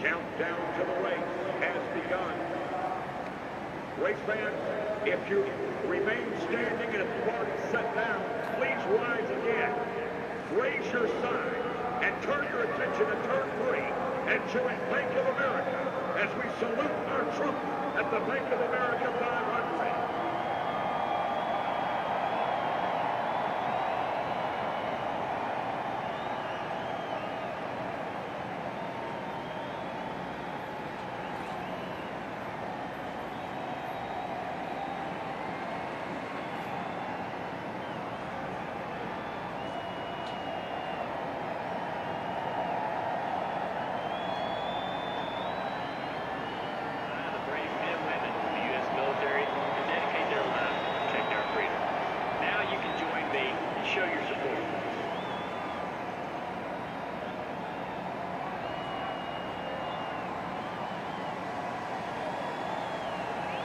Countdown to the race has begun. Race fans, if you remain standing and if you've already sat down, please rise again. Raise your sign and turn your attention to turn 3 and join Bank of America as we salute our troops at the Bank of America 500.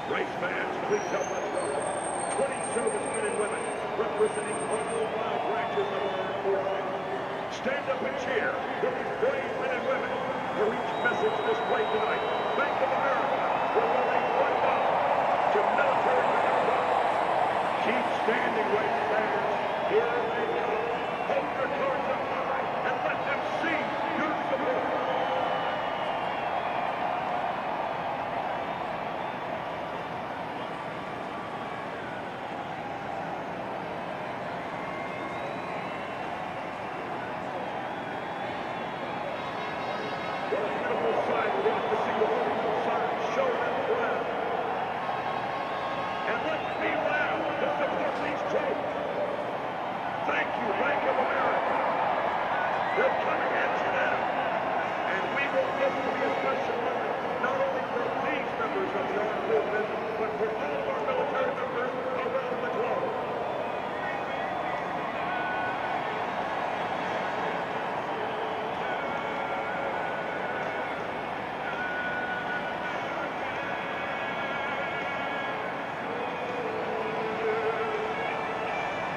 Race fans, please help us welcome 20 servicemen and women representing all 5 branches of our armed forces. Stand up and cheer for these brave men and women for each message displayed tonight. Bank of America will donate $1 to military men. Keep standing, race fans. Here they come. Hold your cards up high and let them see your support.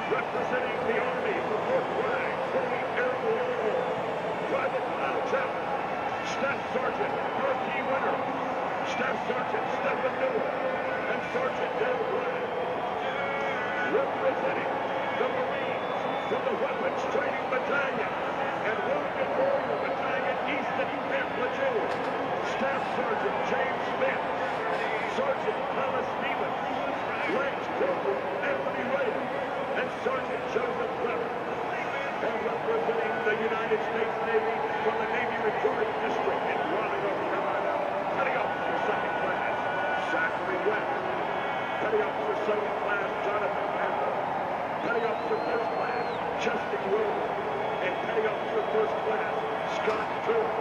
Representing the Army from Fort Bragg, Army Airborne Corps, Private Kyle Chapman, Staff Sergeant Mark E. Winter, Staff Sergeant Stephen Newell, and Sergeant Dale Bragg. Representing the Marines from the Weapons Training Battalion and Wounded Warrior Battalion East at Camp Lejeune, Staff Sergeant James Smith, Sergeant Thomas Stevens, Lance Corporal Anthony Ray, and Sergeant Joseph Clever. And representing the United States Navy from the Navy Recruiting District in Raleigh, North Carolina, Petty Officer Second Class Zachary West, Petty Officer Second Class Jonathan Campbell, Petty Officer First Class Justin Wilson, and Petty Officer First Class Scott Turner.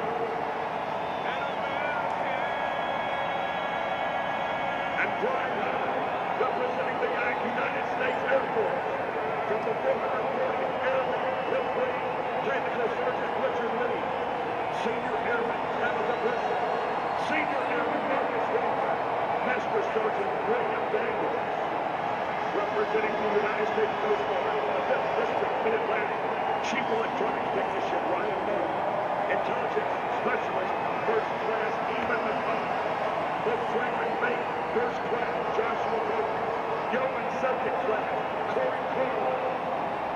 And Brian Howard, representing the United States Air Force, from the 440th Airmen, Lieutenant Technical Sergeant Richard Lee, Senior Airman Tabitha Brisson, Senior Airman Marcus Walker, Master Sergeant William Daniels. Representing the United States Coast Guard, the 5th District, Mid-Atlantic, Chief Electronics Technician Ryan Moore, Intelligence Specialist, First Class Eamon McCullough, the Framing Mate, First Class Joshua Moore, Yeoman Second Class Corey Cole.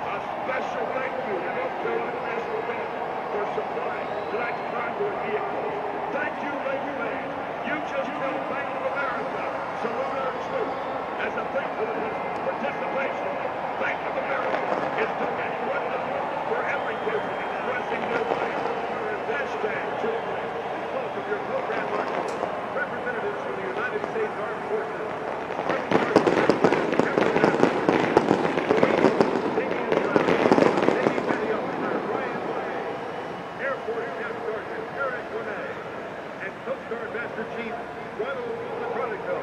A special thank you to North Carolina National Bank for supplying tonight's convoy vehicles. Thank you, ladies and gentlemen. You just helped Bank of America salute our troops as a thank you for participation. Bank of America is donating $1 for every person expressing their right. Hashtag Troop. Both of your program marshals, representatives from the United States Armed Forces. Coast Guard Master Chief Ronald Petronico.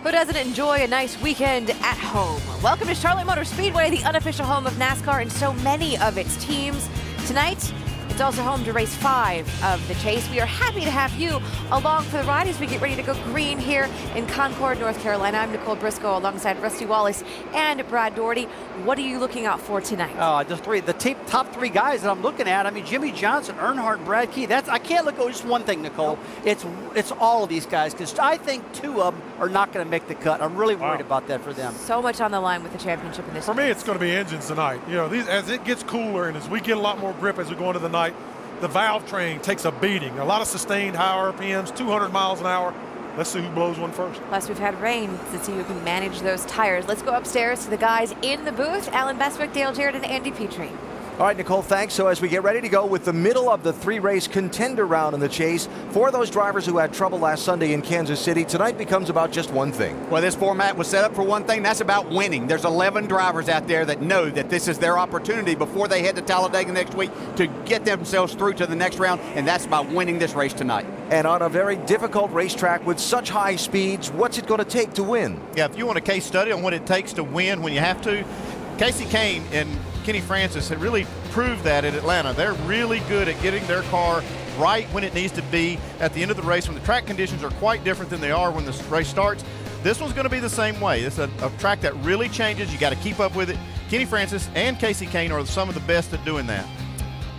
Who doesn't enjoy a nice weekend at home? Welcome to Charlotte Motor Speedway, the unofficial home of NASCAR and so many of its teams. Tonight, it's also home to race 5 of the Chase. We are happy to have you along for the ride as we get ready to go green here in Concord, North Carolina. I'm Nicole Briscoe alongside Rusty Wallace and Brad Doherty. What are you looking out for tonight? The top three guys that I'm looking at. I mean, Jimmie Johnson, Earnhardt, Brad Key. I can't look at just one thing, Nicole. It's all of these guys, because I think 2 of them are not going to make the cut. I'm really worried about that for them. So much on the line with the championship in this. For me, it's going to be engines tonight. You know, as it gets cooler and as we get a lot more grip as we go into the night, the valve train takes a beating. A lot of sustained high RPMs, 200 miles an hour. Let's see who blows one first. Plus, we've had rain. Let's see who can manage those tires. Let's go upstairs to the guys in the booth. Alan Bestwick, Dale Jarrett, and Andy Petrie. All right, Nicole, thanks. So as we get ready to go with the middle of the 3-race contender round in the Chase, for those drivers who had trouble last Sunday in Kansas City, tonight becomes about just one thing. Well, this format was set up for one thing. That's about winning. There's 11 drivers out there that know that this is their opportunity before they head to Talladega next week to get themselves through to the next round, and that's about winning this race tonight. And on a very difficult racetrack with such high speeds, what's it going to take to win? Yeah, if you want a case study on what it takes to win when you have to, Kasey Kahne and Kenny Francis had really proved that at Atlanta. They're really good at getting their car right when it needs to be at the end of the race, when the track conditions are quite different than they are when the race starts. This one's going to be the same way. It's a track that really changes. You got to keep up with it. Kenny Francis and Kasey Kahne are some of the best at doing that.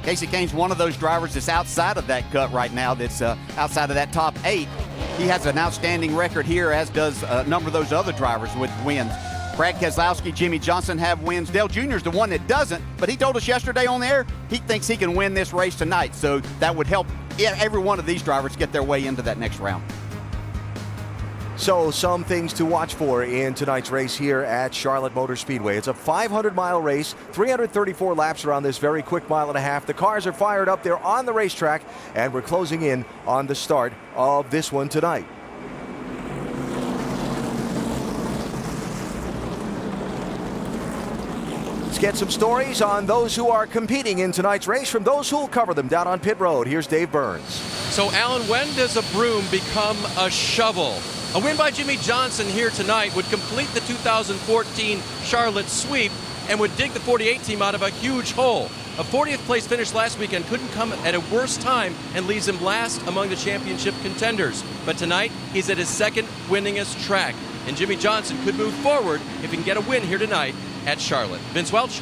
Kasey Kahne's one of those drivers that's outside of that cut right now, that's outside of that top 8. He has an outstanding record here, as does a number of those other drivers with wins. Brad Keselowski, Jimmie Johnson have wins. Dale Jr. is the one that doesn't, but he told us yesterday on the air he thinks he can win this race tonight. So that would help every one of these drivers get their way into that next round. So some things to watch for in tonight's race here at Charlotte Motor Speedway. It's a 500-mile race, 334 laps around this very quick mile and a half. The cars are fired up. They're on the racetrack, and we're closing in on the start of this one tonight. Let's get some stories on those who are competing in tonight's race from those who will cover them down on pit road. Here's Dave Burns. So, Alan, when does a broom become a shovel? A win by Jimmie Johnson here tonight would complete the 2014 Charlotte sweep and would dig the 48 team out of a huge hole. A 40th place finish last weekend couldn't come at a worse time and leaves him last among the championship contenders. But tonight, he's at his second winningest track, and Jimmie Johnson could move forward if he can get a win here tonight at Charlotte. Vince Welch.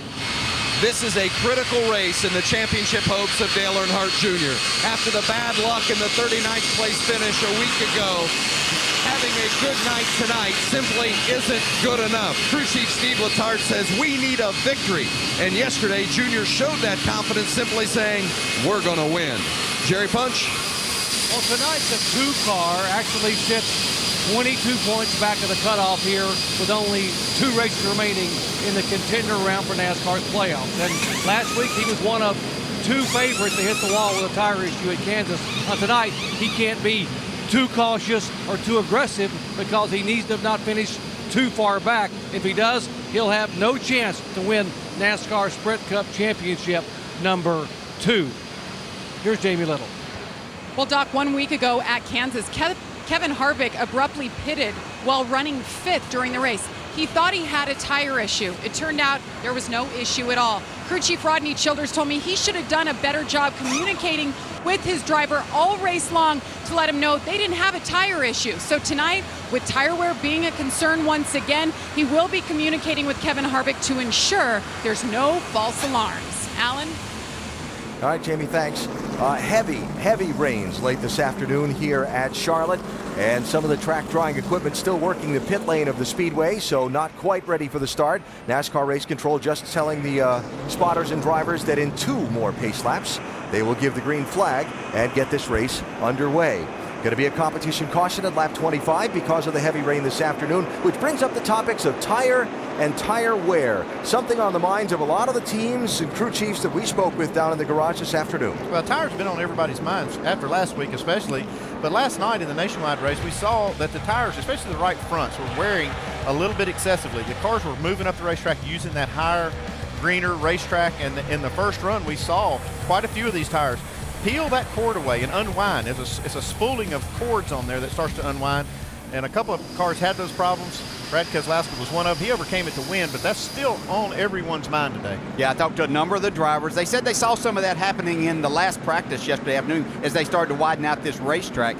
This is a critical race in the championship hopes of Dale Earnhardt Jr. After the bad luck in the 39th place finish a week ago, having a good night tonight simply isn't good enough. Crew Chief Steve Letarte says we need a victory. And yesterday, Jr. showed that confidence, simply saying, we're going to win. Jerry Punch? Well, tonight the 2-car actually sits 22 points back of the cutoff here with only 2 races remaining in the contender round for NASCAR's playoffs. And last week he was one of 2 favorites to hit the wall with a tire issue at Kansas. Tonight he can't be too cautious or too aggressive because he needs to not finish too far back. If he does, he'll have no chance to win NASCAR Sprint Cup Championship number 2. Here's Jamie Little. Well, Doc, 1 week ago at Kansas, Kevin Harvick abruptly pitted while running 5th during the race. He thought he had a tire issue. It turned out there was no issue at all. Crew Chief Rodney Childers told me he should have done a better job communicating with his driver all race long to let him know they didn't have a tire issue. So tonight, with tire wear being a concern once again, he will be communicating with Kevin Harvick to ensure there's no false alarms. Alan? All right, Jamie, thanks. Heavy rains late this afternoon here at Charlotte, and some of the track drawing equipment still working the pit lane of the speedway, so not quite ready for the start. NASCAR Race Control just telling the spotters and drivers that in 2 more pace laps, they will give the green flag and get this race underway. Going to be a competition caution at lap 25 because of the heavy rain this afternoon, which brings up the topics of tire and tire wear, something on the minds of a lot of the teams and crew chiefs that we spoke with down in the garage this afternoon. Well, tires have been on everybody's minds after last week especially, but last night in the nationwide race we saw that the tires, especially the right fronts, were wearing a little bit excessively. The cars were moving up the racetrack using that higher, greener racetrack, and in the first run we saw quite a few of these tires peel that cord away and unwind. It's a spooling of cords on there that starts to unwind, and a couple of cars had those problems. Brad Keselowski was one of them. He overcame it to win, but that's still on everyone's mind today. Yeah, I talked to a number of the drivers. They said they saw some of that happening in the last practice yesterday afternoon as they started to widen out this racetrack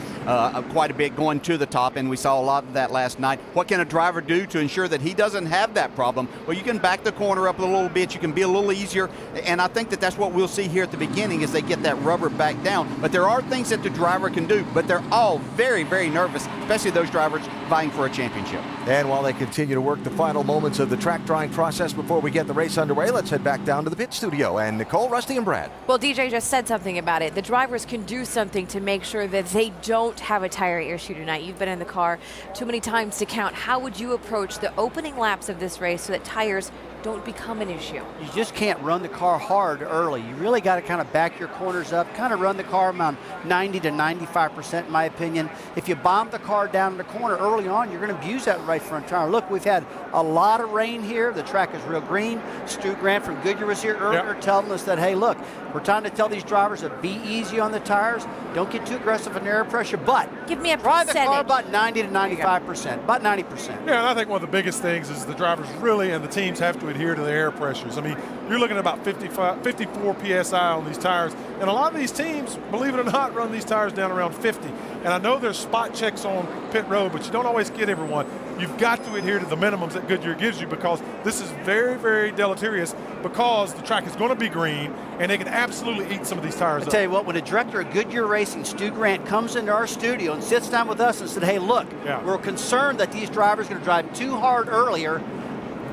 quite a bit going to the top, and we saw a lot of that last night. What can a driver do to ensure that he doesn't have that problem? Well, you can back the corner up a little bit. You can be a little easier, and I think that that's what we'll see here at the beginning as they get that rubber back down. But there are things that the driver can do, but they're all very, very nervous, especially those drivers vying for a championship. And while they continue to work the final moments of the track drawing process before we get the race underway, let's head back down to the pit studio. And Nicole, Rusty, and Brad. Well, DJ just said something about it. The drivers can do something to make sure that they don't have a tire issue tonight. You've been in the car too many times to count. How would you approach the opening laps of this race so that tires don't become an issue? You just can't run the car hard early. You really got to kind of back your corners up, kind of run the car around 90 to 95% in my opinion. If you bomb the car down in the corner early on, you're going to abuse that right front tire. Look, we've had a lot of rain here. The track is real green. Stu Grant from Goodyear was here earlier telling us that, hey, look, we're trying to tell these drivers to be easy on the tires. Don't get too aggressive in air pressure, but give me a drive the car about 90 to 95%, about 90%. Yeah, and I think one of the biggest things is the drivers really and the teams have to adhere to the air pressures. I mean, you're looking at about 54 PSI on these tires, and a lot of these teams, believe it or not, run these tires down around 50. And I know there's spot checks on pit road, but you don't always get everyone. You've got to adhere to the minimums that Goodyear gives you, because this is very, very deleterious, because the track is going to be green and they can absolutely eat some of these tires up. I tell you what, when the director of Goodyear Racing, Stu Grant, comes into our studio and sits down with us and said, hey, look, we're concerned that these drivers are going to drive too hard earlier,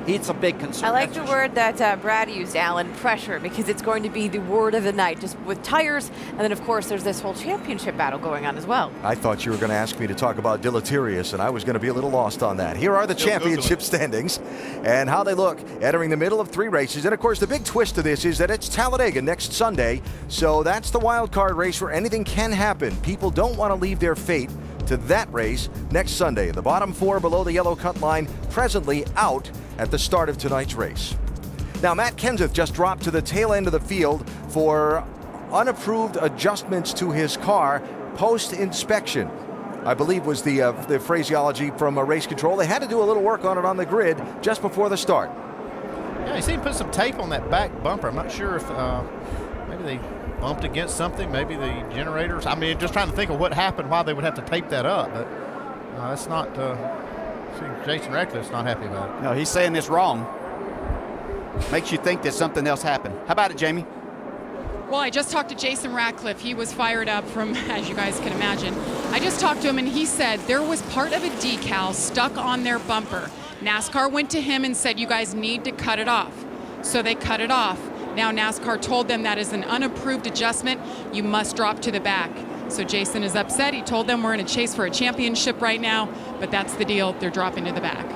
it's a big concern. I like the word that Brad used, Alan, pressure, because it's going to be the word of the night, just with tires. And then, of course, there's this whole championship battle going on as well. I thought you were going to ask me to talk about deleterious, and I was going to be a little lost on that. Here are the championship standings and how they look entering the middle of 3 races. And, of course, the big twist to this is that it's Talladega next Sunday. So that's the wild card race where anything can happen. People don't want to leave their fate to that race next Sunday. The bottom 4 below the yellow cut line presently out at the start of tonight's race. Now, Matt Kenseth just dropped to the tail end of the field for unapproved adjustments to his car post-inspection, I believe was the phraseology from Race Control. They had to do a little work on it on the grid just before the start. Yeah, he seemed to put some tape on that back bumper. I'm not sure if maybe they bumped against something, maybe the generators. I mean, just trying to think of what happened, why they would have to tape that up, but that's not... Jason Ratcliffe's not happy about it. No, he's saying this wrong. Makes you think that something else happened. How about it, Jamie? Well, I just talked to Jason Ratcliffe. He was fired up from, as you guys can imagine. I just talked to him, and he said there was part of a decal stuck on their bumper. NASCAR went to him and said, you guys need to cut it off. So they cut it off. Now NASCAR told them that is an unapproved adjustment. You must drop to the back. So Jason is upset. He told them we're in a chase for a championship right now, but that's the deal. They're dropping to the back.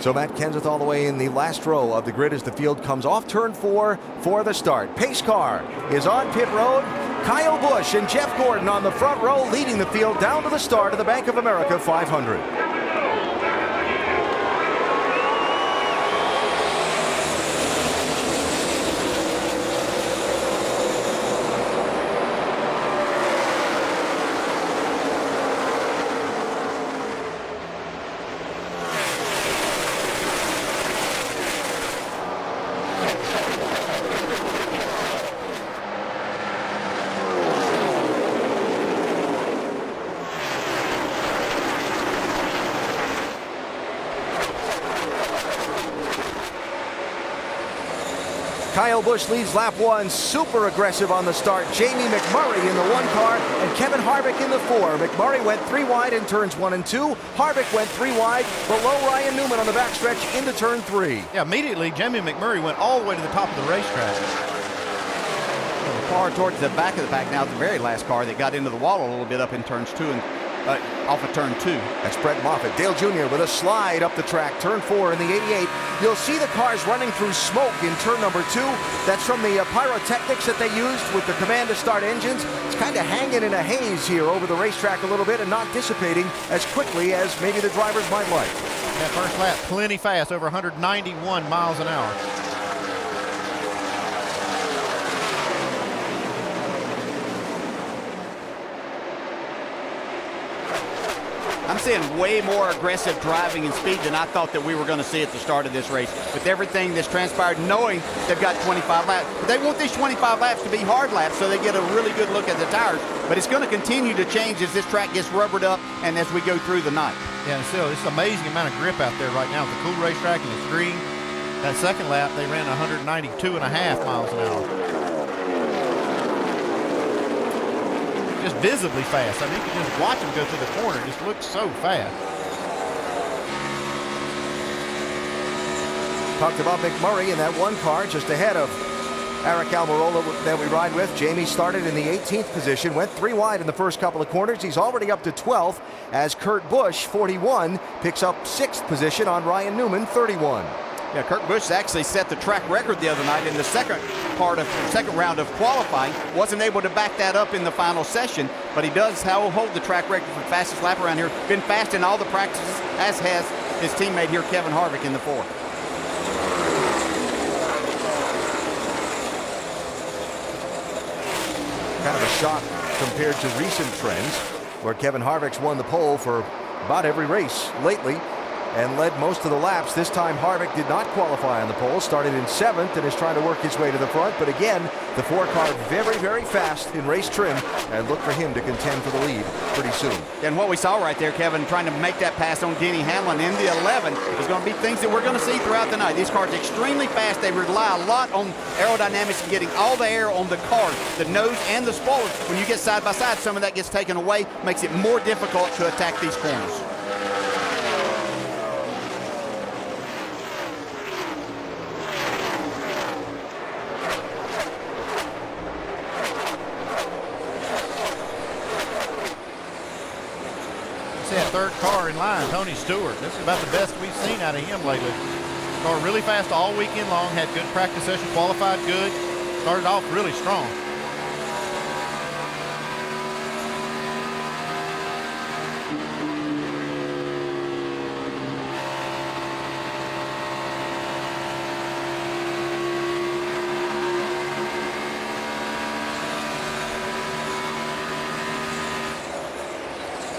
So Matt Kenseth all the way in the last row of the grid as the field comes off turn 4 for the start. Pace car is on pit road. Kyle Busch and Jeff Gordon on the front row leading the field down to the start of the Bank of America 500. Kyle Busch leads lap 1, super aggressive on the start. Jamie McMurray in the 1 car and Kevin Harvick in the 4. McMurray went 3 wide in turns 1 and 2. Harvick went 3 wide below Ryan Newman on the backstretch into turn 3. Yeah, immediately Jamie McMurray went all the way to the top of the racetrack. The car towards the back of the pack now, the very last car that got into the wall a little bit up in turns 2 and off of turn 2. That's Brett Moffitt. Dale Jr. with a slide up the track, turn 4 in the 88. You'll see the cars running through smoke in turn number 2. That's from the pyrotechnics that they used with the command to start engines. It's kind of hanging in a haze here over the racetrack a little bit and not dissipating as quickly as maybe the drivers might like. That first lap, plenty fast, over 191 miles an hour. I'm seeing way more aggressive driving and speed than I thought that we were going to see at the start of this race. With everything that's transpired, knowing they've got 25 laps. But they want these 25 laps to be hard laps so they get a really good look at the tires. But it's going to continue to change as this track gets rubbered up and as we go through the night. Yeah, and still, it's an amazing amount of grip out there right now with the cool racetrack and it's green. That second lap, they ran 192.5 miles an hour. Just visibly fast. I mean, you can just watch them go through the corner. It just looks so fast. Talked about McMurray in that 1 car just ahead of Eric Almirola that we ride with. Jamie started in the 18th position, went 3 wide in the first couple of corners. He's already up to 12th as Kurt Busch, 41, picks up 6th position on Ryan Newman, 31. Yeah, Kurt Busch actually set the track record the other night in the second round of qualifying. Wasn't able to back that up in the final session, but he does hold the track record for fastest lap around here. Been fast in all the practices, as has his teammate here, Kevin Harvick, in the 4. Kind of a shock compared to recent trends, where Kevin Harvick's won the pole for about every race lately and led most of the laps. This time Harvick did not qualify on the pole, started in 7th and is trying to work his way to the front. But again, the 4 car very, very fast in race trim, and look for him to contend for the lead pretty soon. And what we saw right there, Kevin, trying to make that pass on Denny Hamlin in the 11 is going to be things that we're going to see throughout the night. These cars are extremely fast. They rely a lot on aerodynamics and getting all the air on the car, the nose and the spoilers. When you get side by side, some of that gets taken away, makes it more difficult to attack these corners. That third car in line, Tony Stewart. This is about the best we've seen out of him lately. Car really fast all weekend long, had good practice session, qualified good, started off really strong.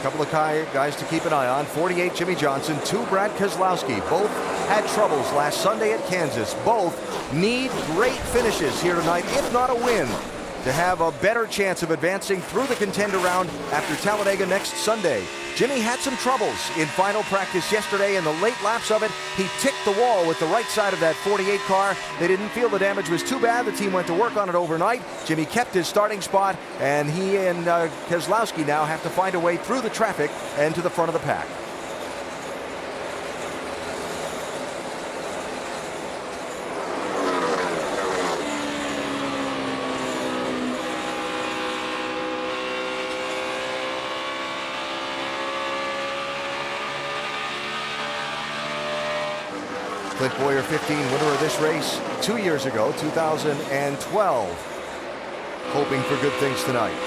Couple of guys to keep an eye on. 48 Jimmy Johnson, 2 Brad Keselowski. Both had troubles last Sunday at Kansas. Both need great finishes here tonight, if not a win, to have a better chance of advancing through the contender round after Talladega next Sunday. Jimmy had some troubles in final practice yesterday. In the late laps of it, he ticked the wall with the right side of that 48 car. They didn't feel the damage was too bad. The team went to work on it overnight. Jimmy kept his starting spot, and he and Keselowski now have to find a way through the traffic and to the front of the pack. Clint Bowyer, 15, winner of this race 2 years ago, 2012. Hoping for good things tonight.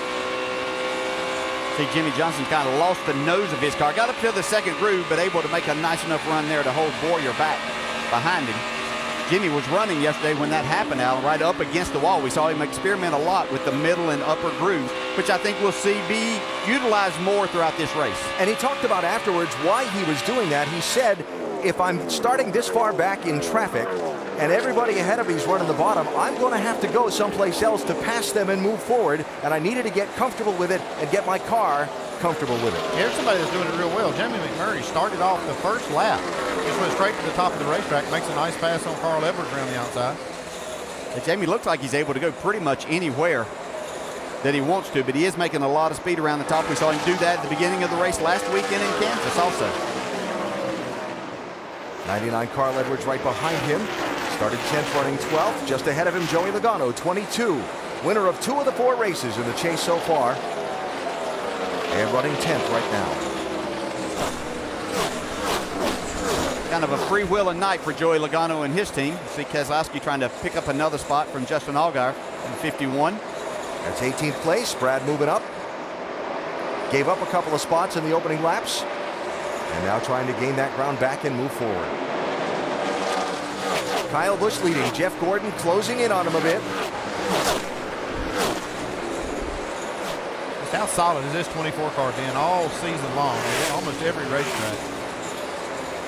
See, Jimmy Johnson kind of lost the nose of his car. Got up to the second groove, but able to make a nice enough run there to hold Bowyer back behind him. Jimmy was running yesterday when that happened, Alan, right up against the wall. We saw him experiment a lot with the middle and upper grooves, which I think we'll see be utilized more throughout this race. And he talked about afterwards why he was doing that. He said, if I'm starting this far back in traffic and everybody ahead of me is running the bottom, I'm going to have to go someplace else to pass them and move forward, and I needed to get comfortable with it and get my car comfortable with it. Here's somebody that's doing it real well. Jamie McMurray started off the first lap. Just went straight to the top of the racetrack, makes a nice pass on Carl Edwards around the outside. Jamie looks like he's able to go pretty much anywhere that he wants to, but he is making a lot of speed around the top. We saw him do that at the beginning of the race last weekend in Kansas also. 99 Carl Edwards right behind him. Started 10th, running 12th. Just ahead of him, Joey Logano, 22. Winner of 2 of the 4 races in the chase so far. And running 10th right now. Kind of a freewheeling night for Joey Logano and his team. See Keselowski trying to pick up another spot from Justin Allgaier in 51. That's 18th place. Brad moving up. Gave up a couple of spots in the opening laps. And now trying to gain that ground back and move forward. Kyle Busch leading. Jeff Gordon closing in on him a bit. Just how solid has this 24 car been all season long, almost every racetrack.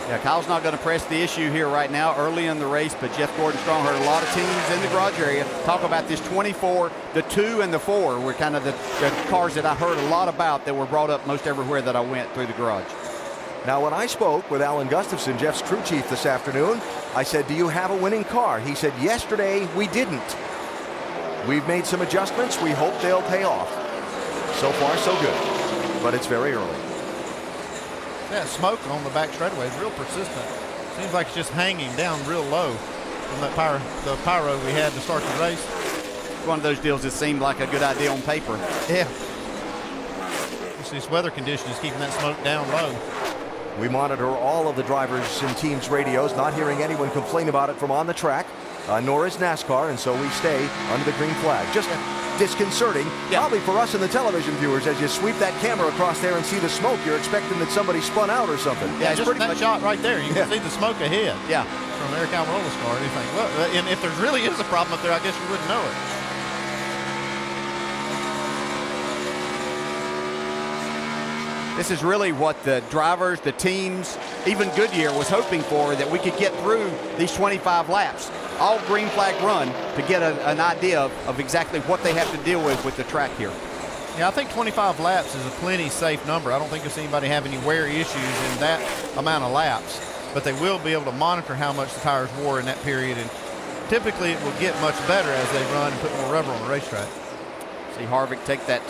Yeah, Kyle's not going to press the issue here right now early in the race, but Jeff Gordon Strong heard a lot of teams in the garage area talk about this 24, the 2 and the 4 were kind of the cars that I heard a lot about that were brought up most everywhere that I went through the garage. Now, when I spoke with Alan Gustafson, Jeff's crew chief this afternoon, I said, do you have a winning car? He said, yesterday we didn't. We've made some adjustments. We hope they'll pay off. So far, so good. But it's very early. That smoke on the back straightaway is real persistent. Seems like it's just hanging down real low from that the pyro we had to start the race. One of those deals that seemed like a good idea on paper. Yeah. Just this weather condition is keeping that smoke down low. We monitor all of the drivers and teams' radios, not hearing anyone complain about it from on the track, nor is NASCAR, and so we stay under the green flag. Just disconcerting, probably for us and the television viewers, as you sweep that camera across there and see the smoke. You're expecting that somebody spun out or something. Yeah, just that shot right there. You can see the smoke ahead. Yeah. From Eric Almirola's car. And you think, well, and if there really is a problem up there, I guess you wouldn't know it. This is really what the drivers, the teams, even Goodyear was hoping for, that we could get through these 25 laps, all green flag run, to get an idea of exactly what they have to deal with the track here. Yeah, I think 25 laps is a plenty safe number. I don't think there's anybody have any wear issues in that amount of laps, but they will be able to monitor how much the tires wore in that period, and typically it will get much better as they run and put more rubber on the racetrack. See Harvick take that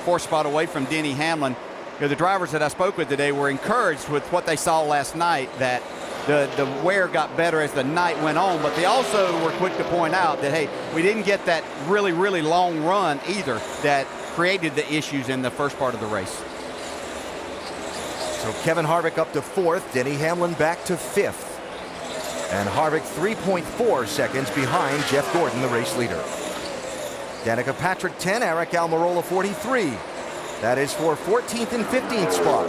4th spot away from Denny Hamlin. You know, the drivers that I spoke with today were encouraged with what they saw last night, that the wear got better as the night went on, but they also were quick to point out that, hey, we didn't get that really, really long run either that created the issues in the first part of the race. So Kevin Harvick up to 4th, Denny Hamlin back to 5th. And Harvick 3.4 seconds behind Jeff Gordon, the race leader. Danica Patrick 10, Eric Almirola 43. That is for 14th and 15th spot.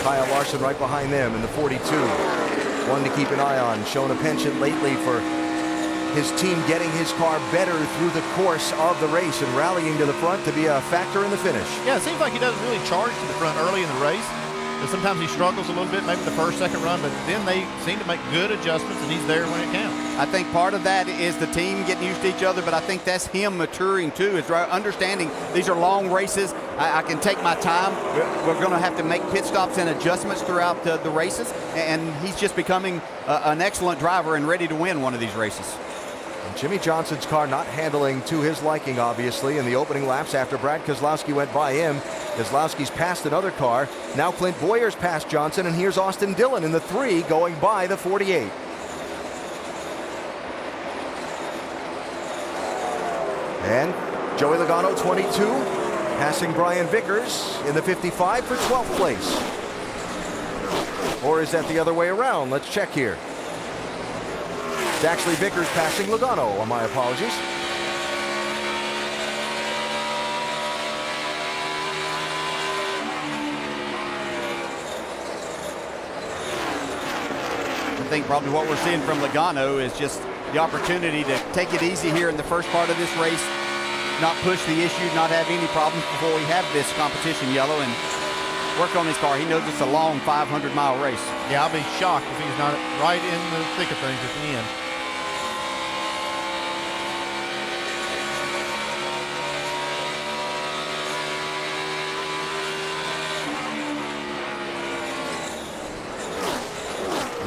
Kyle Larson right behind them in the 42. One to keep an eye on, shown a penchant lately for his team getting his car better through the course of the race and rallying to the front to be a factor in the finish. Yeah, it seems like he doesn't really charge to the front early in the race. And sometimes he struggles a little bit, maybe the first, second run, but then they seem to make good adjustments, and he's there when it counts. I think part of that is the team getting used to each other, but I think that's him maturing too, is understanding these are long races. I can take my time. We're going to have to make pit stops and adjustments throughout the races, and he's just becoming an excellent driver and ready to win one of these races. And Jimmy Johnson's car not handling to his liking, obviously, in the opening laps after Brad Keselowski went by him. Keselowski's passed another car. Now Clint Boyer's passed Johnson, and here's Austin Dillon in the 3 going by the 48. And Joey Logano, 22, passing Brian Vickers in the 55 for 12th place. Or is that the other way around? Let's check here. It's actually Vickers passing Logano. My apologies. I think probably what we're seeing from Logano is just the opportunity to take it easy here in the first part of this race, not push the issue, not have any problems before we have this competition yellow, and work on his car. He knows it's a long 500-mile race. Yeah, I'll be shocked if he's not right in the thick of things at the end.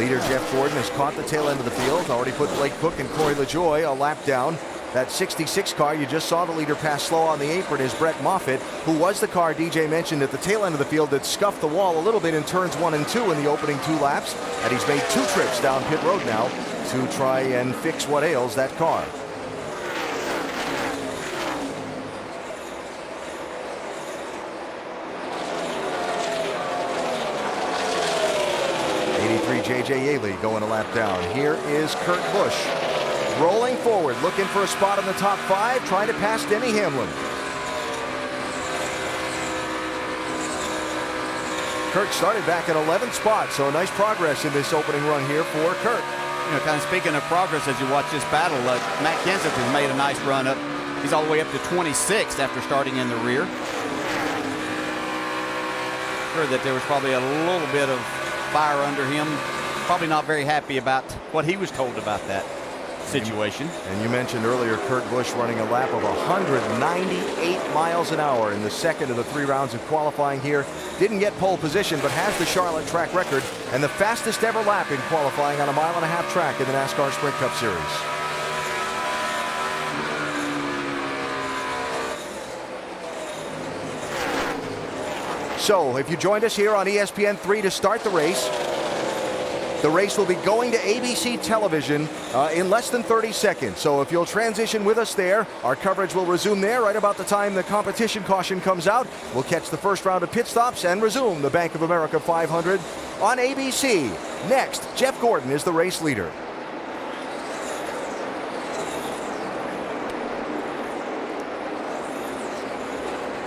Leader Jeff Gordon has caught the tail end of the field, already put Blake Cook and Corey LaJoie a lap down. That 66 car, you just saw the leader pass slow on the apron, is Brett Moffitt, who was the car DJ mentioned at the tail end of the field that scuffed the wall a little bit in turns 1 and 2 in the opening 2 laps. And he's made 2 trips down pit road now to try and fix what ails that car. J.J. Yaley going a lap down. Here is Kurt Busch rolling forward, looking for a spot in the top 5, trying to pass Denny Hamlin. Kurt started back at 11th spot, so nice progress in this opening run here for Kurt. You know, kind of speaking of progress as you watch this battle, Matt Kenseth has made a nice run up. He's all the way up to 26th after starting in the rear. Sure that there was probably a little bit of fire under him. Probably not very happy about what he was told about that situation. And you mentioned earlier Kurt Busch running a lap of 198 miles an hour in the second of the 3 rounds of qualifying here. Didn't get pole position, but has the Charlotte track record and the fastest ever lap in qualifying on a 1.5 mile track in the NASCAR Sprint Cup Series. So if you joined us here on ESPN3 to start the race will be going to ABC television in less than 30 seconds. So if you'll transition with us there, our coverage will resume there right about the time the competition caution comes out. We'll catch the first round of pit stops and resume the Bank of America 500 on ABC. Next, Jeff Gordon is the race leader.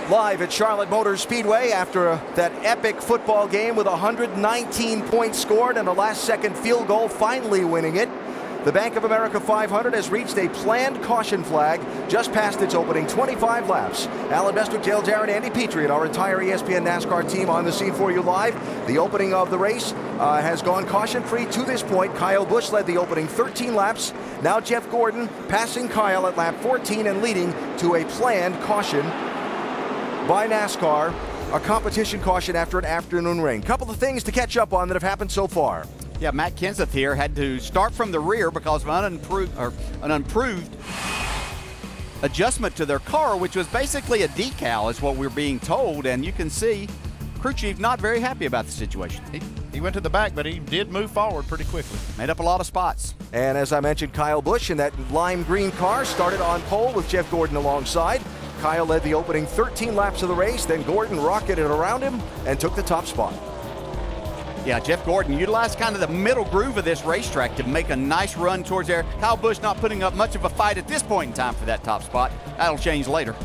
Live at Charlotte Motor Speedway after that epic football game with 119 points scored and a last-second field goal finally winning it. The Bank of America 500 has reached a planned caution flag just past its opening 25 laps. Alan Bestwick, Dale Jarrett, Andy Petrie, and our entire ESPN NASCAR team on the scene for you live. The opening of the race has gone caution-free to this point. Kyle Busch led the opening 13 laps. Now Jeff Gordon passing Kyle at lap 14 and leading to a planned caution by NASCAR, a competition caution after an afternoon rain. Couple of things to catch up on that have happened so far. Yeah, Matt Kenseth here had to start from the rear because of an unimproved adjustment to their car, which was basically a decal, is what we're being told. And you can see crew chief not very happy about the situation. He went to the back, but he did move forward pretty quickly. Made up a lot of spots. And as I mentioned, Kyle Busch in that lime green car started on pole with Jeff Gordon alongside. Kyle led the opening 13 laps of the race, then Gordon rocketed around him and took the top spot. Yeah, Jeff Gordon utilized kind of the middle groove of this racetrack to make a nice run towards there. Kyle Busch not putting up much of a fight at this point in time for that top spot. That'll change later.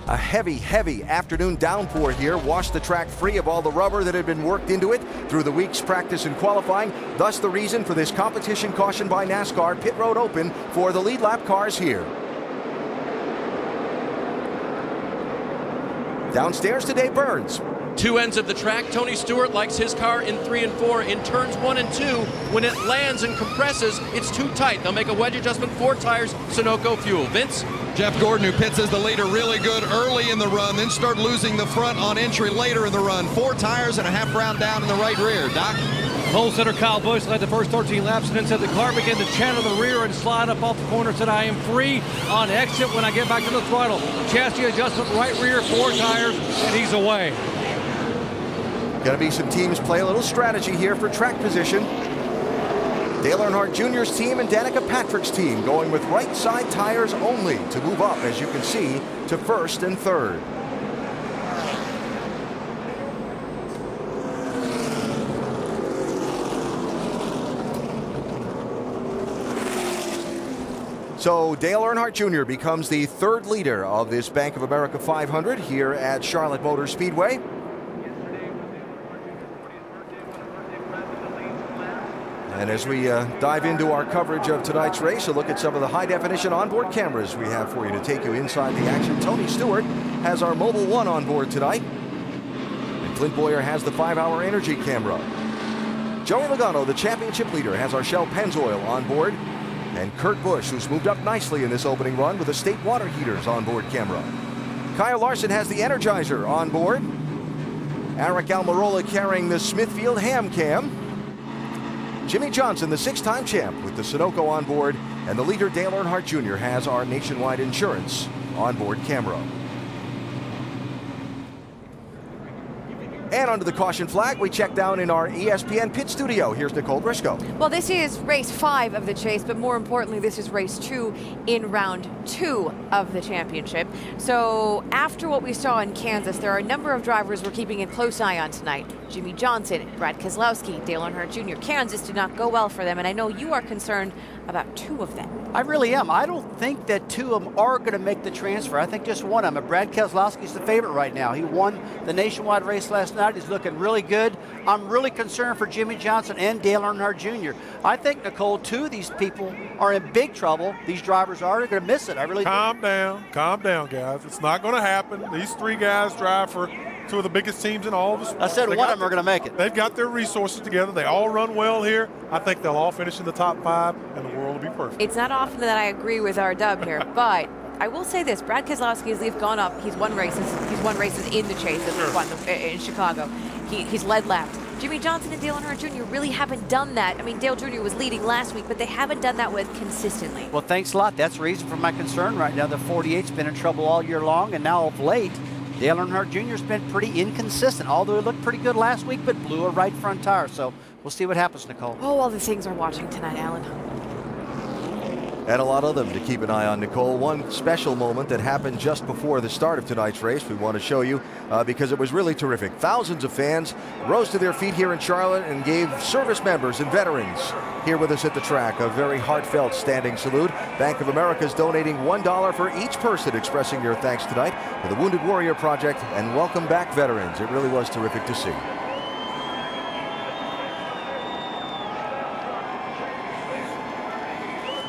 A heavy afternoon downpour here washed the track free of all the rubber that had been worked into it through the week's practice and qualifying. Thus the reason for this competition caution by NASCAR. Pit road open for the lead lap cars here. Downstairs to Dave Burns. 2 ends of the track. Tony Stewart likes his car in 3 and 4. In turns 1 and 2, when it lands and compresses, it's too tight. They'll make a wedge adjustment, 4 tires, Sunoco fuel. Vince? Jeff Gordon, who pits as the leader, really good early in the run, then start losing the front on entry later in the run. 4 tires and a half round down in the right rear. Doc? Pole sitter Kyle Busch led the first 13 laps and then said the car began to channel the rear and slide up off the corner. Said, I am free on exit when I get back to the throttle. Chassis adjustment, right rear, 4 tires, and he's away. Going to be some teams play a little strategy here for track position. Dale Earnhardt Jr.'s team and Danica Patrick's team going with right side tires only to move up, as you can see, to first and third. So Dale Earnhardt Jr. becomes the 3rd leader of this Bank of America 500 here at Charlotte Motor Speedway. And as we dive into our coverage of tonight's race, a look at some of the high-definition onboard cameras we have for you to take you inside the action. Tony Stewart has our Mobil 1 on board tonight. And Clint Boyer has the 5-hour energy camera. Joey Logano, the championship leader, has our Shell Pennzoil on board. And Kurt Busch, who's moved up nicely in this opening run with the State Water Heaters onboard camera. Kyle Larson has the Energizer on board. Eric Almirola carrying the Smithfield Ham Cam. Jimmy Johnson, the 6-time champ with the Sunoco on board, and the leader Dale Earnhardt Jr. has our Nationwide Insurance onboard camera. And under the caution flag, we check down in our ESPN pit studio. Here's Nicole Briscoe. Well, this is race 5 of the chase, but more importantly, this is race 2 in round 2 of the championship. So after what we saw in Kansas, there are a number of drivers we're keeping a close eye on tonight. Jimmy Johnson, Brad Keselowski, Dale Earnhardt Jr. Kansas did not go well for them, and I know you are concerned about 2 of them. I really am. I don't think that 2 of them are going to make the transfer. I think just one of them. Brad Keselowski's the favorite right now. He won the nationwide race last night. He's looking really good. I'm really concerned for Jimmy Johnson and Dale Earnhardt Jr. I think, Nicole, 2 of these people are in big trouble. These drivers are. They're going to miss it. I really do. Calm down, guys. It's not going to happen. These 3 guys drive for 2 of the biggest teams in all of us. I said one of them are going to make it. They've got their resources together. They all run well here. I think they'll all finish in the top 5, and the world will be perfect. It's not often that I agree with our dub here, but I will say this: Brad Keselowski has gone up. He's won races. He's won races in the chase. He's won in Chicago. He's led laps. Jimmy Johnson and Dale Earnhardt Jr. really haven't done that. I mean, Dale Jr. was leading last week, but they haven't done that with consistently. Well, thanks a lot. That's the reason for my concern right now. The 48's been in trouble all year long, and now of late, Dale Earnhardt Jr. has been pretty inconsistent, although he looked pretty good last week, but blew a right front tire. So we'll see what happens, Nicole. Oh, all the things are watching tonight, Alan. And a lot of them to keep an eye on, Nicole. One special moment that happened just before the start of tonight's race we want to show you because it was really terrific. Thousands of fans rose to their feet here in Charlotte and gave service members and veterans here with us at the track a very heartfelt standing salute. Bank of America is donating $1 for each person expressing their thanks tonight to the Wounded Warrior Project, and welcome back, veterans. It really was terrific to see.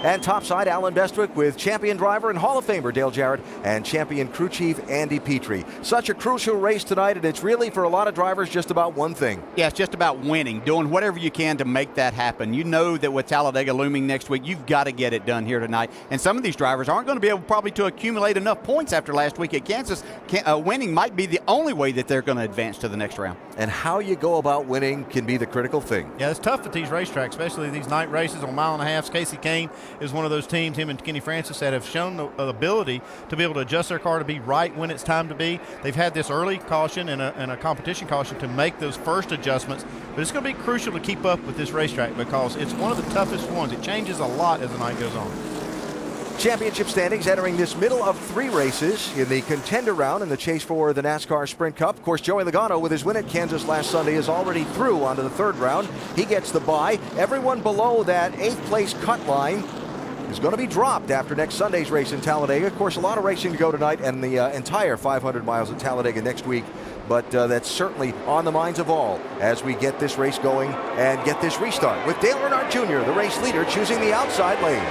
And topside, Alan Bestwick with champion driver and Hall of Famer Dale Jarrett and champion crew chief Andy Petrie. Such a crucial race tonight, and it's really for a lot of drivers just about one thing. Yeah, it's just about winning, doing whatever you can to make that happen. You know that with Talladega looming next week, you've got to get it done here tonight. And some of these drivers aren't going to be able probably to accumulate enough points after last week at Kansas. Winning might be the only way that they're going to advance to the next round. And how you go about winning can be the critical thing. Yeah, it's tough at these racetracks, especially these night races on mile and a half. Casey Kane is one of those teams, him and Kenny Francis, that have shown the ability to be able to adjust their car to be right when it's time to be. They've had this early caution and a competition caution to make those first adjustments, but it's going to be crucial to keep up with this racetrack because it's one of the toughest ones. It changes a lot as the night goes on. Championship standings entering this middle of 3 races in the contender round in the chase for the NASCAR Sprint Cup. Of course, Joey Logano with his win at Kansas last Sunday is already through onto the 3rd round. He gets the bye. Everyone below that 8th place cut line is going to be dropped after next Sunday's race in Talladega. Of course, a lot of racing to go tonight and the entire 500 miles at Talladega next week. But that's certainly on the minds of all as we get this race going and get this restart with Dale Earnhardt Jr., the race leader, choosing the outside lane.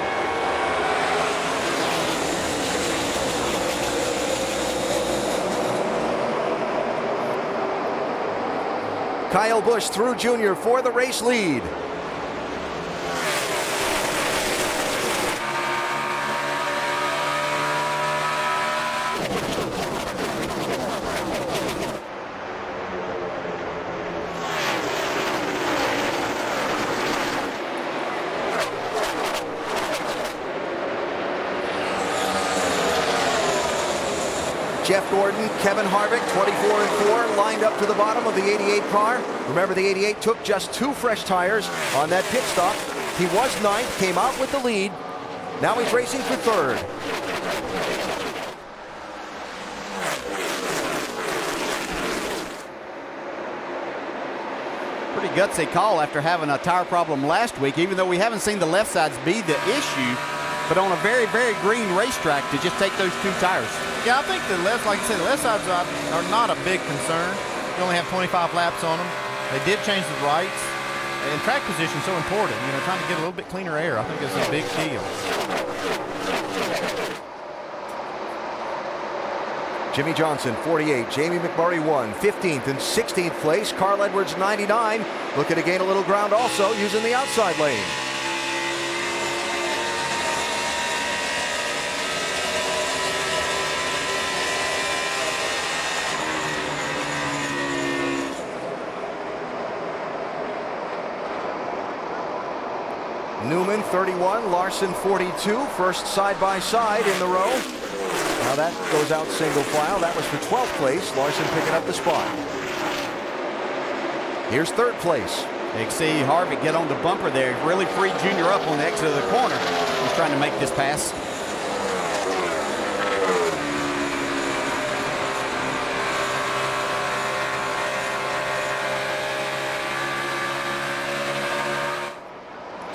Kyle Busch through Jr. for the race lead. Jeff Gordon, Kevin Harvick, 24-4, lined up to the bottom of the 88 car. Remember, the 88 took just 2 fresh tires on that pit stop. He was 9th, came out with the lead. Now he's racing for 3rd. Pretty gutsy call after having a tire problem last week, even though we haven't seen the left sides be the issue. But on a very, very green racetrack to just take those 2 tires. Yeah, I think the left, like I said, the left sides are not a big concern. You only have 25 laps on them. They did change the rights. And track position is so important. You know, trying to get a little bit cleaner air, I think it's a big deal. Jimmy Johnson, 48. Jamie McMurray, 1. 15th and 16th place. Carl Edwards, 99. Looking to gain a little ground also using the outside lane. Newman 31, Larson 42, first side-by-side in the row. Now that goes out single file. That was for 12th place. Larson picking up the spot. Here's 3rd place. You can see Harvick get on the bumper there. Really freed Junior up on the exit of the corner. He's trying to make this pass.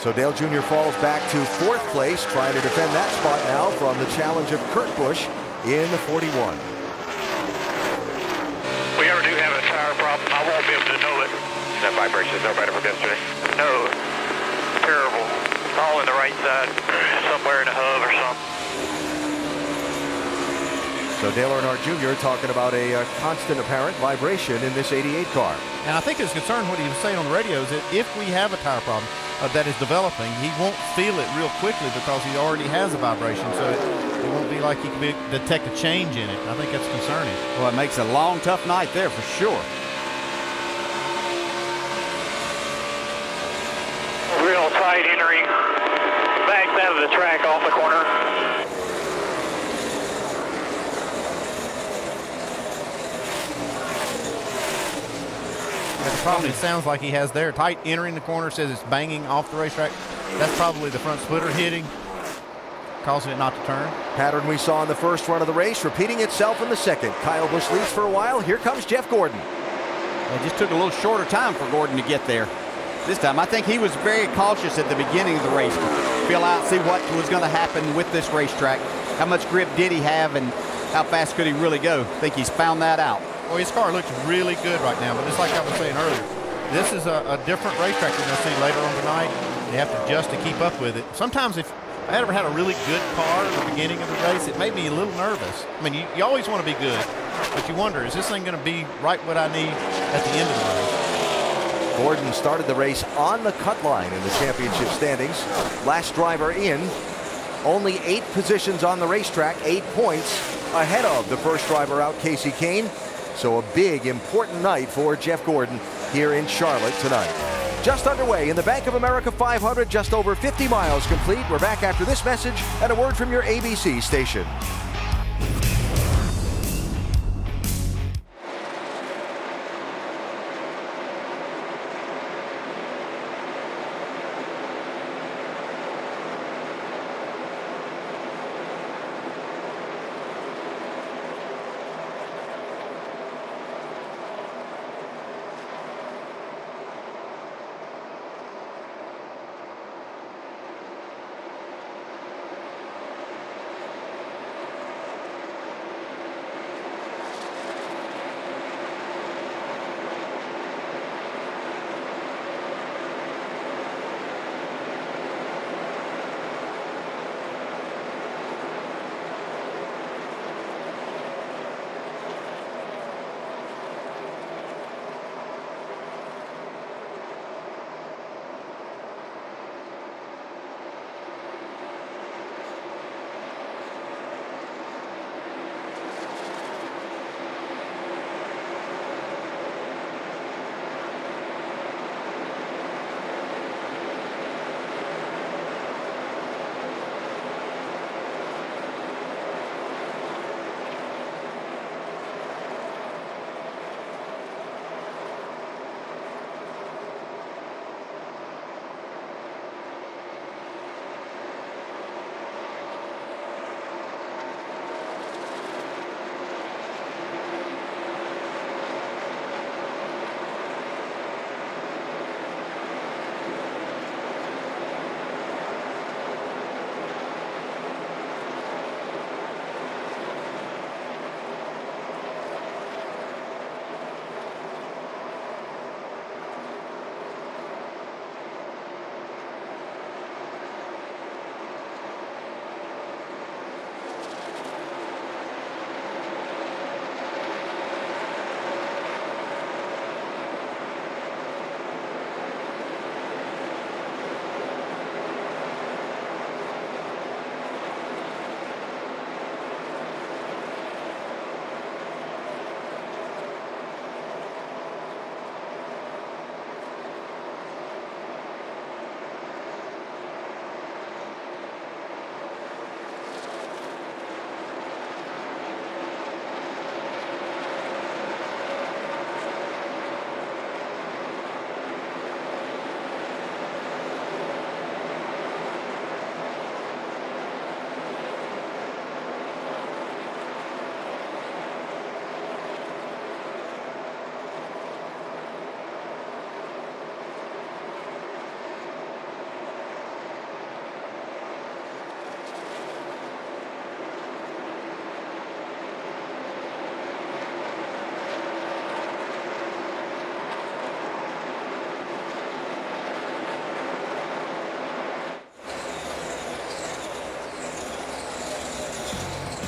So Dale Jr. falls back to 4th place, trying to defend that spot now from the challenge of Kurt Busch in the 41. We ever do have a tire problem, I won't be able to know it. No vibrations, no better for yesterday? No. Terrible. All in the right side, somewhere in the hub or something. So Dale Earnhardt Jr. talking about a constant apparent vibration in this 88 car. And I think his concern, what he was saying on the radio, is that if we have a tire problem that is developing, he won't feel it real quickly because he already has a vibration. So it won't be like he can detect a change in it. I think that's concerning. Well, it makes a long, tough night there for sure. Real tight entering. Backs out of the track off the corner. The problem it sounds like he has there, tight entering the corner, says it's banging off the racetrack. That's probably the front splitter hitting, causing it not to turn. Pattern we saw in the first run of the race, repeating itself in the second. Kyle Busch leads for a while. Here comes Jeff Gordon. It just took a little shorter time for Gordon to get there. This time, I think he was very cautious at the beginning of the race to feel out, see what was going to happen with this racetrack. How much grip did he have and how fast could he really go? I think he's found that out. Well, his car looks really good right now, but just like I was saying earlier, this is a different racetrack you're going to see later on tonight. You have to adjust to keep up with it. Sometimes if I ever had a really good car at the beginning of the race, it made me a little nervous. I mean, you always want to be good, but you wonder, is this thing going to be right what I need at the end of the race? Gordon started the race on the cut line in the championship standings. Last driver in. Only 8 positions on the racetrack, 8 points ahead of the first driver out, Kasey Kahne. So a big, important night for Jeff Gordon here in Charlotte tonight. Just underway in the Bank of America 500, just over 50 miles complete. We're back after this message and a word from your ABC station.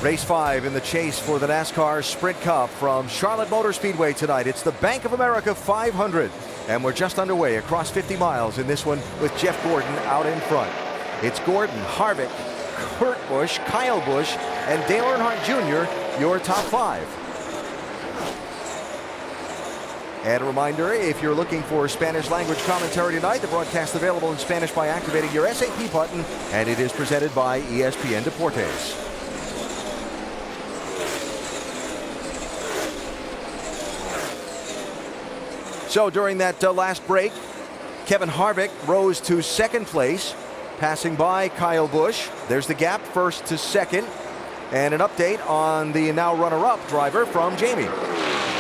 Race 5 in the chase for the NASCAR Sprint Cup from Charlotte Motor Speedway tonight. It's the Bank of America 500, and we're just underway across 50 miles in this one with Jeff Gordon out in front. It's Gordon, Harvick, Kurt Busch, Kyle Busch, and Dale Earnhardt Jr., your top 5. And a reminder, if you're looking for Spanish language commentary tonight, the broadcast available in Spanish by activating your SAP button, and it is presented by ESPN Deportes. So during that last break, Kevin Harvick rose to second place, passing by Kyle Busch. There's the gap, first to second. And an update on the now runner-up driver from Jamie.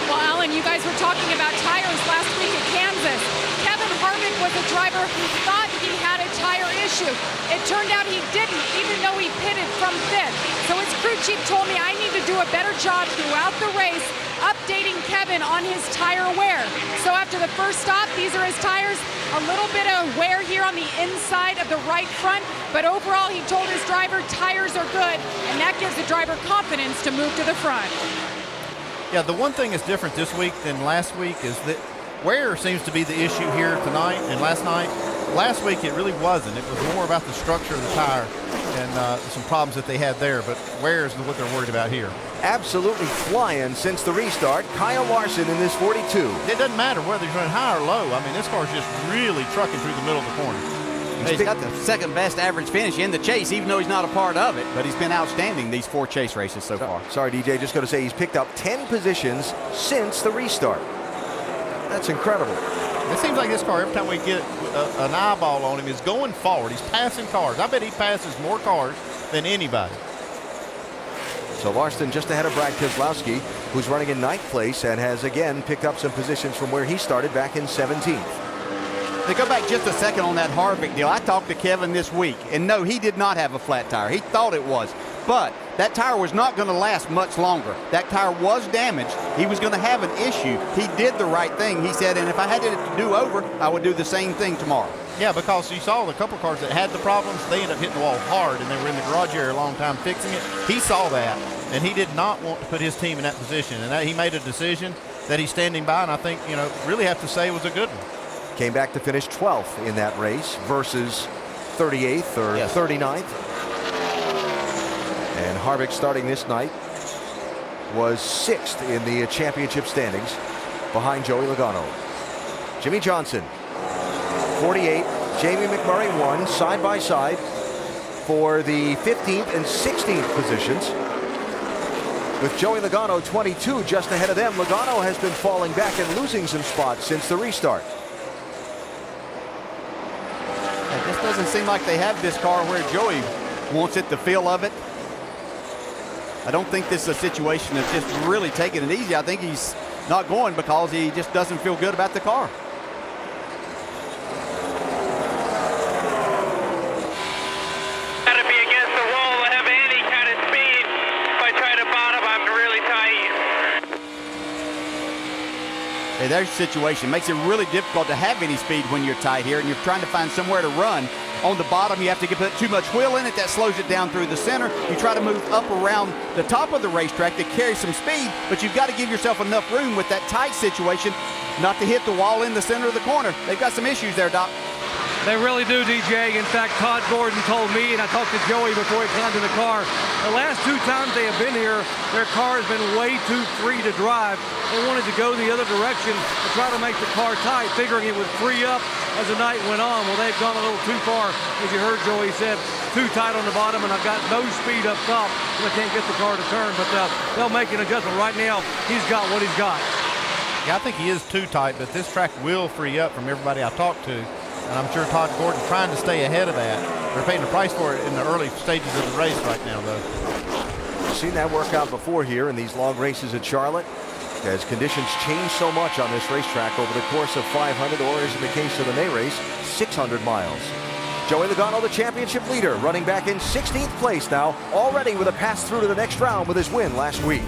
Well, Alan, you guys were talking about tires last week at Kansas. Kevin Harvick was a driver who thought he had a tire issue. It turned out he didn't, even though he pitted from fifth. So his crew chief told me I need to do a better job throughout the race updating Kevin on his tire wear. So after the first stop, these are his tires. A little bit of wear here on the inside of the right front, but overall he told his driver tires are good, and that gives the driver confidence to move to the front. Yeah, the one thing that's different this week than last week is that wear seems to be the issue here tonight and last night. Last week it really wasn't. It was more about the structure of the tire and some problems that they had there, but wear is what they're worried about here. Absolutely flying since the restart. Kyle Larson in this 42. It doesn't matter whether he's running high or low. I mean, this car's just really trucking through the middle of the corner. He's got the second best average finish in the chase, even though he's not a part of it. But he's been outstanding these 4 chase races so far. Sorry, DJ, just going to say he's picked up 10 positions since the restart. That's incredible. It seems like this car, every time we get an eyeball on him, is going forward. He's passing cars. I bet he passes more cars than anybody. So Larson just ahead of Brad Keselowski, who's running in 9th place and has again picked up some positions from where he started back in 17th. To go back just a second on that Harvick deal, I talked to Kevin this week, and no, he did not have a flat tire. He thought it was, but that tire was not going to last much longer. That tire was damaged. He was going to have an issue. He did the right thing, he said, and if I had it to do over, I would do the same thing tomorrow. Yeah, because you saw the couple cars that had the problems, they ended up hitting the wall hard, and they were in the garage area a long time fixing it. He saw that, and he did not want to put his team in that position, and he made a decision that he's standing by, and I think, really have to say it was a good one. Came back to finish 12th in that race versus 38th or 39th. And Harvick starting this night was 6th in the championship standings behind Joey Logano. Jimmy Johnson, 48. Jamie McMurray won side by side for the 15th and 16th positions. With Joey Logano 22 just ahead of them, Logano has been falling back and losing some spots since the restart. It just doesn't seem like they have this car where Joey wants it, the feel of it. I don't think this is a situation that's just really taking it easy. I think he's not going because he just doesn't feel good about the car. Got to be against the wall to have any kind of speed. If I try to bottom, I'm really tight. Hey, there's a situation. Makes it really difficult to have any speed when you're tight here and you're trying to find somewhere to run. On the bottom, you have to put too much wheel in it. That slows it down through the center. You try to move up around the top of the racetrack to carry some speed, but you've got to give yourself enough room with that tight situation not to hit the wall in the center of the corner. They've got some issues there, Doc. They really do, DJ. In fact, Todd Gordon told me, and I talked to Joey before he climbed in the car, the last 2 times they have been here, their car has been way too free to drive. They wanted to go the other direction to try to make the car tight, figuring it would free up as the night went on. Well, they've gone a little too far. As you heard Joey said, too tight on the bottom, and I've got no speed up top, so they can't get the car to turn. But they'll make an adjustment. Right now, he's got what he's got. Yeah, I think he is too tight, but this track will free up from everybody I talked to. And I'm sure Todd Gordon trying to stay ahead of that. They're paying the price for it in the early stages of the race right now, though. We've seen that work out before here in these long races at Charlotte, as conditions change so much on this racetrack over the course of 500, or as in the case of the May race, 600 miles. Joey Logano, the championship leader, running back in 16th place now, already with a pass through to the next round with his win last week.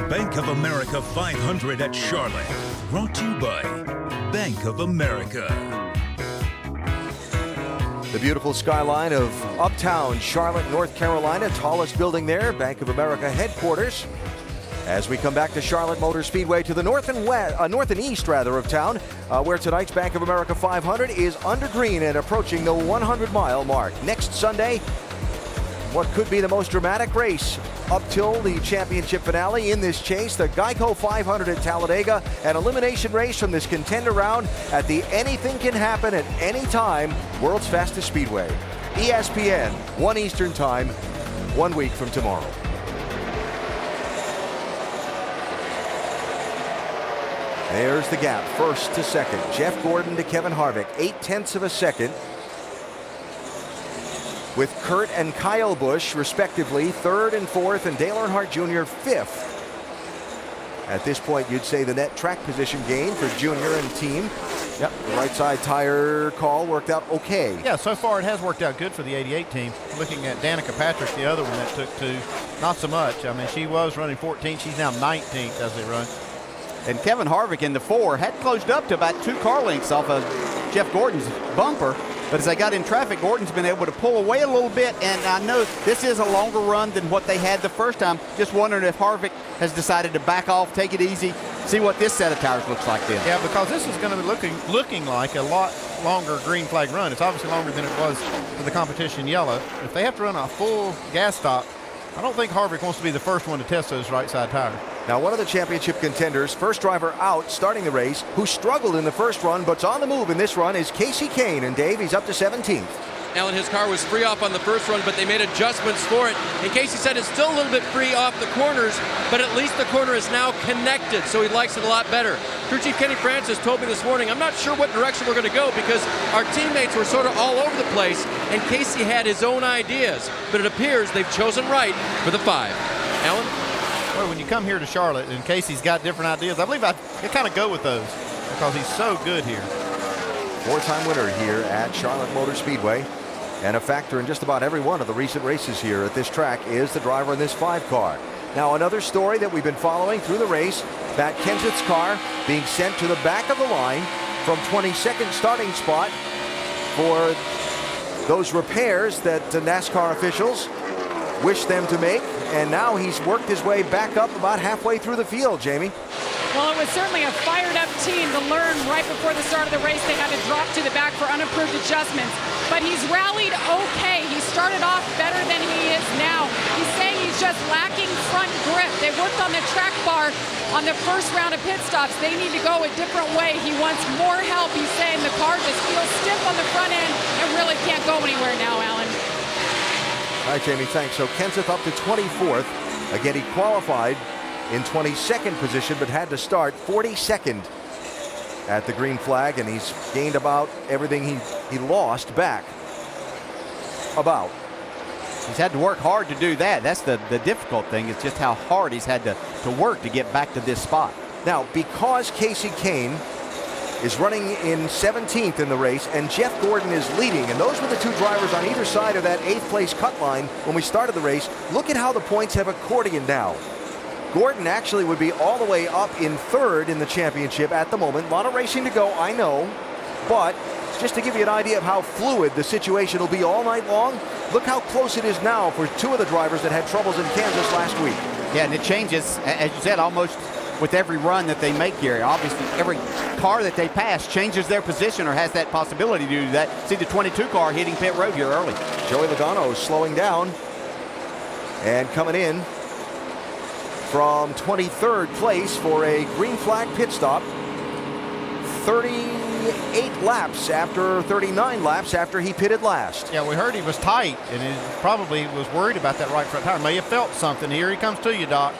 Bank of America 500 at Charlotte. Brought to you by Bank of America. The beautiful skyline of uptown Charlotte, North Carolina, tallest building there, Bank of America headquarters. As we come back to Charlotte Motor Speedway to the north and east of town, where tonight's Bank of America 500 is under green and approaching the 100-mile mark. Next Sunday, what could be the most dramatic race up till the championship finale in this chase, the Geico 500 at Talladega, an elimination race from this contender round at the anything can happen at any time world's fastest speedway. ESPN, 1 Eastern time, 1 week from tomorrow. There's the gap, first to second. Jeff Gordon to Kevin Harvick, 0.8 of a second. With Kurt and Kyle Busch, respectively, third and fourth, and Dale Earnhardt Jr. fifth. At this point, you'd say the net track position gain for Junior and team. Yep, the right side tire call worked out okay. Yeah, so far it has worked out good for the 88 team. Looking at Danica Patrick, the other one that took 2, not so much. I mean, she was running 14th. She's now 19th as they run. And Kevin Harvick in the 4 had closed up to about 2 car lengths off of Jeff Gordon's bumper. But as they got in traffic, Gordon's been able to pull away a little bit. And I know this is a longer run than what they had the first time. Just wondering if Harvick has decided to back off, take it easy, see what this set of tires looks like then. Yeah, because this is going to be looking like a lot longer green flag run. It's obviously longer than it was for the competition yellow. If they have to run a full gas stop, I don't think Harvick wants to be the first one to test those right side tires. Now, one of the championship contenders, first driver out starting the race, who struggled in the first run but's on the move in this run, is Kasey Kahne. And Dave, he's up to 17th. Alan, his car was free off on the first run, but they made adjustments for it. And Kasey said it's still a little bit free off the corners, but at least the corner is now connected, so he likes it a lot better. Crew Chief Kenny Francis told me this morning, I'm not sure what direction we're going to go because our teammates were sort of all over the place, and Kasey had his own ideas, but it appears they've chosen right for the 5. Alan? Well, when you come here to Charlotte and Casey's got different ideas, I believe I kind of go with those because he's so good here. 4-time winner here at Charlotte Motor Speedway. And a factor in just about every one of the recent races here at this track is the driver in this 5 car. Now, another story that we've been following through the race, Matt Kenseth's car being sent to the back of the line from 22nd starting spot for those repairs that NASCAR officials wish them to make. And now he's worked his way back up about halfway through the field, Jamie. Well, it was certainly a fired-up team to learn right before the start of the race they had to drop to the back for unapproved adjustments. But he's rallied okay. He started off better than he is now. He's saying he's just lacking front grip. They worked on the track bar on the first round of pit stops. They need to go a different way. He wants more help. He's saying the car just feels stiff on the front end and really can't go anywhere now, Alan. All right, Jamie, thanks. So Kenseth up to 24th. Again, he qualified in 22nd position, but had to start 42nd at the green flag, and he's gained about everything he lost back. About. He's had to work hard to do that. That's the difficult thing. It's just how hard he's had to work to get back to this spot. Now, because Kasey Kahne is running in 17th in the race, and Jeff Gordon is leading, and those were the 2 drivers on either side of that 8th place cut line when we started the race. Look at how the points have accordioned now. Gordon actually would be all the way up in 3rd in the championship at the moment. A lot of racing to go, I know, but just to give you an idea of how fluid the situation will be all night long, look how close it is now for 2 of the drivers that had troubles in Kansas last week. Yeah, and it changes, as you said, almost with every run that they make here. Obviously, every car that they pass changes their position or has that possibility to do that. See the 22 car hitting pit road here early. Joey Logano slowing down and coming in from 23rd place for a green flag pit stop. 38 laps after 39 laps after he pitted last. Yeah, we heard he was tight, and he probably was worried about that right front tire. May have felt something. Here he comes to you, Doc.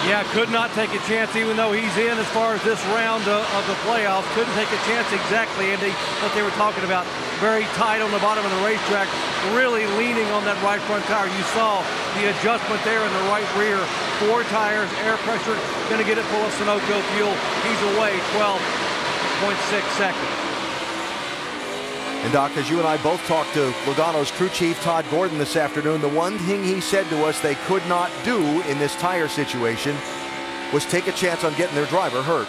Yeah, could not take a chance, even though he's in as far as this round of the playoffs. Couldn't take a chance exactly, Andy, what they were talking about. Very tight on the bottom of the racetrack, really leaning on that right front tire. You saw the adjustment there in the right rear. 4 tires, air pressure, going to get it full of Sunoco fuel. He's away 12.6 seconds. And Doc, as you and I both talked to Logano's crew chief, Todd Gordon, this afternoon, the one thing he said to us they could not do in this tire situation was take a chance on getting their driver hurt.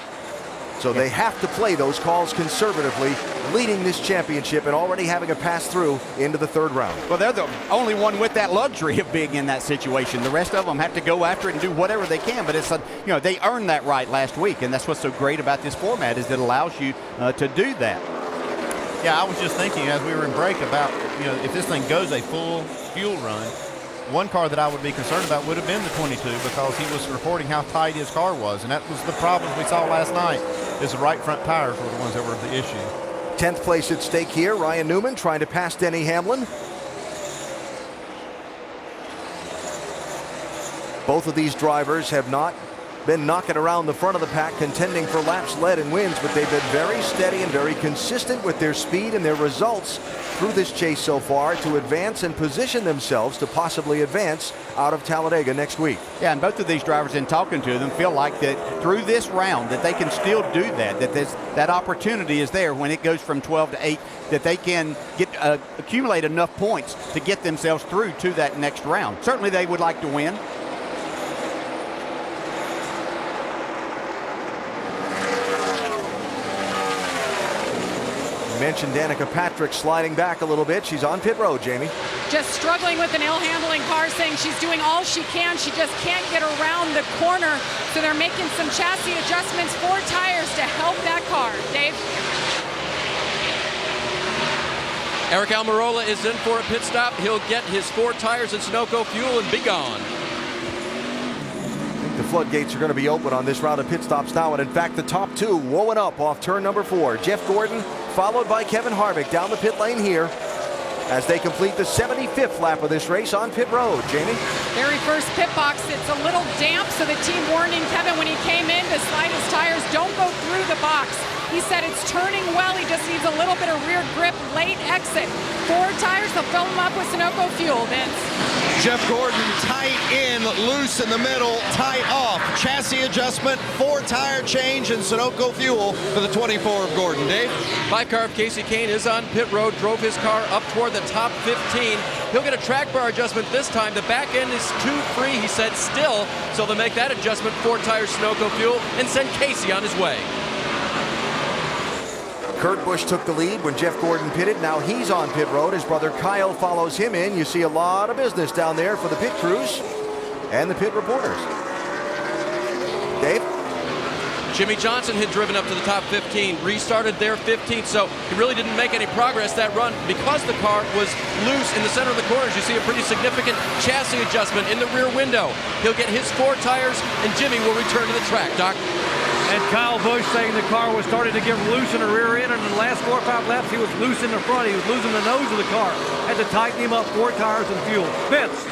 So they have to play those calls conservatively, leading this championship and already having a pass through into the third round. Well, they're the only one with that luxury of being in that situation. The rest of them have to go after it and do whatever they can. But it's they earned that right last week, and that's what's so great about this format is it allows you to do that. Yeah, I was just thinking as we were in break about if this thing goes a full fuel run. One car that I would be concerned about would have been the 22 because he was reporting how tight his car was, and that was the problem we saw last night. Is the right front tires were the ones that were the issue. 10th place at stake here. Ryan Newman trying to pass Denny Hamlin. Both of these drivers have not been knocking around the front of the pack, contending for laps led and wins, but they've been very steady and very consistent with their speed and their results through this chase so far to advance and position themselves to possibly advance out of Talladega next week. Yeah, and both of these drivers, in talking to them, feel like that through this round that they can still do that, that opportunity is there when it goes from 12 to 8, that they can accumulate enough points to get themselves through to that next round. Certainly they would like to win. Mentioned Danica Patrick sliding back a little bit. She's on pit road, Jamie. Just struggling with an ill-handling car, saying she's doing all she can. She just can't get around the corner. So they're making some chassis adjustments, 4 tires to help that car. Dave? Eric Almirola is in for a pit stop. He'll get his 4 tires and Sunoco fuel and be gone. The floodgates are going to be open on this round of pit stops now, and in fact the top 2 wooing up off turn number 4. Jeff Gordon followed by Kevin Harvick down the pit lane here as they complete the 75th lap of this race on pit road. Jamie? Very first pit box, it's a little damp, so the team warning Kevin when he came in to slide his tires, don't go through the box. He said it's turning well, he just needs a little bit of rear grip, late exit. 4 tires, they'll fill them up with Sunoco fuel, Vince. Jeff Gordon tight in, loose in the middle, tight off. Chassis adjustment, 4 tire change, and Sunoco fuel for the 24 of Gordon. Dave? Bike car of Casey Kane is on pit road, drove his car up toward the top 15. He'll get a track bar adjustment this time. The back end is too free, he said, still. So they'll make that adjustment, 4 tires Sunoco fuel, and send Casey on his way. Kurt Busch took the lead when Jeff Gordon pitted. Now he's on pit road. His brother Kyle follows him in. You see a lot of business down there for the pit crews and the pit reporters. Dave? Jimmy Johnson had driven up to the top 15, restarted there 15th, so he really didn't make any progress that run because the car was loose in the center of the corners. You see a pretty significant chassis adjustment in the rear window. He'll get his 4 tires, and Jimmy will return to the track. Doc? And Kyle Busch saying the car was starting to get loose in the rear end, and in the last 4 or 5 laps, he was loose in the front. He was losing the nose of the car. Had to tighten him up, 4 tires and fuel. Vince?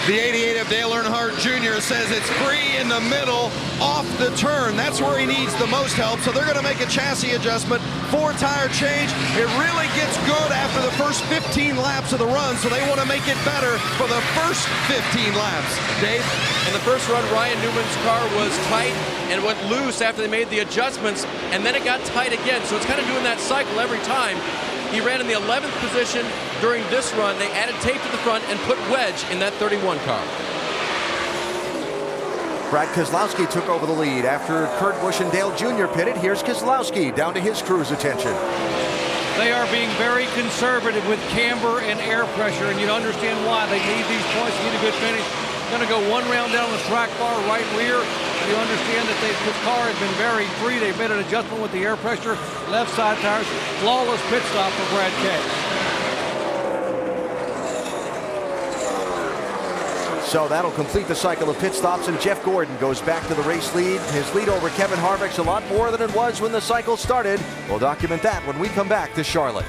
The 88 of Dale Earnhardt Jr. says it's free in the middle, off the turn. That's where he needs the most help. So they're going to make a chassis adjustment, 4 tire change. It really gets good after the first 15 laps of the run, so they want to make it better for the first 15 laps. Dave? In the first run, Ryan Newman's car was tight and went loose after they made the adjustments, and then it got tight again. So it's kind of doing that cycle every time. He ran in the 11th position during this run. They added tape to the front and put wedge in that 31 car. Brad Keselowski took over the lead after Kurt Busch and Dale Jr. pitted. Here's Keselowski down to his crew's attention. They are being very conservative with camber and air pressure, and you understand why. They need these points to get a good finish. Going to go 1 round down the track bar, right rear. You understand that the car has been very free. They've made an adjustment with the air pressure, left side tires. Flawless pit stop for Brad Kay. So that'll complete the cycle of pit stops, and Jeff Gordon goes back to the race lead. His lead over Kevin Harvick's a lot more than it was when the cycle started. We'll document that when we come back to Charlotte.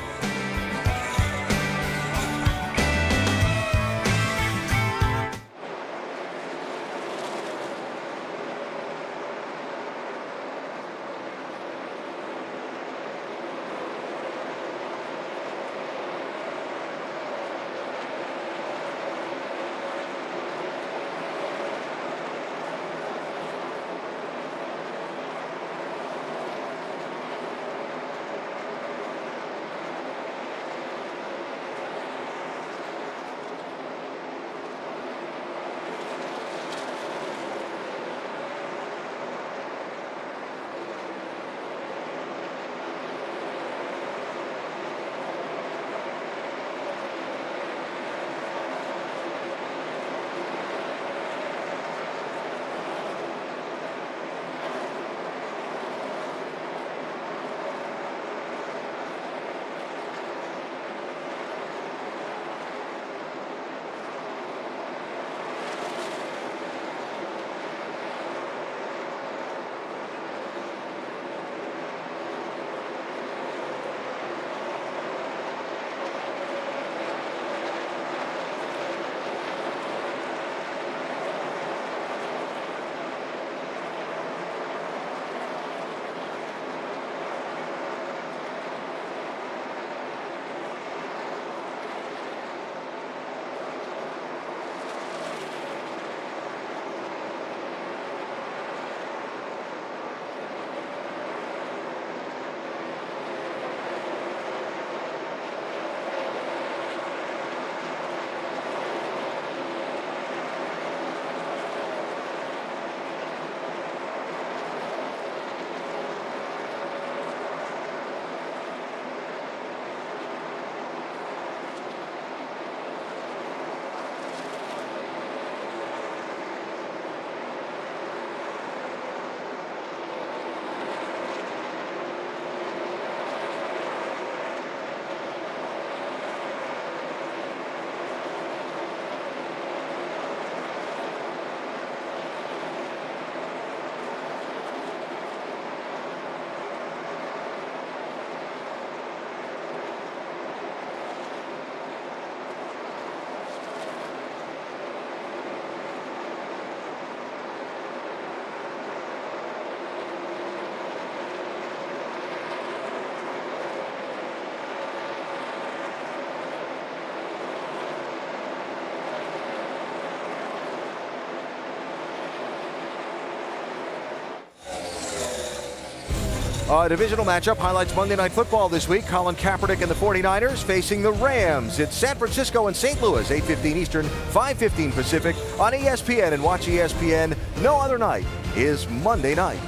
A divisional matchup highlights Monday Night Football this week. Colin Kaepernick and the 49ers facing the Rams. It's San Francisco and St. Louis, 8:15 Eastern, 5:15 Pacific on ESPN. And watch ESPN. No other night is Monday night.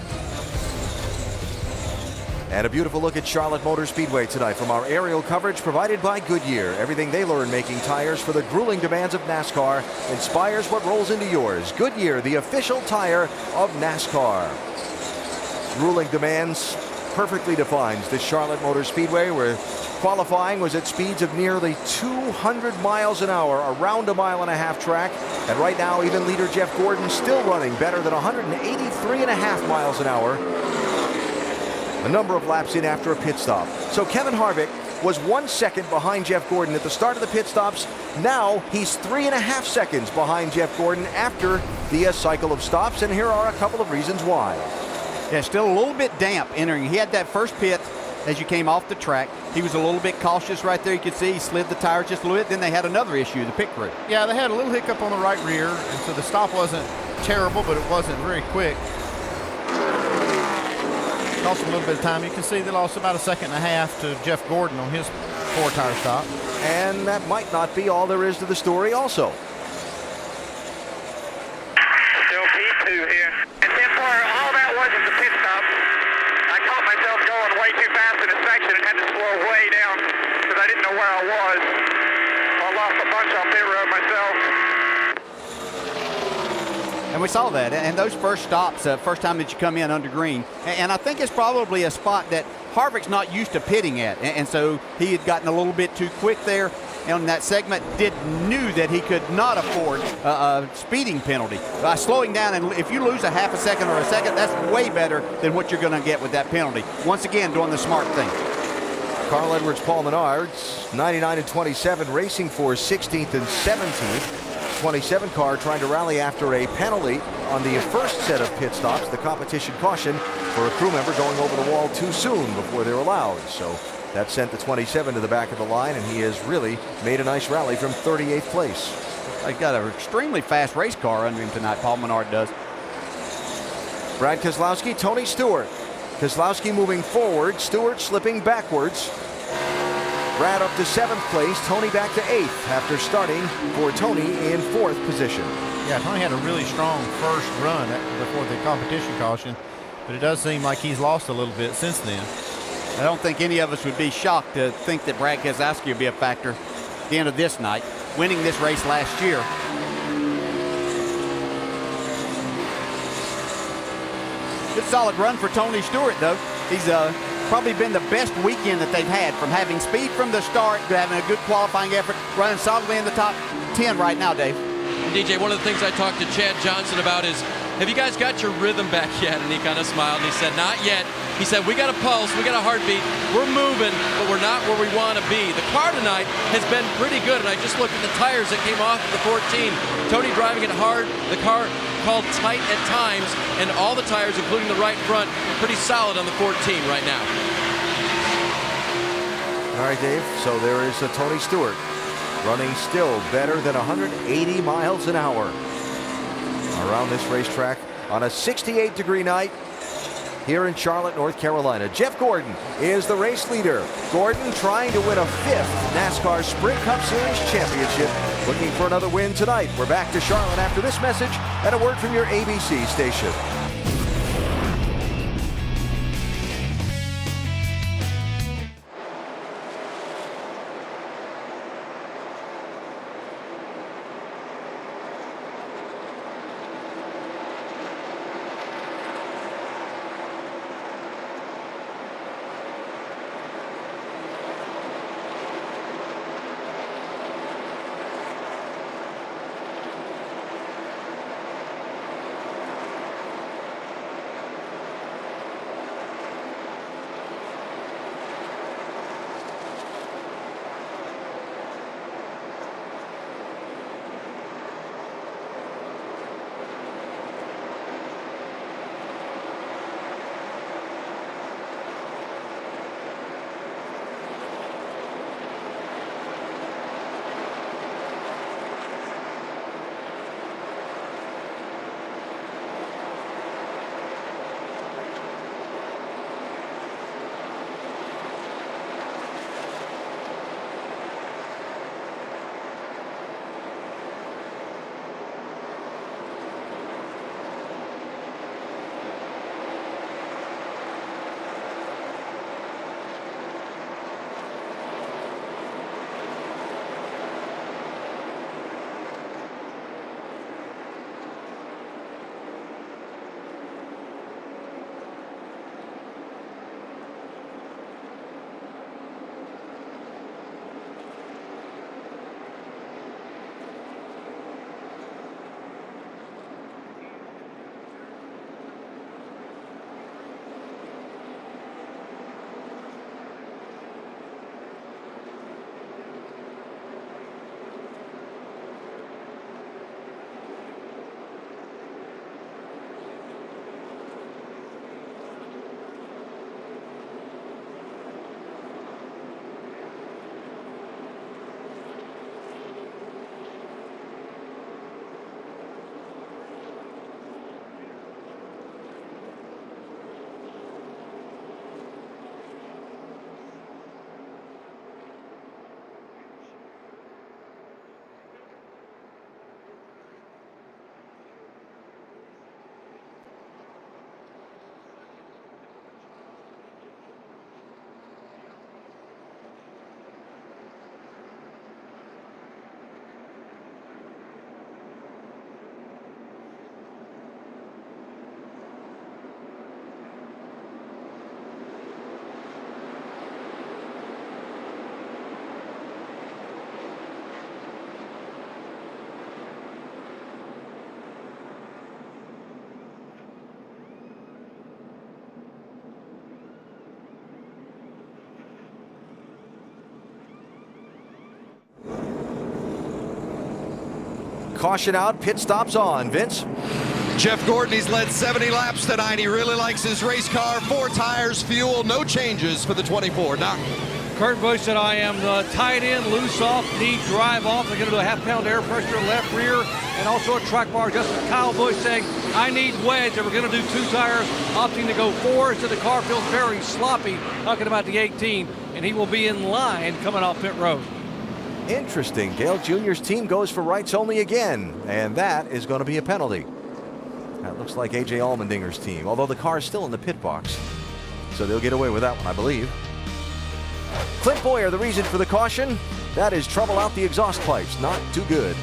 And a beautiful look at Charlotte Motor Speedway tonight from our aerial coverage provided by Goodyear. Everything they learn making tires for the grueling demands of NASCAR inspires what rolls into yours. Goodyear, the official tire of NASCAR. Grueling demands perfectly defines the Charlotte Motor Speedway, where qualifying was at speeds of nearly 200 miles an hour, around a mile and a half track. And right now, even leader Jeff Gordon still running better than 183.5 miles an hour. A number of laps in after a pit stop. So Kevin Harvick was 1 second behind Jeff Gordon at the start of the pit stops. Now he's 3.5 seconds behind Jeff Gordon after the cycle of stops. And here are a couple of reasons why. Yeah, still a little bit damp entering. He had that first pit as you came off the track. He was a little bit cautious right there. You could see he slid the tires just a little bit. Then they had another issue, the pit crew. Yeah, they had a little hiccup on the right rear, and so the stop wasn't terrible, but it wasn't very quick. Lost a little bit of time. You can see they lost about 1.5 seconds to Jeff Gordon on his 4-tire stop. And that might not be all there is to the story also. Still P2 here. And then for all that was at the pit stop, I caught myself going way too fast in a section and had to slow way down because I didn't know where I was. I lost a bunch on pit road myself. And we saw that. And those first stops, first time that you come in under green. And I think it's probably a spot that Harvick's not used to pitting at. And so he had gotten a little bit too quick there on that segment. Knew that he could not afford a speeding penalty. By slowing down, and if you lose 0.5 second or a second, that's way better than what you're going to get with that penalty. Once again, doing the smart thing. Carl Edwards, Paul Menards, 99 and 27, racing for 16th and 17th. 27 car trying to rally after a penalty on the first set of pit stops, the competition caution for a crew member going over the wall too soon before they're allowed. So that sent the 27 to the back of the line, and he has really made a nice rally from 38th place. He's got an extremely fast race car under him tonight, Paul Menard does. Brad Keselowski, Tony Stewart. Keselowski moving forward, Stewart slipping backwards. Brad up to 7th place, Tony back to 8th after starting for Tony in 4th position. Yeah, Tony had a really strong first run before the competition caution, but it does seem like he's lost a little bit since then. I don't think any of us would be shocked to think that Brad Keselowski would be a factor at the end of this night, winning this race last year. Good solid run for Tony Stewart, though. He's probably been the best weekend that they've had, from having speed from the start to having a good qualifying effort, running solidly in the top 10 right now, Dave. And DJ, one of the things I talked to Chad Johnson about is, have you guys got your rhythm back yet? And he kind of smiled and he said, not yet. He said, we got a pulse, we got a heartbeat, we're moving, but we're not where we want to be. The car tonight has been pretty good, and I just looked at the tires that came off the 14. Tony driving it hard, the car called tight at times, and all the tires, including the right front, pretty solid on the 14 right now. All right, Dave, so there is Tony Stewart running still better than 180 miles an hour around this racetrack on a 68-degree night here in Charlotte, North Carolina. Jeff Gordon is the race leader. Gordon trying to win a 5th NASCAR Sprint Cup Series championship, looking for another win tonight. We're back to Charlotte after this message and a word from your ABC station. Caution out, pit stops on. Vince? Jeff Gordon, he's led 70 laps tonight. He really likes his race car. 4 tires, fuel, no changes for the 24. Doc. Kurt Busch said, I am tied in, loose off, need drive off. They're going to do a half-pound air pressure left rear and also a track bar adjustment. Kyle Busch saying, I need wedge. They were going to do 2 tires, opting to go 4. So the car feels very sloppy, talking about the 18, and he will be in line coming off pit road. Interesting. Dale Jr.'s team goes for rights only again, and that is going to be a penalty. That looks like A.J. Allmendinger's team, although the car is still in the pit box. So they'll get away with that one, I believe. Clint Bowyer, the reason for the caution, that is trouble out the exhaust pipes. Not too good.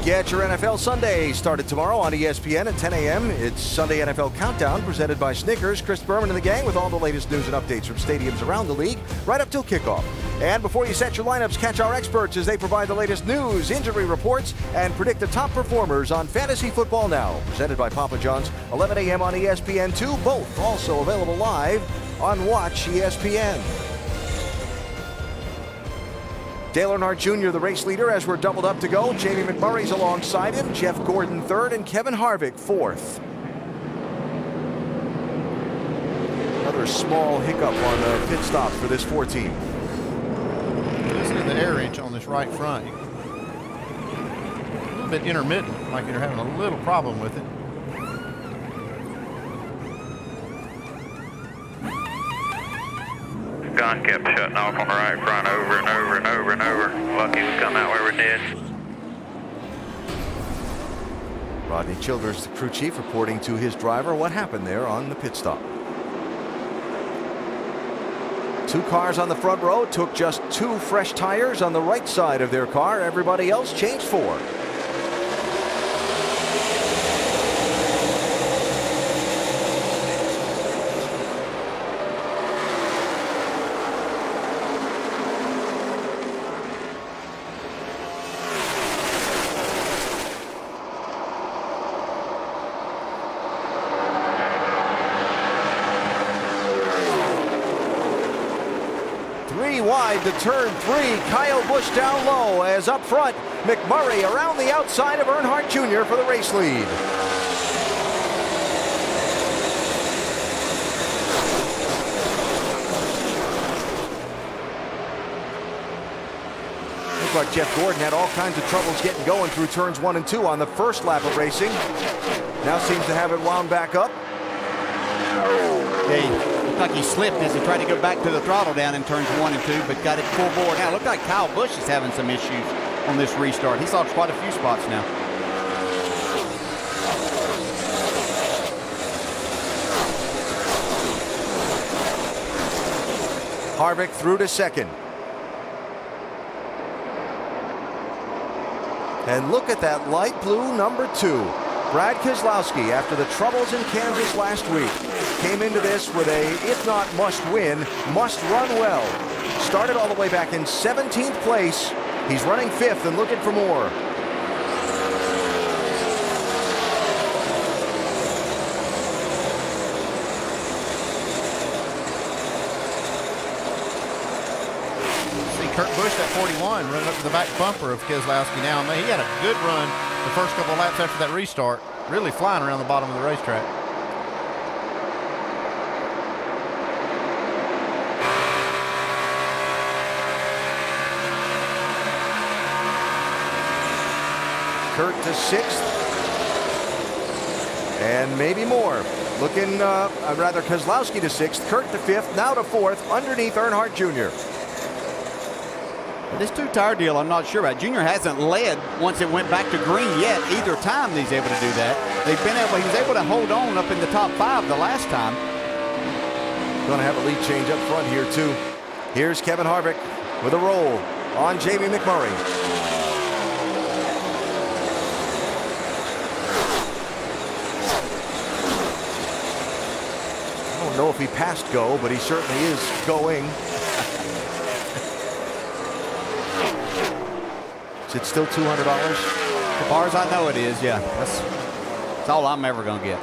Get your NFL Sunday started tomorrow on ESPN at 10 a.m. It's Sunday NFL Countdown presented by Snickers. Chris Berman and the gang with all the latest news and updates from stadiums around the league right up till kickoff. And before you set your lineups, catch our experts as they provide the latest news, injury reports, and predict the top performers on Fantasy Football Now. Presented by Papa John's, 11 a.m. on ESPN2. Both also available live on Watch ESPN. Dale Earnhardt Jr., the race leader, as we're doubled up to go. Jamie McMurray's alongside him. Jeff Gordon third, and Kevin Harvick fourth. Another small hiccup on the pit stop for this 14. Listen to the air inch on this right front. A little bit intermittent, like you're having a little problem with it. Gun kept shutting off on the right front over and over and over and over. Lucky we come out where we did. Rodney Childers, the crew chief, reporting to his driver what happened there on the pit stop. 2 cars on the front row took just 2 fresh tires on the right side of their car. Everybody else changed 4. 3 wide to turn 3. Kyle Busch down low as up front, McMurray around the outside of Earnhardt Jr. for the race lead. Looks like Jeff Gordon had all kinds of troubles getting going through turns 1 and 2 on the first lap of racing. Now seems to have it wound back up. Looked like he slipped as he tried to go back to the throttle down in turns 1 and 2, but got it full bore. Now, it looked like Kyle Busch is having some issues on this restart. He's lost quite a few spots now. Harvick through to second. And look at that light blue number 2. Brad Keselowski, after the troubles in Kansas last week, came into this with a, if not must win, must run well. Started all the way back in 17th place. He's running 5th and looking for more. Kurt Busch at 41 running up to the back bumper of Keselowski now. I mean, he had a good run the first couple of laps after that restart, really flying around the bottom of the racetrack. Kurt to 6th. And maybe more. Looking, rather Keselowski to 6th, Kurt to 5th, now to 4th, underneath Earnhardt Jr. This two-tire deal, I'm not sure about. Junior hasn't led once it went back to green yet. Either time he's able to do that. He was able to hold on up in the top 5 the last time. Going to have a lead change up front here too. Here's Kevin Harvick with a roll on Jamie McMurray. I don't know if he passed go, but he certainly is going. Is it still $200? As far as I know it is, yeah. That's all I'm ever going to get.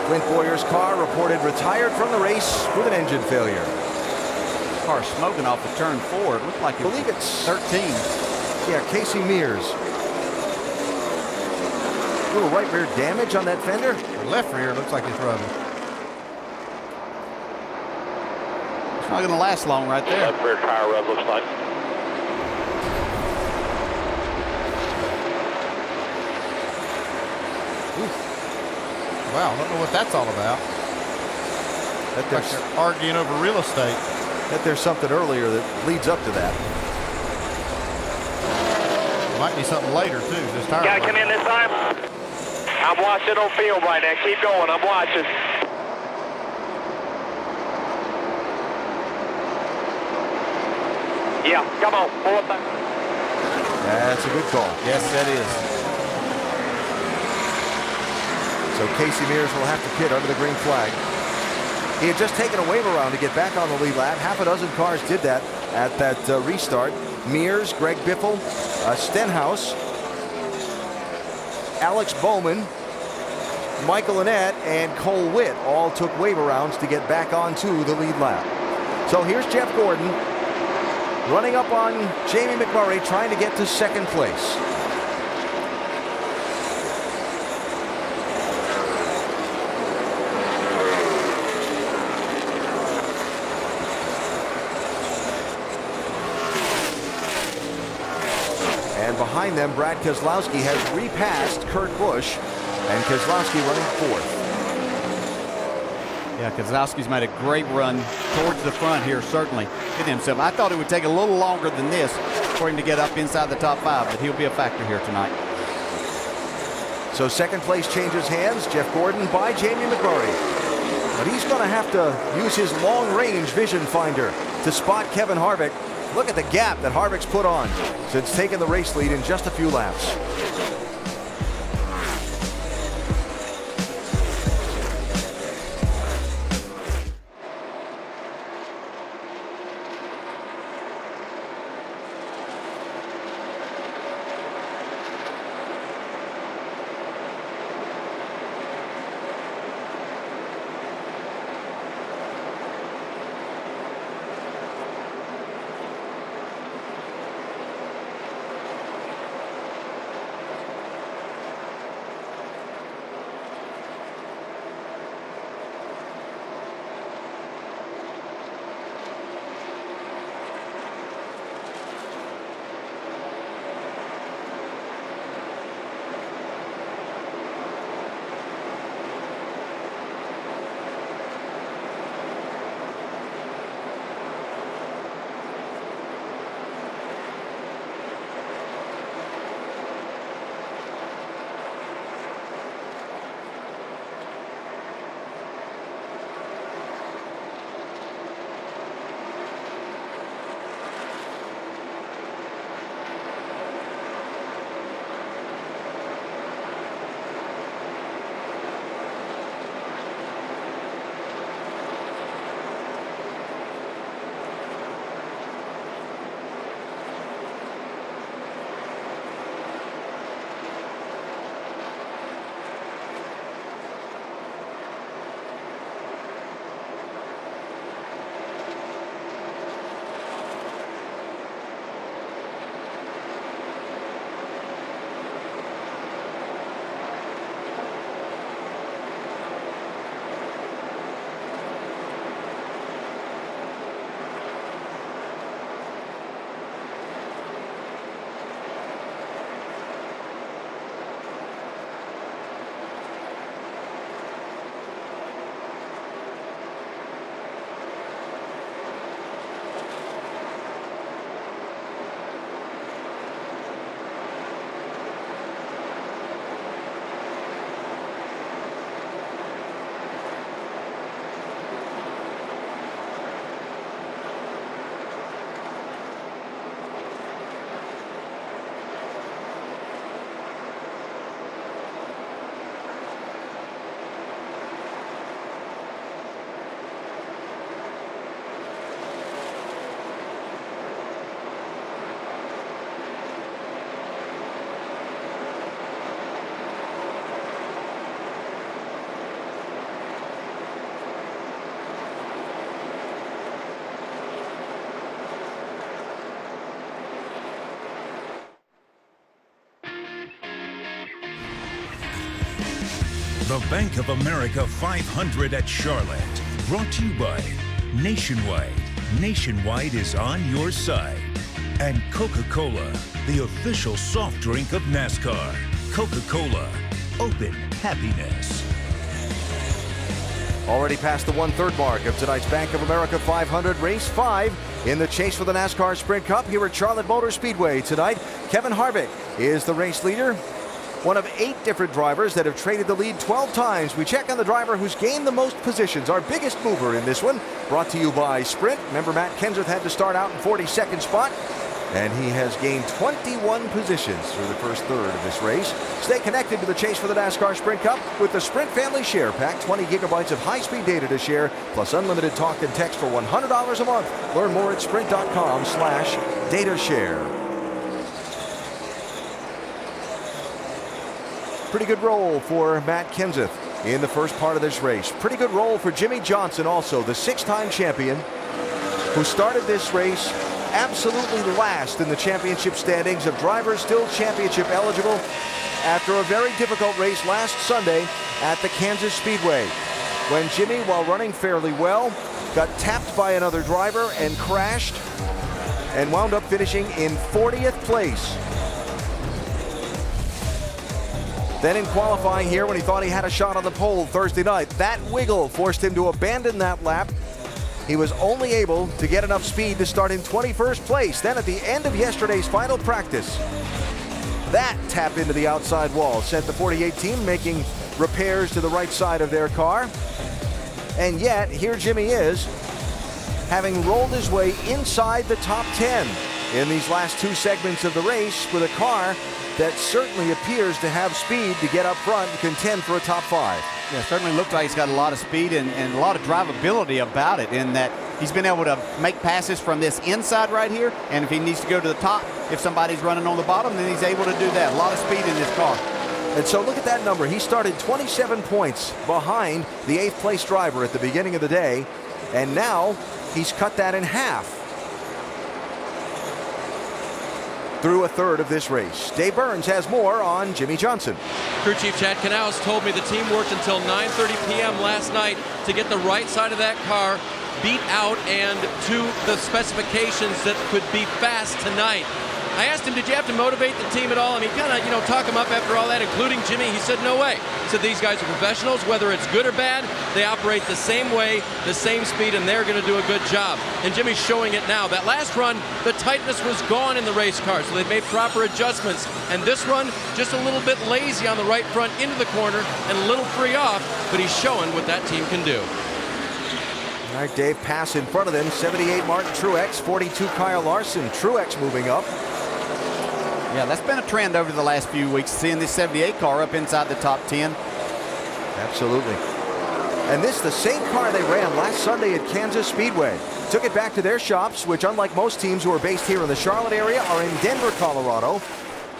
Clint Bowyer's car reported retired from the race with an engine failure. Car smoking off of turn 4. It looked like it believe it's 13. Yeah, Casey Mears. Little right rear damage on that fender. The left rear looks like it's rubbing. It's not going to last long right there. Left rear tire rub looks like. Wow, I don't know what that's all about. That they're arguing over real estate. That there's something earlier that leads up to that. Might be something later too. This tire. Gotta come in this time. I'm watching on film right now. Keep going. I'm watching. Yeah, come on. Pull it back. That's a good call. Yes, that is. So Casey Mears will have to pit under the green flag. He had just taken a wave around to get back on the lead lap. Half a dozen cars did that at that restart. Mears, Greg Biffle, Stenhouse, Alex Bowman, Michael Annett, and Cole Witt all took wave arounds to get back onto the lead lap. So here's Jeff Gordon running up on Jamie McMurray, trying to get to second place. And behind them, Brad Keselowski has repassed Kurt Busch, and Keselowski running 4th. Yeah, Keselowski's made a great run towards the front here, certainly. Getting himself. I thought it would take a little longer than this for him to get up inside the top 5, but he'll be a factor here tonight. So second place changes hands. Jeff Gordon by Jamie McMurray. But he's going to have to use his long-range vision finder to spot Kevin Harvick. Look at the gap that Harvick's put on since taking the race lead in just a few laps. The Bank of America 500 at Charlotte. Brought to you by Nationwide. Nationwide is on your side. And Coca-Cola, the official soft drink of NASCAR. Coca-Cola, open happiness. Already past the 1/3 mark of tonight's Bank of America 500, race 5 in the chase for the NASCAR Sprint Cup here at Charlotte Motor Speedway tonight. Kevin Harvick is the race leader. One of 8 different drivers that have traded the lead 12 times. We check on the driver who's gained the most positions, our biggest mover in this one. Brought to you by Sprint. Remember, Matt Kenseth had to start out in 42nd spot, and he has gained 21 positions through the first third of this race. Stay connected to the chase for the NASCAR Sprint Cup with the Sprint Family Share Pack. 20 gigabytes of high-speed data to share, plus unlimited talk and text for $100 a month. Learn more at sprint.com/datashare. Pretty good roll for Matt Kenseth in the first part of this race. Pretty good roll for Jimmie Johnson also, the 6-time champion who started this race absolutely last in the championship standings of drivers still championship eligible after a very difficult race last Sunday at the Kansas Speedway, when Jimmy, while running fairly well, got tapped by another driver and crashed and wound up finishing in 40th place. Then in qualifying here, when he thought he had a shot on the pole Thursday night, that wiggle forced him to abandon that lap. He was only able to get enough speed to start in 21st place. Then at the end of yesterday's final practice, that tap into the outside wall sent the 48 team making repairs to the right side of their car. And yet, here Jimmy is, having rolled his way inside the top 10 in these last 2 segments of the race with a car that certainly appears to have speed to get up front and contend for a top 5. Yeah, certainly looks like he's got a lot of speed and a lot of drivability about it, in that he's been able to make passes from this inside right here, and if he needs to go to the top, if somebody's running on the bottom, then he's able to do that. A lot of speed in this car. And so look at that number. He started 27 points behind the 8th place driver at the beginning of the day, and now he's cut that in half through a third of this race. Dave Burns has more on Jimmie Johnson. Crew Chief Chad Knaus told me the team worked until 9:30 p.m. last night to get the right side of that car beat out and to the specifications that could be fast tonight. I asked him, did you have to motivate the team at all? I mean, kind of, talk him up after all that, including Jimmy. He said, no way. He said, these guys are professionals. Whether it's good or bad, they operate the same way, the same speed, and they're going to do a good job. And Jimmy's showing it now. That last run, the tightness was gone in the race car, so they've made proper adjustments. And this run, just a little bit lazy on the right front into the corner and a little free off, but he's showing what that team can do. All right, Dave, pass in front of them. 78 Martin Truex, 42 Kyle Larson. Truex moving up. Yeah, that's been a trend over the last few weeks, seeing this 78 car up inside the top 10. Absolutely. And this is the same car they ran last Sunday at Kansas Speedway. Took it back to their shops, which, unlike most teams who are based here in the Charlotte area, are in Denver, Colorado.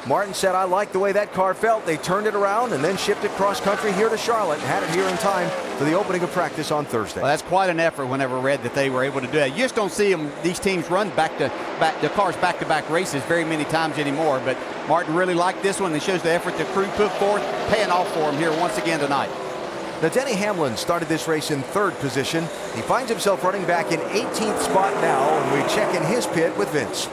Martin said, I like the way that car felt. They turned it around and then shipped it cross country here to Charlotte and had it here in time for the opening of practice on Thursday. Well, that's quite an effort whenever read that they were able to do that. You just don't see these teams run the cars back-to-back races very many times anymore, but Martin really liked this one and shows the effort the crew put forth, paying off for him here once again tonight. Now, Denny Hamlin started this race in 3rd position. He finds himself running back in 18th spot now, and we check in his pit with Vince.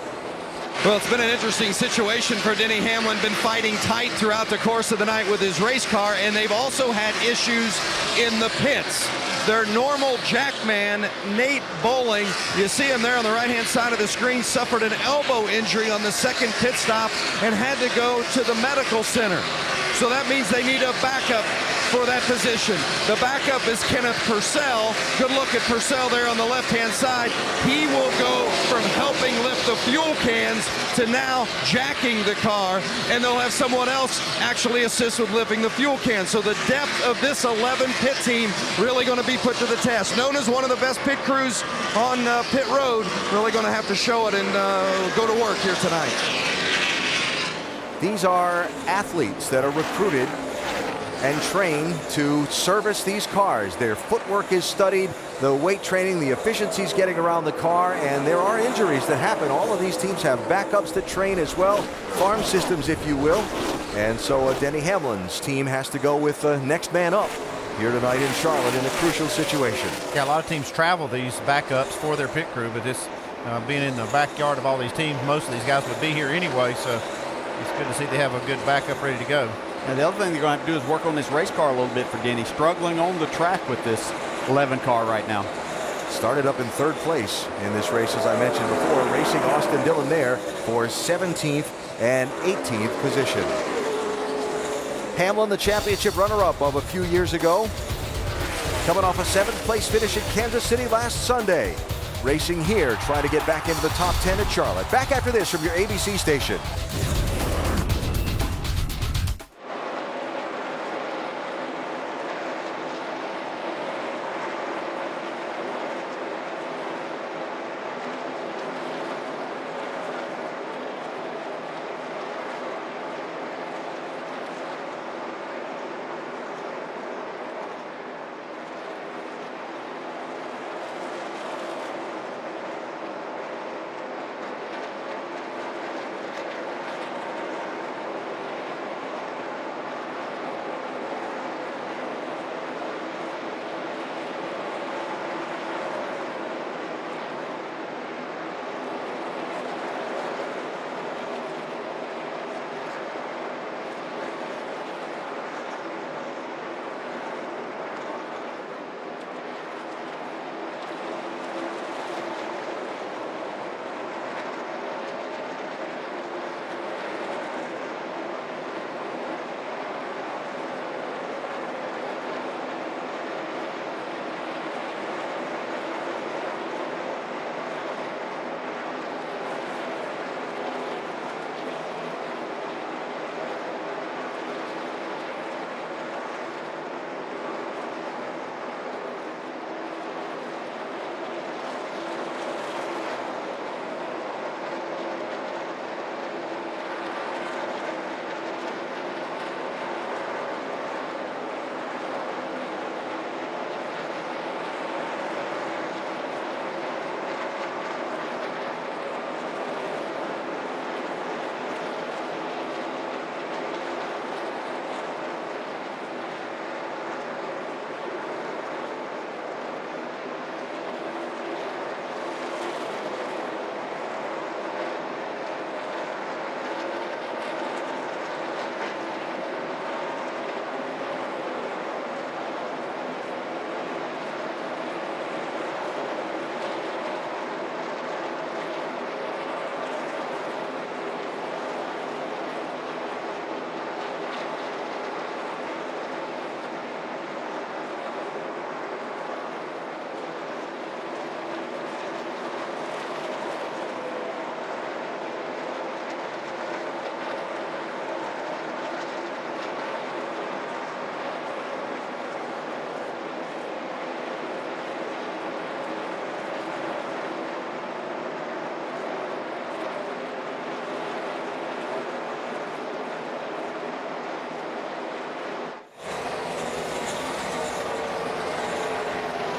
Well, it's been an interesting situation for Denny Hamlin. Been fighting tight throughout the course of the night with his race car, and they've also had issues in the pits. Their normal jackman, Nate Bowling, you see him there on the right-hand side of the screen, suffered an elbow injury on the 2nd pit stop and had to go to the medical center. So that means they need a backup for that position. The backup is Kenneth Purcell. Good look at Purcell there on the left-hand side. He will go from helping lift the fuel cans to now jacking the car, and they'll have someone else actually assist with lifting the fuel cans. So the depth of this 11 pit team really going to be put to the test. Known as one of the best pit crews on pit road, really going to have to show it and go to work here tonight. These are athletes that are recruited and train to service these cars. Their footwork is studied, the weight training, the efficiencies getting around the car, and there are injuries that happen. All of these teams have backups that train as well, farm systems, if you will. And so Denny Hamlin's team has to go with next man up here tonight in Charlotte in a crucial situation. Yeah, a lot of teams travel these backups for their pit crew, but this being in the backyard of all these teams, most of these guys would be here anyway, so it's good to see they have a good backup ready to go. And the other thing they're going to have to do is work on this race car a little bit for Denny. Struggling on the track with this 11 car right now. Started up in 3rd place in this race, as I mentioned before, racing Austin Dillon there for 17th and 18th position. Hamlin, the championship runner-up of a few years ago, coming off a 7th place finish at Kansas City last Sunday. Racing here, trying to get back into the top 10 at Charlotte. Back after this from your ABC station.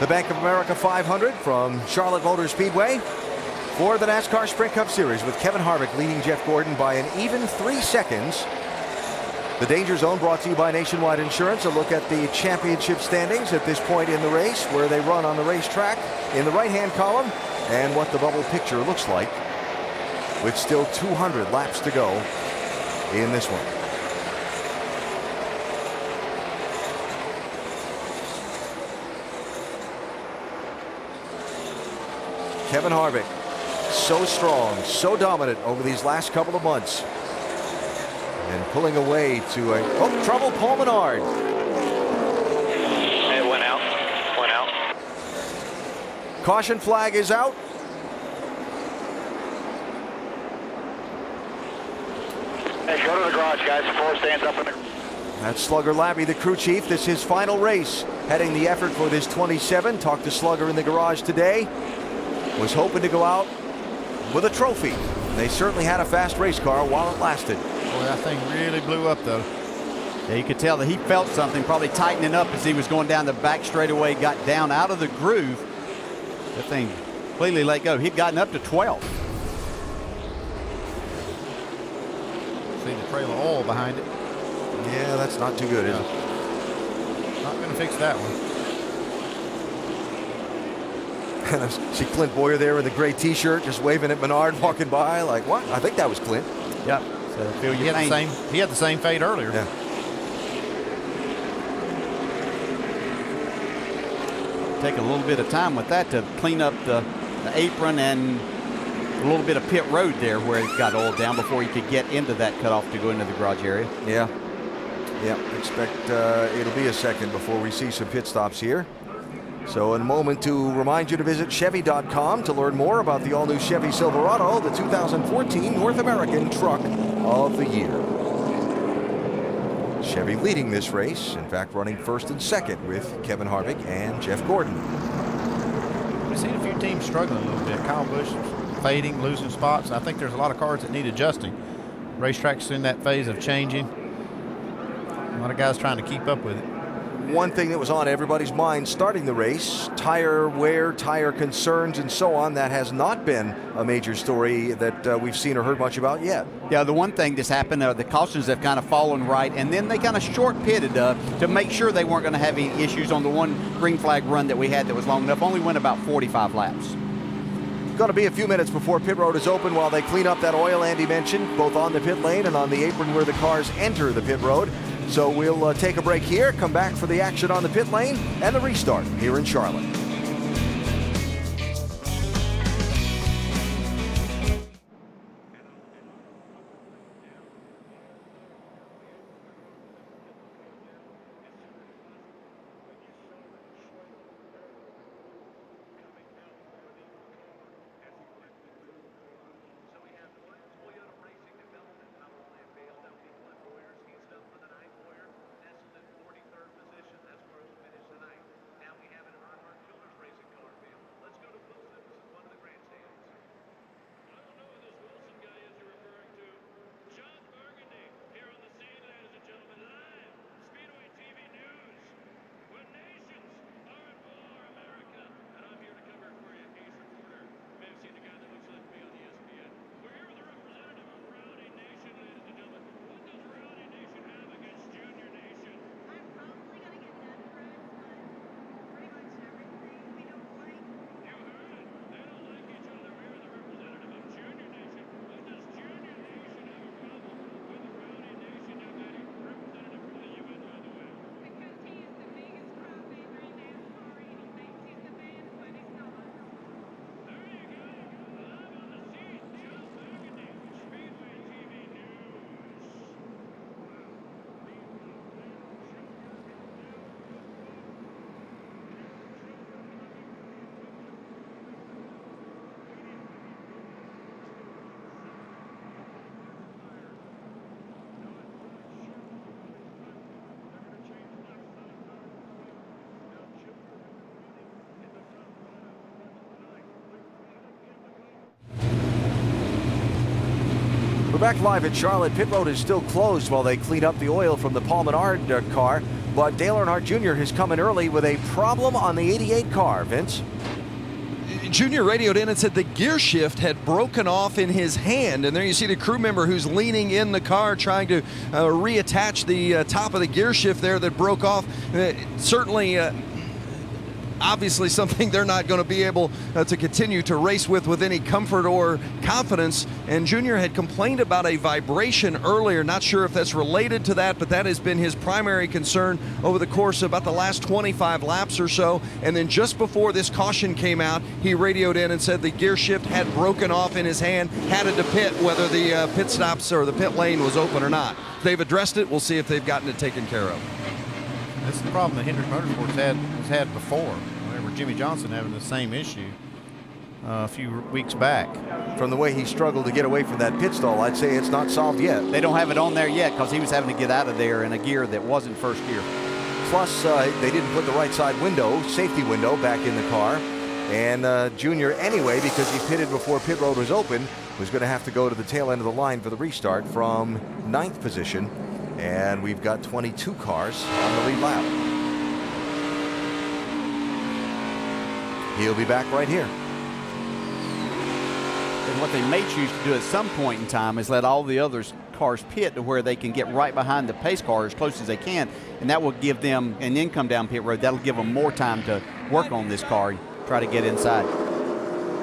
The Bank of America 500 from Charlotte Motor Speedway for the NASCAR Sprint Cup Series, with Kevin Harvick leading Jeff Gordon by an even 3 seconds. The Danger Zone brought to you by Nationwide Insurance. A look at the championship standings at this point in the race, where they run on the racetrack in the right-hand column, and what the bubble picture looks like with still 200 laps to go in this one. Kevin Harvick, so strong, so dominant over these last couple of months. And pulling away to a, trouble, Paul Menard. It went out. Caution flag is out. Hey, go to the garage, guys. 4 stands up in the... That's Slugger Labbe, the crew chief. This is his final race, heading the effort for this 27. Talked to Slugger in the garage today. Was hoping to go out with a trophy. They certainly had a fast race car while it lasted. Boy, that thing really blew up, though. Yeah, you could tell that he felt something, probably tightening up as he was going down the back straightaway, got down out of the groove. That thing completely let go. He'd gotten up to 12. See the trail of oil behind it. Yeah, that's not too good, is it? Not going to fix that one. And I see Clint Boyer there in the gray T-shirt, just waving at Menard, walking by. Like, what? I think that was Clint. Yep. So Phil, he had the same fate earlier. Yeah. Take a little bit of time with that to clean up the apron and a little bit of pit road there where it got oiled down before he could get into that cutoff to go into the garage area. Yeah. Yeah, expect it'll be a second before we see some pit stops here. So in a moment, to remind you to visit Chevy.com to learn more about the all-new Chevy Silverado, the 2014 North American Truck of the Year. Chevy leading this race, in fact running first and second with Kevin Harvick and Jeff Gordon. We've seen a few teams struggling a little bit. Kyle Busch fading, losing spots. I think there's a lot of cars that need adjusting. Racetrack's in that phase of changing. A lot of guys trying to keep up with it. One thing that was on everybody's mind starting the race, tire wear, tire concerns, and so on. That has not been a major story that we've seen or heard much about yet. Yeah, the one thing that's happened, the cautions have kind of fallen right, and then they kind of short pitted to make sure they weren't going to have any issues on the one green flag run that we had that was long enough. Only went about 45 laps. Going to be a few minutes before pit road is open while they clean up that oil Andy mentioned, both on the pit lane and on the apron where the cars enter the pit road. So we'll take a break here, come back for the action on the pit lane and the restart here in Charlotte. We're back live at Charlotte. Pit road is still closed while they clean up the oil from the Paul Menard car. But Dale Earnhardt Jr. has come in early with a problem on the 88 car, Vince. Junior radioed in and said the gear shift had broken off in his hand. And there you see the crew member who's leaning in the car trying to reattach the top of the gear shift there that broke off. Certainly obviously something they're not going to be able to continue to race with any comfort or confidence. And Junior had complained about a vibration earlier. Not sure if that's related to that, but that has been his primary concern over the course of about the last 25 laps or so. And then just before this caution came out, he radioed in and said the gear shift had broken off in his hand, had to pit whether the pit stops or the pit lane was open or not. They've addressed it. We'll see if they've gotten it taken care of. That's the problem that Hendrick Motorsports has had before. Remember Jimmy Johnson having the same issue a few weeks back. From the way he struggled to get away from that pit stall, I'd say it's not solved yet. They don't have it on there yet because he was having to get out of there in a gear that wasn't first gear. Plus, they didn't put the right side window, safety window, back in the car. And Junior, anyway, because he pitted before pit road was open, was going to have to go to the tail end of the line for the restart from 9th position. And we've got 22 cars on the lead lap. He'll be back right here. And what they may choose to do at some point in time is let all the other cars pit to where they can get right behind the pace car as close as they can, and that will give them, and then come down pit road, that'll give them more time to work on this car and try to get inside.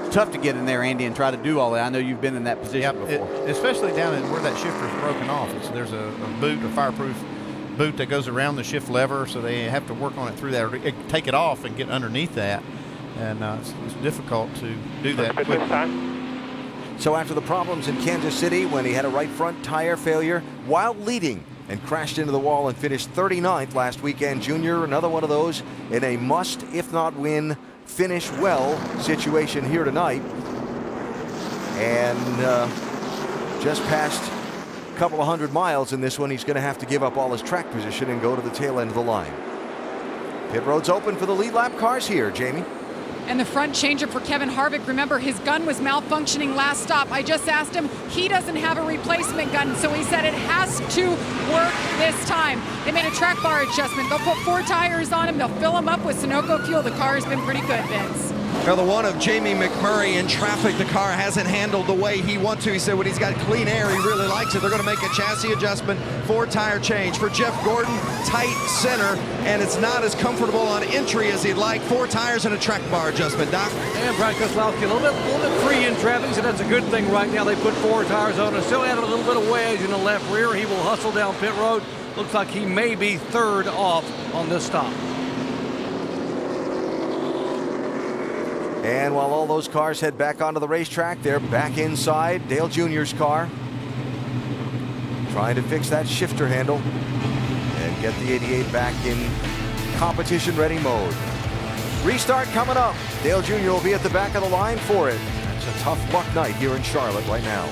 It's tough to get in there, Andy, and try to do all that. I know you've been in that position before. Especially down in where that shifter is broken off. There's a boot, a fireproof boot that goes around the shift lever, so they have to work on it through that, or take it off and get underneath that. And it's difficult to do that quickly. So after the problems in Kansas City when he had a right front tire failure while leading and crashed into the wall and finished 39th last weekend, Junior, another one of those in a must, if not win, finish well situation here tonight. And just past a couple of 100 miles in this one, he's going to have to give up all his track position and go to the tail end of the line. Pit road's open for the lead lap cars here, Jamie. And the front changeup for Kevin Harvick. Remember, his gun was malfunctioning last stop. I just asked him, he doesn't have a replacement gun, so he said it has to work this time. They made a track bar adjustment. They'll put 4 tires on him. They'll fill them up with Sunoco fuel. The car has been pretty good, Vince. Now the one of Jamie McMurray in traffic, the car hasn't handled the way he wants to. He said when he's got clean air, he really likes it. They're going to make a chassis adjustment, 4 tire change. For Jeff Gordon, tight center, and it's not as comfortable on entry as he'd like. 4 tires and a track bar adjustment, Doc. And Brad Keselowski a little bit free in traffic, so that's a good thing right now. They put 4 tires on and still had a little bit of wedge in the left rear. He will hustle down pit road. Looks like he may be 3rd off on this stop. And while all those cars head back onto the racetrack, they're back inside Dale Jr.'s car, trying to fix that shifter handle and get the 88 back in competition-ready mode. Restart coming up. Dale Jr. will be at the back of the line for it. It's a tough luck night here in Charlotte right now.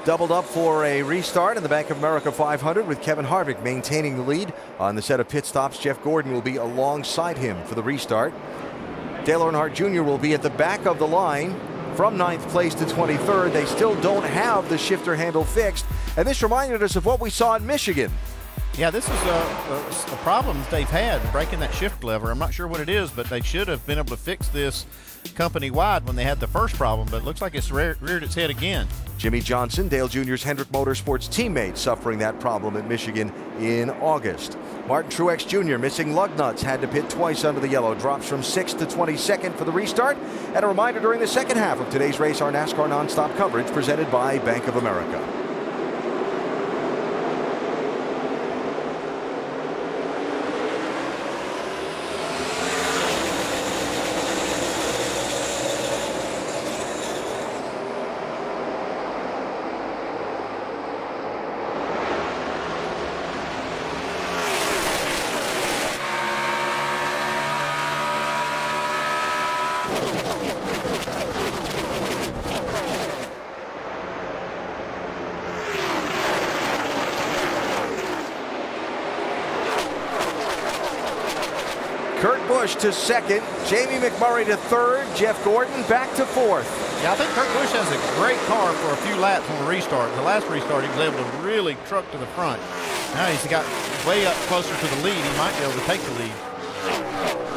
doubled up for a restart in the Bank of America 500 with Kevin Harvick maintaining the lead. On the set of pit stops, Jeff Gordon will be alongside him for the restart. Dale Earnhardt Jr. will be at the back of the line from 9th place to 23rd. They still don't have the shifter handle fixed, and this reminded us of what we saw in Michigan. Yeah, this is a problem they've had, breaking that shift lever. I'm not sure what it is, but they should have been able to fix this company-wide when they had the first problem, but it looks like it's reared its head again. Jimmy Johnson, Dale Jr.'s Hendrick Motorsports teammate, suffering that problem at Michigan in August. Martin Truex Jr. missing lug nuts, had to pit twice under the yellow, drops from 6th to 22nd for the restart. And a reminder during the second half of today's race, our NASCAR nonstop coverage presented by Bank of America. Kurt Busch to second, Jamie McMurray to third, Jeff Gordon back to fourth. Yeah, I think Kurt Busch has a great car for a few laps on the restart. The last restart, he was able to really truck to the front. Now he's got way up closer to the lead. He might be able to take the lead.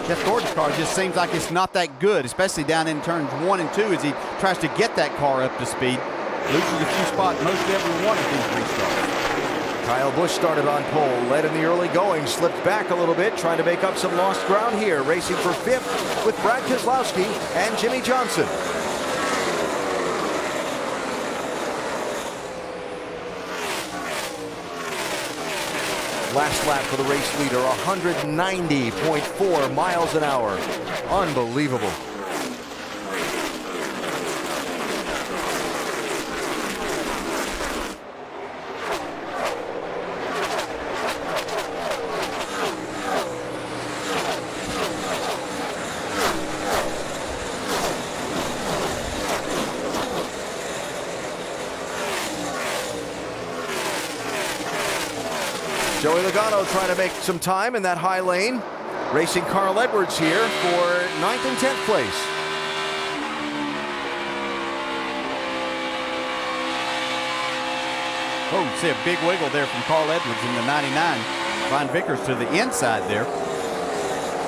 Jeff Gordon's car just seems like it's not that good, especially down in turns 1 and 2 as he tries to get that car up to speed. Loses a few spots most every one of these restarts. Kyle Busch started on pole, led in the early going, slipped back a little bit, trying to make up some lost ground here, racing for 5th with Brad Keselowski and Jimmy Johnson. Last lap for the race leader, 190.4 miles an hour. Unbelievable. Joey Logano trying to make some time in that high lane. Racing Carl Edwards here for 9th and 10th place. Oh, you see a big wiggle there from Carl Edwards in the 99. Ryan Vickers to the inside there.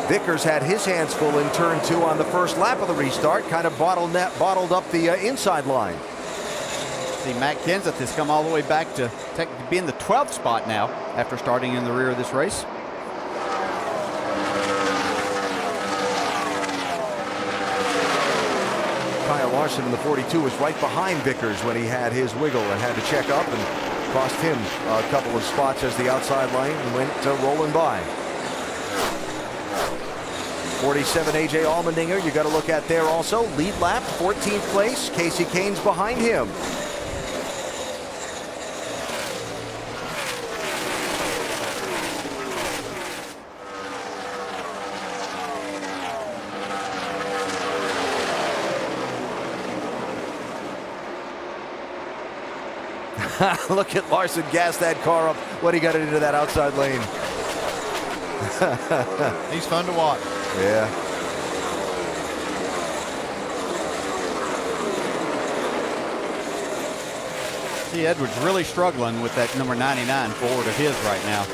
Vickers had his hands full in turn 2 on the first lap of the restart, kind of bottled up the inside line. See, Matt Kenseth has come all the way back to be in the 12th spot now after starting in the rear of this race. Kyle Larson in the 42 was right behind Vickers when he had his wiggle and had to check up, and cost him a couple of spots as the outside lane went rolling by. 47 AJ Allmendinger, you got to look at there also. Lead lap, 14th place. Casey Kane's behind him. Look at Larson gas that car up when he got it into that outside lane. He's fun to watch. Yeah. See, Edwards really struggling with that number 99 forward of his right now.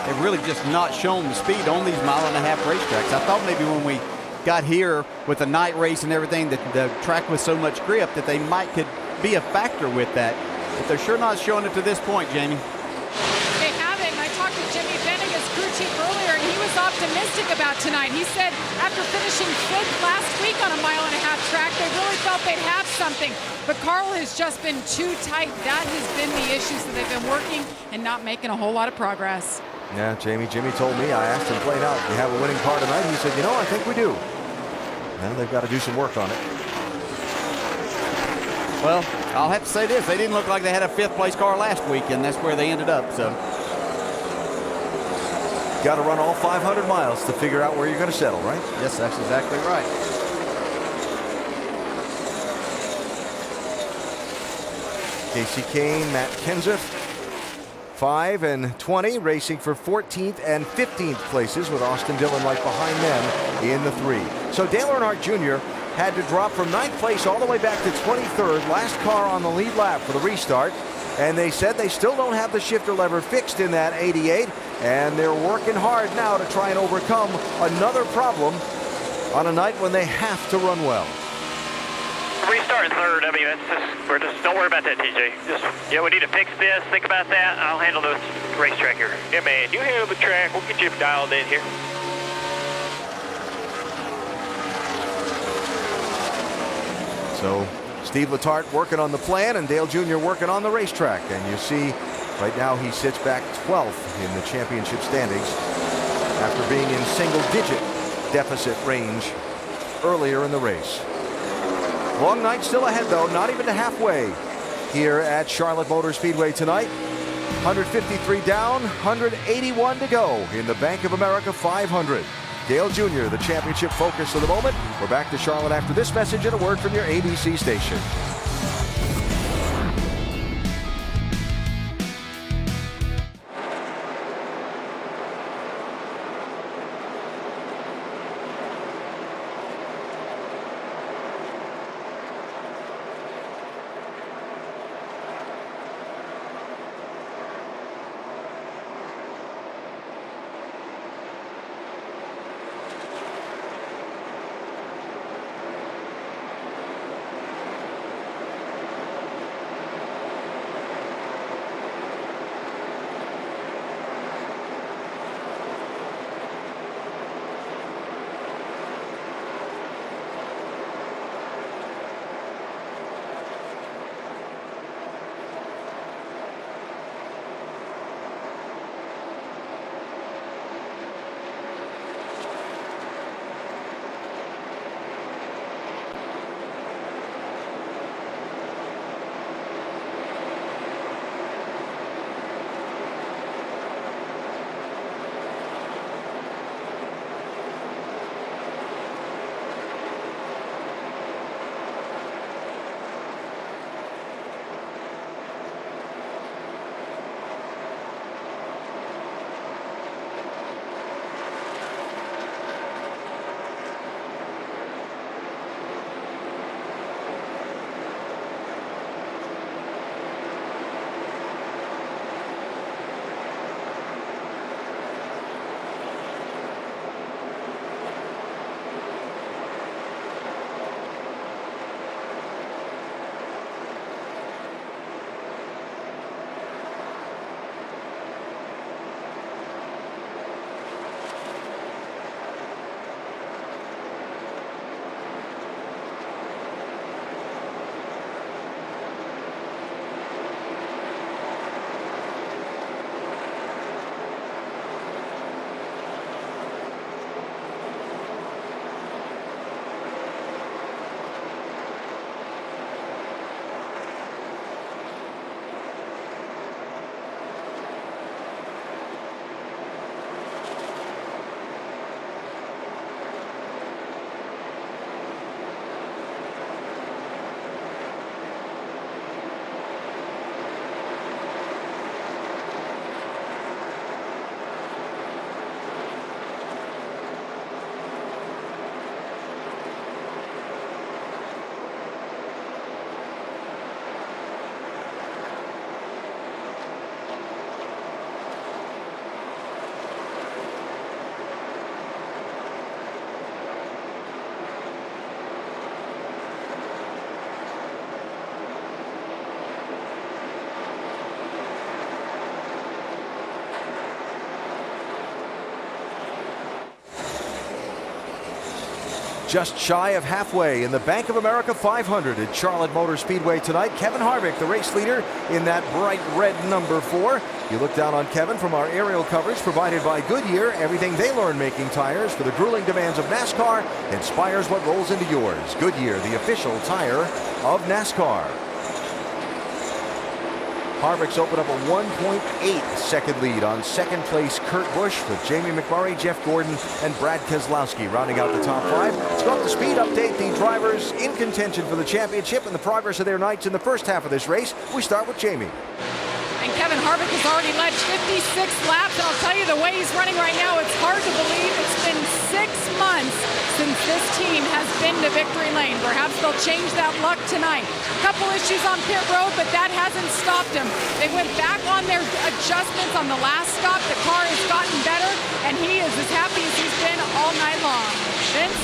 They've really just not shown the speed on these mile-and-a-half racetracks. I thought maybe when we got here with the night race and everything, that the track with so much grip that they could be a factor with that. But they're sure not showing it to this point, Jamie. They haven't. I talked to Jimmy Venegas, crew chief, earlier, and he was optimistic about tonight. He said after finishing 5th last week on a mile-and-a-half track, they really felt they'd have something. But Carl has just been too tight. That has been the issue, so they've been working and not making a whole lot of progress. Yeah, Jimmy told me, I asked him plain out, you have a winning car tonight? He said, you know, I think we do. Now they've got to do some work on it. Well, I'll have to say this. They didn't look like they had a 5th place car last week, and that's where they ended up. So, got to run all 500 miles to figure out where you're going to settle, right? Yes, that's exactly right. Casey Kane, Matt Kenseth, 5 and 20, racing for 14th and 15th places with Austin Dillon right behind them in the 3. So Dale Earnhardt Jr. had to drop from 9th place all the way back to 23rd, last car on the lead lap for the restart. And they said they still don't have the shifter lever fixed in that 88, and they're working hard now to try and overcome another problem on a night when they have to run well. Restart in third. I mean, don't worry about that, TJ. Yeah, we need to fix this. Think about that. I'll handle the racetrack here. Yeah, man, you handle the track. We'll get you dialed in here. So Steve Letarte working on the plan and Dale Jr. working on the racetrack. And you see right now he sits back 12th in the championship standings after being in single-digit deficit range earlier in the race. Long night still ahead, though, not even to halfway here at Charlotte Motor Speedway tonight. 153 down, 181 to go in the Bank of America 500. Dale Jr., the championship focus of the moment. We're back to Charlotte after this message and a word from your ABC station. Just shy of halfway in the Bank of America 500 at Charlotte Motor Speedway tonight. Kevin Harvick, the race leader in that bright red number 4. You look down on Kevin from our aerial coverage provided by Goodyear. Everything they learn making tires for the grueling demands of NASCAR inspires what rolls into yours. Goodyear, the official tire of NASCAR. Harvick's opened up a 1.8 second lead on second place Kurt Busch, with Jamie McMurray, Jeff Gordon, and Brad Keselowski rounding out the top 5. Let's go up the speed update. The drivers in contention for the championship and the progress of their nights in the first half of this race. We start with Jamie. And Kevin Harvick has already led 56 laps, and I'll tell you, the way he's running right now, it's hard to believe. It's been 6 months since this team has been to victory lane. Perhaps they'll change that luck tonight. A couple issues on pit road, but that hasn't stopped them. They went back on their adjustments on the last stop. The car has gotten better, and he is as happy as he's been all night long. Vince?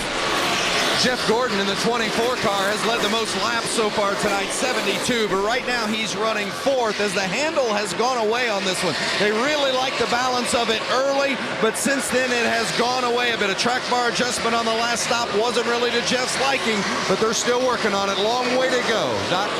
Jeff Gordon in the 24 car has led the most laps so far tonight, 72, but right now he's running 4th as the handle has gone away on this one. They really like the balance of it early, but since then it has gone away a bit. A track bar adjustment on the last stop wasn't really to Jeff's liking, but they're still working on it. Long way to go. Doc?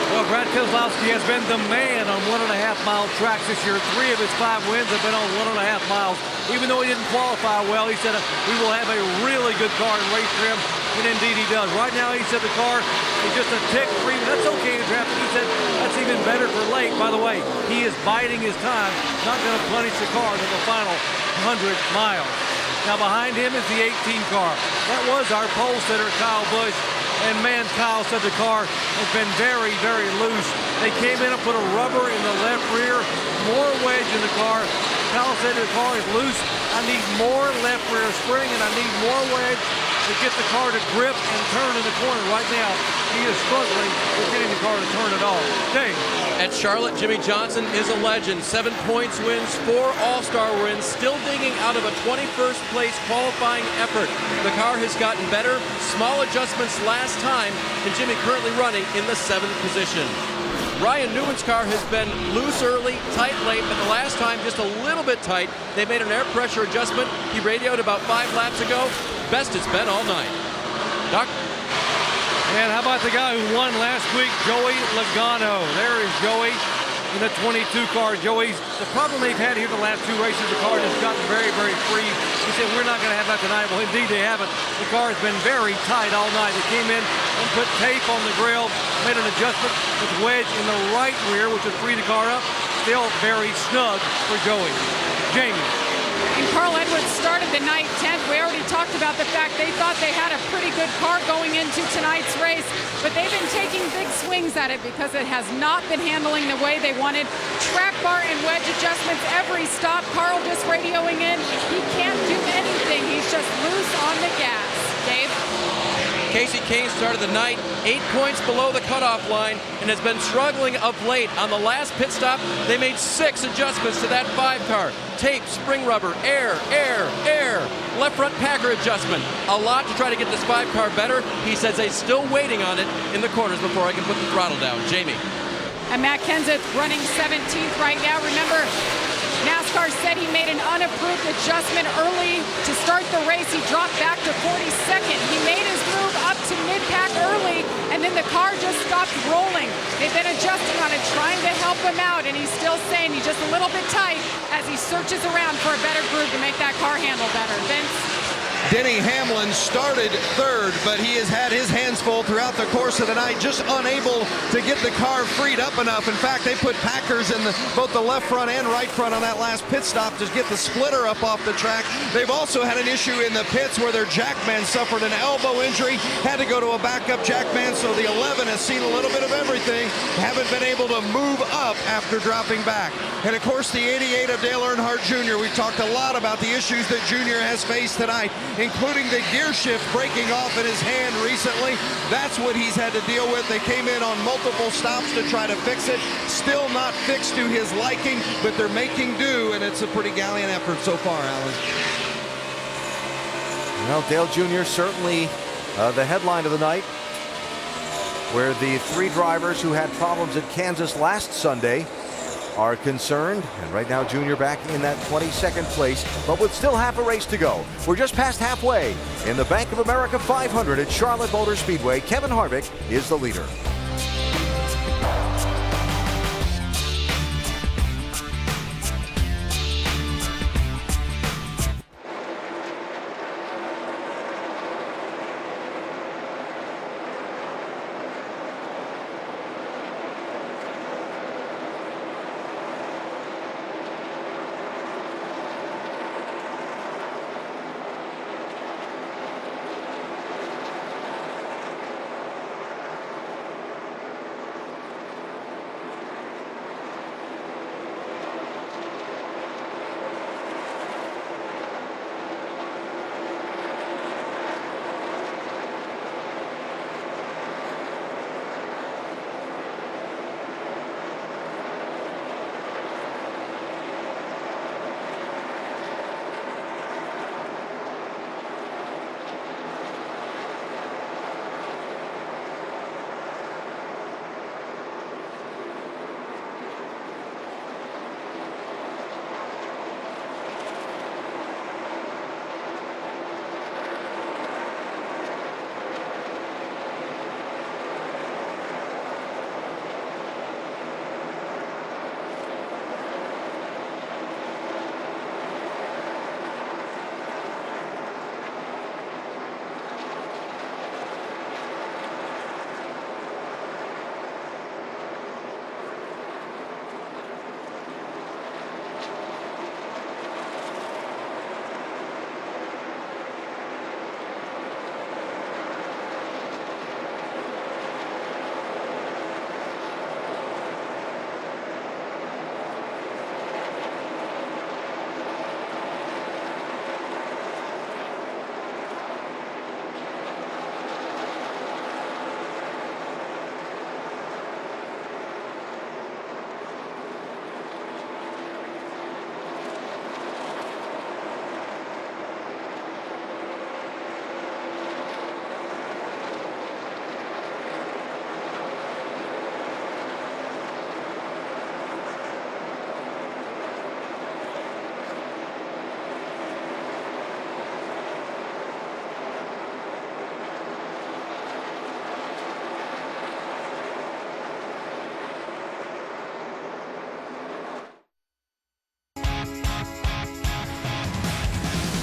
Well, Brad Keselowski has been the man on 1.5-mile tracks this year. 3 of his 5 wins have been on 1.5 miles. Even though he didn't qualify well, he said we will have a really good car in race trim, and indeed he does. Right now, he said the car is just a tick free. That's okay in traffic. He said that's even better for late. By the way, he is biding his time, not going to punish the car to the final 100 miles. Now behind him is the 18 car. That was our pole sitter, Kyle Busch. And man, Kyle said the car has been very, very loose. They came in and put a rubber in the left rear, more wedge in the car. Kyle said the car is loose. I need more left rear spring, and I need more wedge to get the car to grip and turn in the corner. Right now, he is struggling with getting the car to turn at all. Dave. At Charlotte, Jimmie Johnson is a legend. 7 points wins, 4 All-Star wins, still digging out of a 21st place qualifying effort. The car has gotten better. Small adjustments last time, and Jimmie currently running in the 7th position. Ryan Newman's car has been loose early, tight late, but the last time just a little bit tight. They made an air pressure adjustment. He radioed about 5 laps ago. Best it's been all night. Doc? And how about the guy who won last week, Joey Logano? There is Joey in the 22 car. Joey's, the problem they've had here the last 2 races, the car has gotten very, very free. He said, we're not going to have that tonight. Well, indeed they haven't. The car has been very tight all night. They came in and put tape on the grill, made an adjustment with wedge in the right rear, which would free the car up. Still very snug for Joey. Jamie. And Carl Edwards started the night 10th. We already talked about the fact they thought they had a pretty good car going into tonight's race, but they've been taking big swings at it because it has not been handling the way they wanted. Track bar and wedge adjustments every stop. Carl just radioing in. He can't do anything. He's just loose on the gas. Dave? Kasey Kahne started the night 8 points below the cutoff line and has been struggling of late. On the last pit stop, they made 6 adjustments to that 5 car. Tape, spring rubber, air, left front packer adjustment. A lot to try to get this 5 car better. He says they're still waiting on it in the corners before I can put the throttle down. Jamie. And Matt Kenseth running 17th right now. Remember, NASCAR said he made an unapproved adjustment early to start the race. He dropped back to 42nd. He made his move up to mid-pack early, and then the car just stopped rolling. They've been adjusting on it, trying to help him out, and he's still saying he's just a little bit tight as he searches around for a better groove to make that car handle better. Vince? Denny Hamlin started 3rd, but he has had his hands full throughout the course of the night, just unable to get the car freed up enough. In fact, they put packers in both the left front and right front on that last pit stop to get the splitter up off the track. They've also had an issue in the pits where their jackman suffered an elbow injury, had to go to a backup jackman, so the 11 has seen a little bit of everything, haven't been able to move up after dropping back. And of course, the 88 of Dale Earnhardt Jr. We've talked a lot about the issues that Jr. has faced tonight, including the gear shift breaking off in his hand recently. That's what he's had to deal with. They came in on multiple stops to try to fix it. Still not fixed to his liking, but they're making do, and it's a pretty gallant effort so far, Alan. Well, Dale Jr. certainly the headline of the night, where the 3 drivers who had problems at Kansas last Sunday are concerned, and right now Junior back in that 22nd place, but with still half a race to go. We're just past halfway in the Bank of America 500 at Charlotte Motor Speedway. Kevin Harvick is the leader.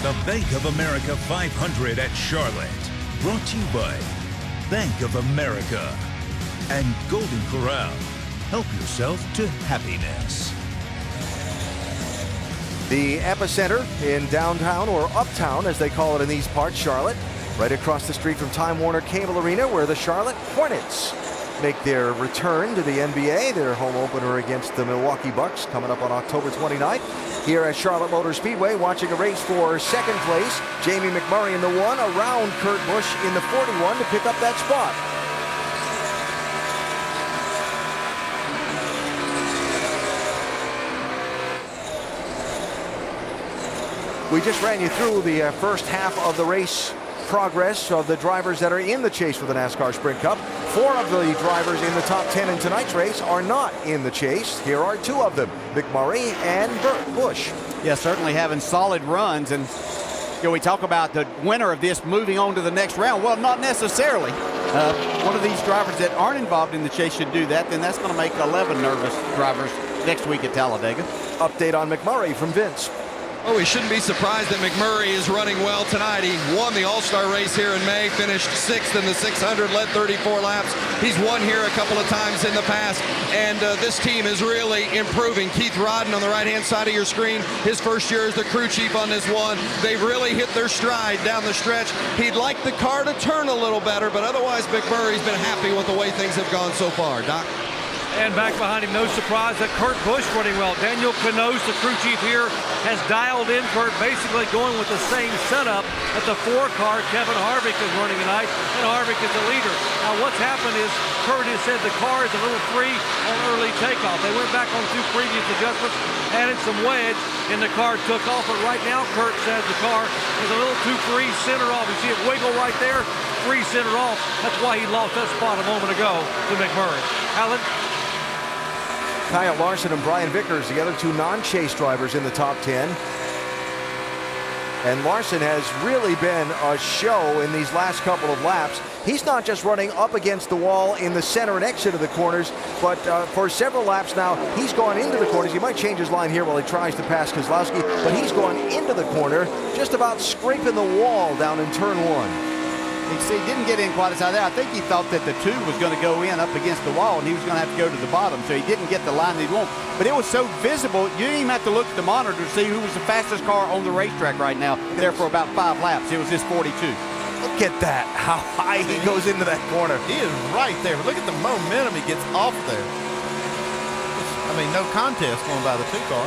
The Bank of America 500 at Charlotte. Brought to you by Bank of America and Golden Corral. Help yourself to happiness. The epicenter in downtown, or uptown as they call it in these parts, Charlotte, right across the street from Time Warner Cable Arena, where the Charlotte Hornets make their return to the NBA. Their home opener against the Milwaukee Bucks coming up on October 29th. Here at Charlotte Motor Speedway, watching a race for second place. Jamie McMurray in the 1, around Kurt Busch in the 41 to pick up that spot. We just ran you through the first half of the race progress of the drivers that are in the chase for the NASCAR Sprint Cup. 4 of the drivers in the top 10 in tonight's race are not in the chase. Here are 2 of them, McMurray and Busch. Yeah, certainly having solid runs. And we talk about the winner of this moving on to the next round. Well, not necessarily. One of these drivers that aren't involved in the chase should do that, then that's going to make 11 nervous drivers next week at Talladega. Update on McMurray from Vince. Oh, we shouldn't be surprised that McMurray is running well tonight. He won the All-Star race here in May, finished 6th in the 600, led 34 laps. He's won here a couple of times in the past, and this team is really improving. Keith Rodden on the right-hand side of your screen, his first year as the crew chief on this one. They've really hit their stride down the stretch. He'd like the car to turn a little better, but otherwise McMurray's been happy with the way things have gone so far. Doc? And back behind him, no surprise that Kurt Busch running well. Daniel Knos, the crew chief here, has dialed in Kurt, basically going with the same setup that the 4 car Kevin Harvick is running tonight, and Harvick is the leader. Now what's happened is Kurt has said the car is a little free on early takeoff. They went back on 2 previous adjustments, added some wedge, and the car took off. But right now Kurt says the car is a little too free center off. You see it wiggle right there, free center off. That's why he lost that spot a moment ago to McMurray. Alan? Kyle Larson and Brian Vickers, the other 2 non-chase drivers in the top 10. And Larson has really been a show in these last couple of laps. He's not just running up against the wall in the center and exit of the corners, but for several laps now, he's gone into the corners. He might change his line here while he tries to pass Keselowski, but he's gone into the corner, just about scraping the wall down in turn 1. You see, he didn't get in quite as high there. I think he thought that the 2 was going to go in up against the wall, and he was going to have to go to the bottom, so he didn't get the line that he wanted. But it was so visible, you didn't even have to look at the monitor to see who was the fastest car on the racetrack right now, there for about 5 laps. It was this 42. Look at that, how high he goes into that corner. He is right there. Look at the momentum he gets off there. I mean, no contest going by the 2 car.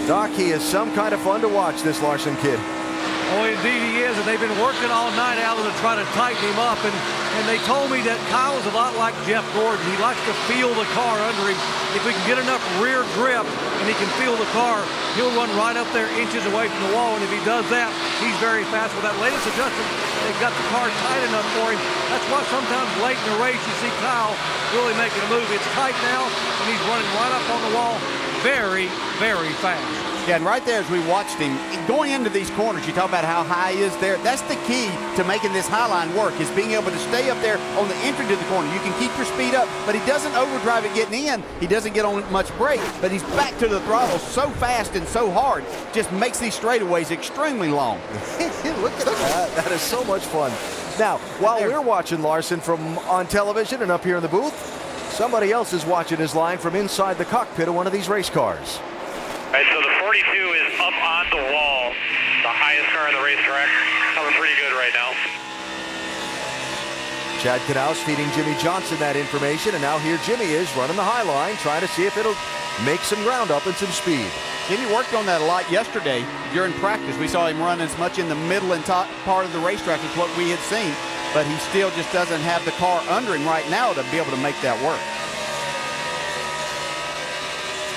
Doc, he is some kind of fun to watch, this Larson kid. Oh, indeed he is, and they've been working all night, Alan, to try to tighten him up. And they told me that Kyle's a lot like Jeff Gordon. He likes to feel the car under him. If we can get enough rear grip and he can feel the car, he'll run right up there inches away from the wall. And if he does that, he's very fast. With that latest adjustment, they've got the car tight enough for him. That's why sometimes late in the race you see Kyle really making a move. It's tight now, and he's running right up on the wall very, very fast. Yeah, and right there as we watched him, going into these corners, you talk about how high he is there. That's the key to making this high line work, is being able to stay up there on the entry to the corner. You can keep your speed up, but he doesn't overdrive it getting in. He doesn't get on much brake, but he's back to the throttle so fast and so hard, just makes these straightaways extremely long. Look at that. That is so much fun. Now, while we're watching Larson from on television and up here in the booth, somebody else is watching his line from inside the cockpit of one of these race cars. All right, so the 42 is up on the wall, the highest car on the racetrack, coming pretty good right now. Chad Knaus feeding Jimmy Johnson that information, and now here Jimmy is running the high line, trying to see if it'll make some ground up and some speed. Jimmy worked on that a lot yesterday during practice. We saw him run as much in the middle and top part of the racetrack as what we had seen, but he still just doesn't have the car under him right now to be able to make that work.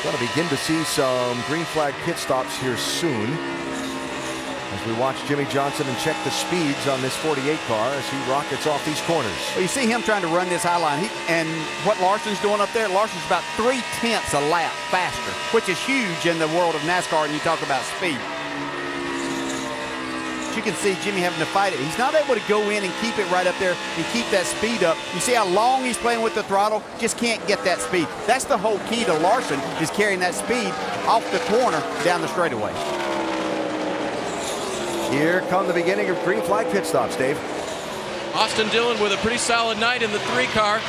Going to begin to see some green flag pit stops here soon as we watch Jimmy Johnson and check the speeds on this 48 car as he rockets off these corners. Well, you see him trying to run this high line, and what Larson's doing up there, Larson's about 3/10 a lap faster, which is huge in the world of NASCAR, and you talk about speed. you can see Jimmy having to fight it. He's not able to go in and keep it right up there and keep that speed up. You see how long he's playing with the throttle? Just can't get that speed. That's the whole key to Larson, is carrying that speed off the corner down the straightaway. Here come the beginning of green flag pit stops, Dave. Austin Dillon with a pretty solid night in the 3 car.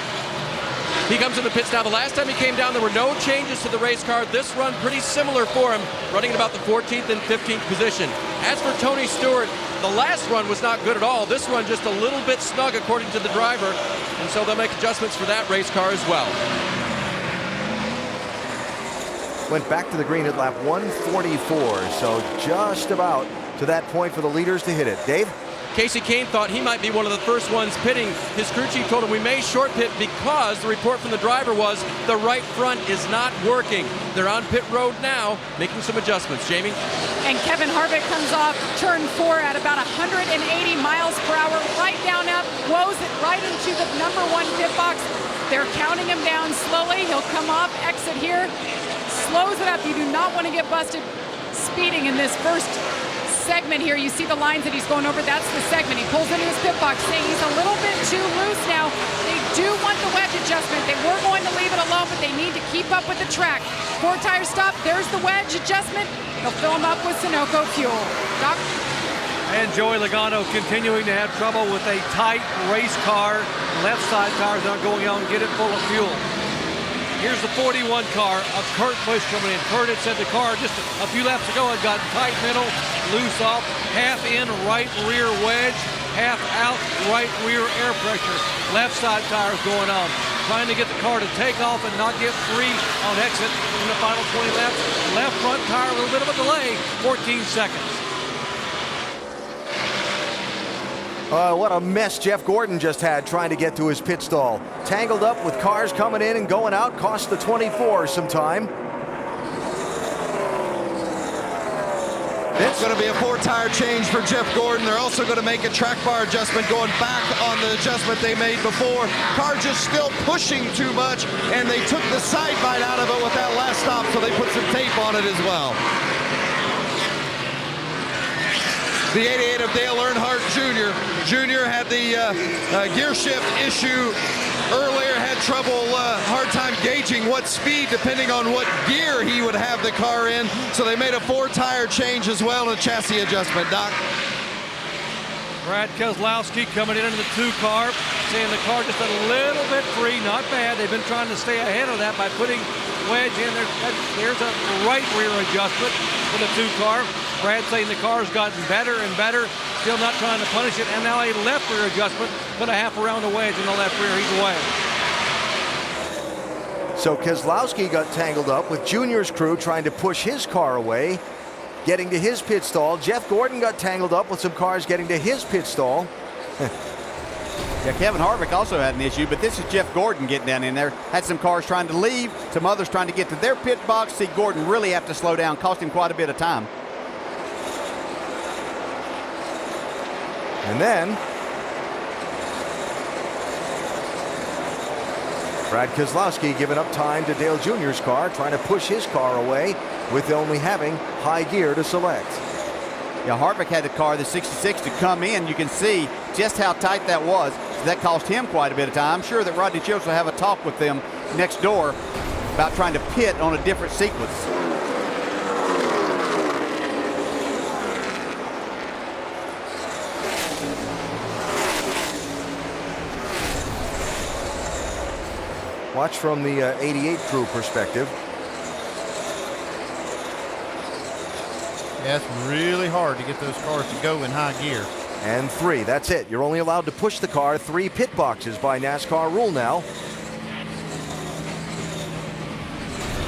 He comes in the pits now. The last time he came down, there were no changes to the race car. This run pretty similar for him, running at about the 14th and 15th position. As for Tony Stewart, the last run was not good at all. This run just a little bit snug according to the driver, and so they'll make adjustments for that race car as well. Went back to the green at lap 144, so just about to that point for the leaders to hit it. Dave? Kasey Kahne thought he might be one of the first ones pitting. His crew chief told him we may short pit because the report from the driver was the right front is not working. They're on pit road now, making some adjustments. Jamie? And Kevin Harvick comes off turn 4 at about 180 miles per hour, right down up, blows it right into the number 1 pit box. They're counting him down slowly. He'll come off, exit here, slows it up. You do not want to get busted speeding in this first segment here. You see the lines that he's going over. That's the segment. He pulls into his pit box saying he's a little bit too loose now. They do want the wedge adjustment. They were going to leave it alone, but they need to keep up with the track. 4 tire stop. There's the wedge adjustment. They'll fill him up with Sunoco fuel. Doc? And Joey Logano continuing to have trouble with a tight race car. Left side tires not going out and get it full of fuel. Here's the 41 car of Kurt Busch coming in. Kurt had said the car just a few laps ago had gotten tight middle, loose off, half in right rear wedge, half out right rear air pressure. Left side tires going on. Trying to get the car to take off and not get free on exit in the final 20 laps. Left front tire, a little bit of a delay, 14 seconds. What a mess Jeff Gordon just had trying to get to his pit stall. Tangled up with cars coming in and going out, cost the 24 some time. It's going to be a 4-tire change for Jeff Gordon. They're also going to make a track bar adjustment going back on the adjustment they made before. Car just still pushing too much, and they took the side bite out of it with that last stop, so they put some tape on it as well. The 88 of Dale Earnhardt Jr. Jr. had the gear shift issue earlier, had trouble, hard time gauging what speed depending on what gear he would have the car in. So they made a 4-tire change as well and a chassis adjustment. Doc? Brad Keselowski coming into the 2 car, saying the car just a little bit free, not bad. They've been trying to stay ahead of that by putting wedge in there. There's a right rear adjustment for the 2 car. Brad saying the car's gotten better and better, still not trying to punish it. And now a left rear adjustment, put a half around the wedge in the left rear, he's away. So Keselowski got tangled up with Junior's crew trying to push his car away, getting to his pit stall. Jeff Gordon got tangled up with some cars getting to his pit stall. Yeah, Kevin Harvick also had an issue, but this is Jeff Gordon getting down in there. Had some cars trying to leave, some others trying to get to their pit box. See Gordon really have to slow down, cost him quite a bit of time. And then Brad Keselowski giving up time to Dale Jr.'s car, trying to push his car away with only having high gear to select. Yeah, Harvick had the car, the 66, to come in. You can see just how tight that was. So that cost him quite a bit of time. I'm sure that Rodney Childs will have a talk with them next door about trying to pit on a different sequence. Watch from the 88 crew perspective. Yeah, it's really hard to get those cars to go in high gear. And 3, that's it. You're only allowed to push the car 3 pit boxes by NASCAR rule now.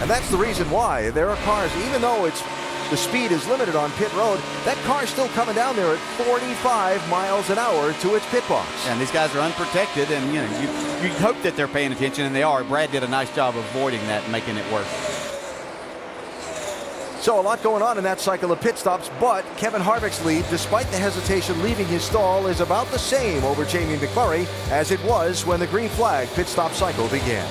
And that's the reason why there are cars, even though the speed is limited on pit road, that car's still coming down there at 45 miles an hour to its pit box. And these guys are unprotected, and you hope that they're paying attention, and they are. Brad did a nice job of avoiding that and making it work. So a lot going on in that cycle of pit stops, but Kevin Harvick's lead, despite the hesitation leaving his stall, is about the same over Jamie McMurray as it was when the green flag pit stop cycle began.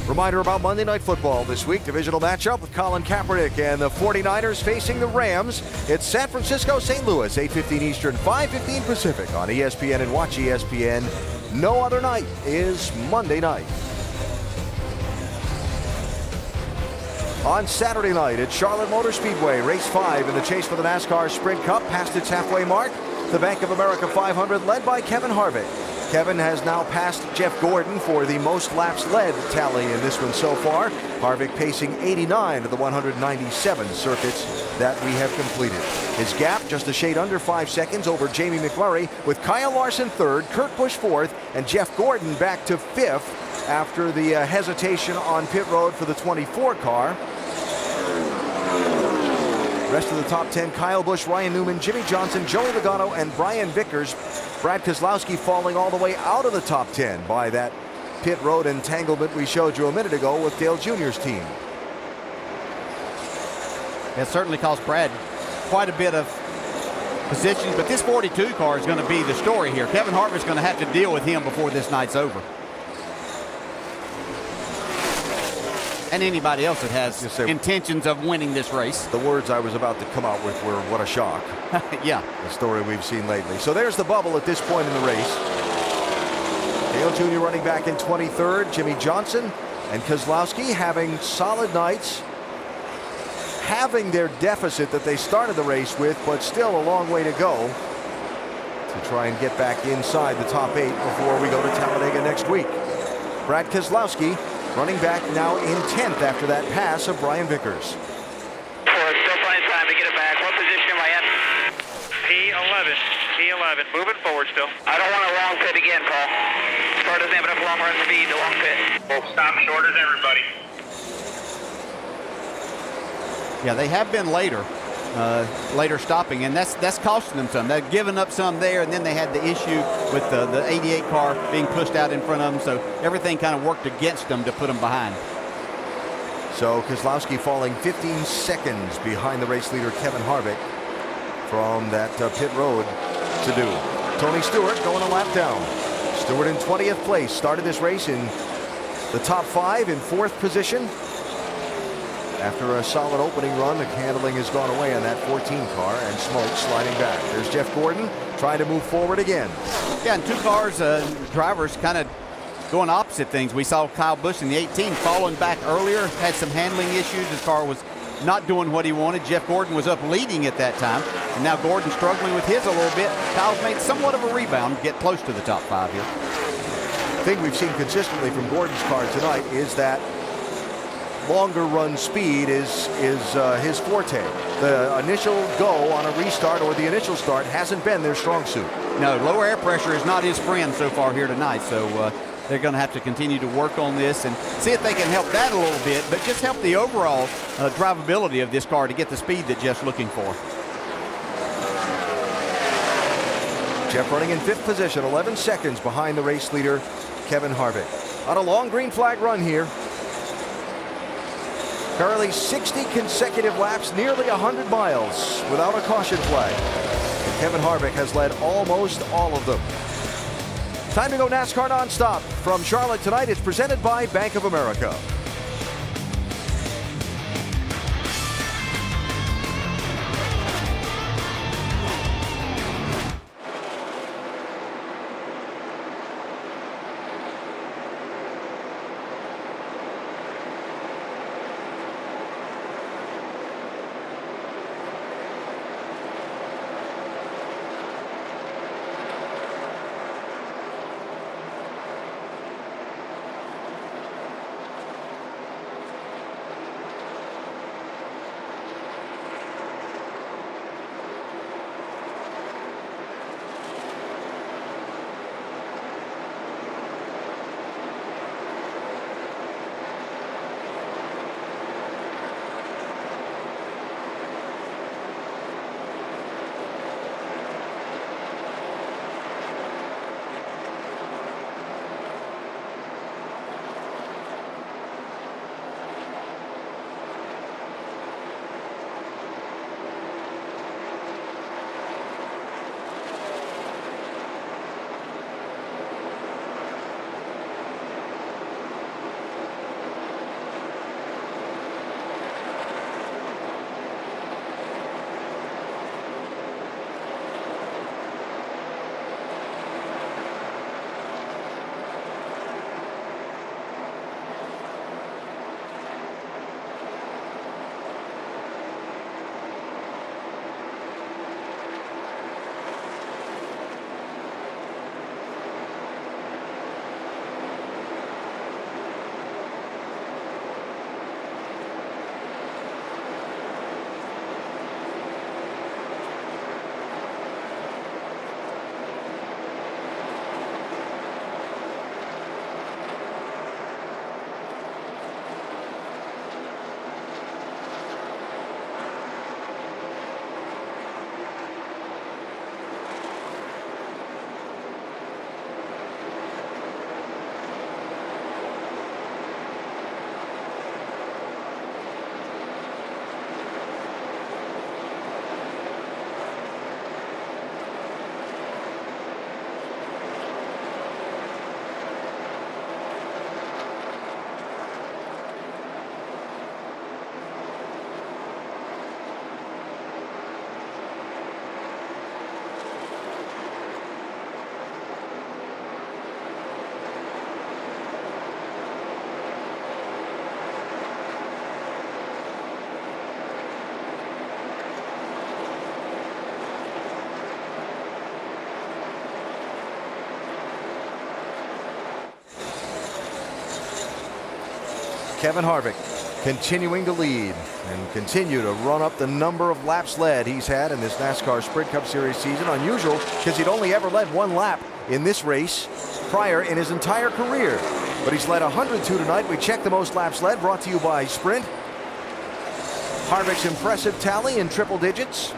Reminder about Monday Night Football this week. Divisional matchup with Colin Kaepernick and the 49ers facing the Rams. It's San Francisco, St. Louis, 8:15 Eastern, 5:15 Pacific on ESPN and Watch ESPN. No other night is Monday night. On Saturday night at Charlotte Motor Speedway, race 5 in the chase for the NASCAR Sprint Cup past its halfway mark. The Bank of America 500 led by Kevin Harvick. Kevin has now passed Jeff Gordon for the most laps led tally in this one so far. Harvick pacing 89 of the 197 circuits that we have completed. His gap just a shade under 5 seconds over Jamie McMurray, with Kyle Larson third, Kurt Busch fourth, and Jeff Gordon back to fifth after the hesitation on pit road for the 24 car. Rest of the top 10, Kyle Busch, Ryan Newman, Jimmy Johnson, Joey Logano, and Brian Vickers. Brad Keselowski falling all the way out of the top 10 by that pit road entanglement we showed you a minute ago with Dale Jr.'s team. It certainly cost Brad quite a bit of positions, but this 42 car is going to be the story here. Kevin Harvick's going to have to deal with him before this night's over. And anybody else that has intentions of winning this race. The words I was about to come out with were, what a shock. Yeah. The story we've seen lately. So there's the bubble at this point in the race. Dale Jr. running back in 23rd. Jimmy Johnson and Keselowski having solid nights. Having their deficit that they started the race with, but still a long way to go to try and get back inside the top 8 before we go to Talladega next week. Brad Keselowski running back now in 10th after that pass of Brian Vickers. Still plenty of time to get it back. What position am I in? P11. Moving forward still. I don't want a long pit again, Paul. Car doesn't have enough long run speed to long pit. We'll stop short as everybody. Yeah, they have been later stopping, and that's costing them some. They've given up some there, and then they had the issue with the 88 car being pushed out in front of them, so everything kind of worked against them to put them behind. So Keselowski falling 15 seconds behind the race leader Kevin Harvick from that pit road to do. Tony Stewart going a lap down. Stewart in 20th place, started this race in the top 5 in 4th position. After a solid opening run, the handling has gone away on that 14 car, and smoke sliding back. There's Jeff Gordon trying to move forward again. Yeah, and 2 cars, drivers kind of going opposite things. We saw Kyle Busch in the 18 falling back earlier, had some handling issues. His car was not doing what he wanted. Jeff Gordon was up leading at that time, and now Gordon struggling with his a little bit. Kyle's made somewhat of a rebound, get close to the top 5 here. The thing we've seen consistently from Gordon's car tonight is that longer run speed is his forte. The initial go on a restart or the initial start hasn't been their strong suit. No, lower air pressure is not his friend so far here tonight, so they're going to have to continue to work on this and see if they can help that a little bit, but just help the overall drivability of this car to get the speed that Jeff's looking for. Jeff running in 5th position, 11 seconds behind the race leader Kevin Harvick. On a long green flag run here. Currently 60 consecutive laps, nearly 100 miles without a caution flag. And Kevin Harvick has led almost all of them. Time to go NASCAR nonstop. From Charlotte tonight, it's presented by Bank of America. Kevin Harvick continuing to lead and continue to run up the number of laps led he's had in this NASCAR Sprint Cup Series season. Unusual because he'd only ever led 1 lap in this race prior in his entire career. But he's led 102 tonight. We check the most laps led, brought to you by Sprint. Harvick's impressive tally in triple digits.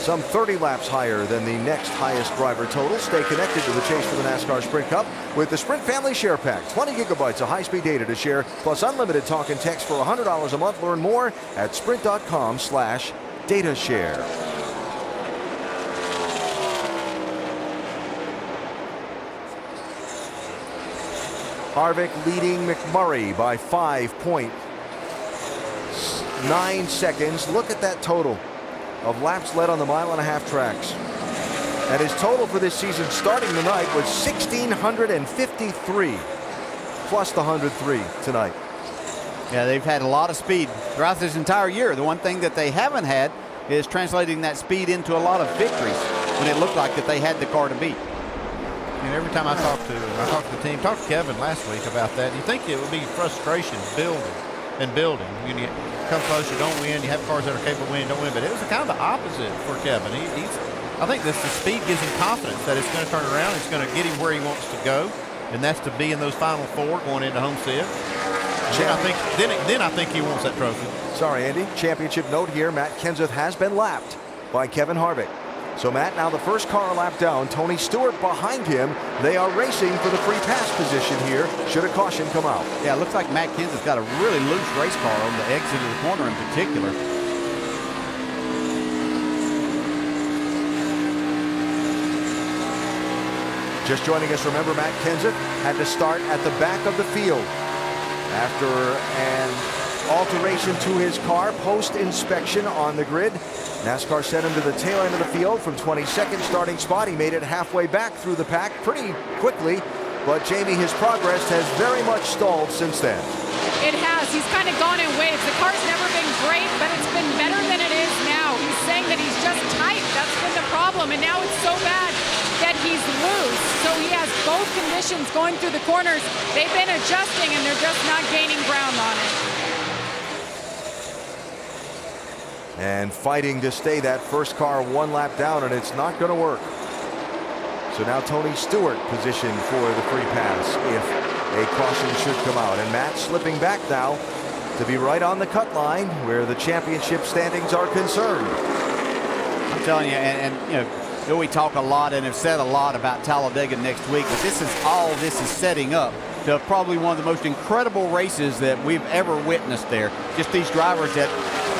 Some 30 laps higher than the next highest driver total. Stay connected to the chase for the NASCAR Sprint Cup with the Sprint Family Share Pack. 20 gigabytes of high-speed data to share, plus unlimited talk and text for $100 a month. Learn more at sprint.com/datashare. Harvick leading McMurray by 5.9 seconds. Look at that total of laps led on the 1.5-mile tracks. And his total for this season starting tonight was 1,653, plus the 103 tonight. Yeah, they've had a lot of speed throughout this entire year. The one thing that they haven't had is translating that speed into a lot of victories when it looked like that they had the car to beat. And every time I talk to the team, talked to Kevin last week about that, you think it would be frustration building and building. You come close, you don't win. You have cars that are capable of winning, don't win. But it was kind of the opposite for Kevin. I think the speed gives him confidence that it's going to turn around. It's going to get him where he wants to go, and that's to be in those final 4 going into home set. Then I think he wants that trophy. Sorry, Andy. Championship note here. Matt Kenseth has been lapped by Kevin Harvick. So Matt, now the first car a lap down. Tony Stewart behind him. They are racing for the free pass position here should a caution come out. Yeah, it looks like Matt Kenseth's got a really loose race car on the exit of the corner in particular. Just joining us, remember, Matt Kenseth had to start at the back of the field after an alteration to his car post-inspection on the grid. NASCAR sent him to the tail end of the field from 22nd starting spot. He made it halfway back through the pack pretty quickly, but Jamie, his progress has very much stalled since then. It has. He's kind of gone in waves. The car's never been great, but it's been better than it is now. He's saying that he's just tight. That's been the problem, and now it's so bad that he's loose. So he has both conditions going through the corners. They've been adjusting, and they're just not gaining ground on it. And fighting to stay that first car 1 lap down, and it's not going to work. So now Tony Stewart positioned for the free pass if a caution should come out. And Matt slipping back now to be right on the cut line where the championship standings are concerned. I'm telling you, and you know, we talk a lot and have said a lot about Talladega next week, but this is setting up to probably one of the most incredible races that we've ever witnessed there. Just these drivers that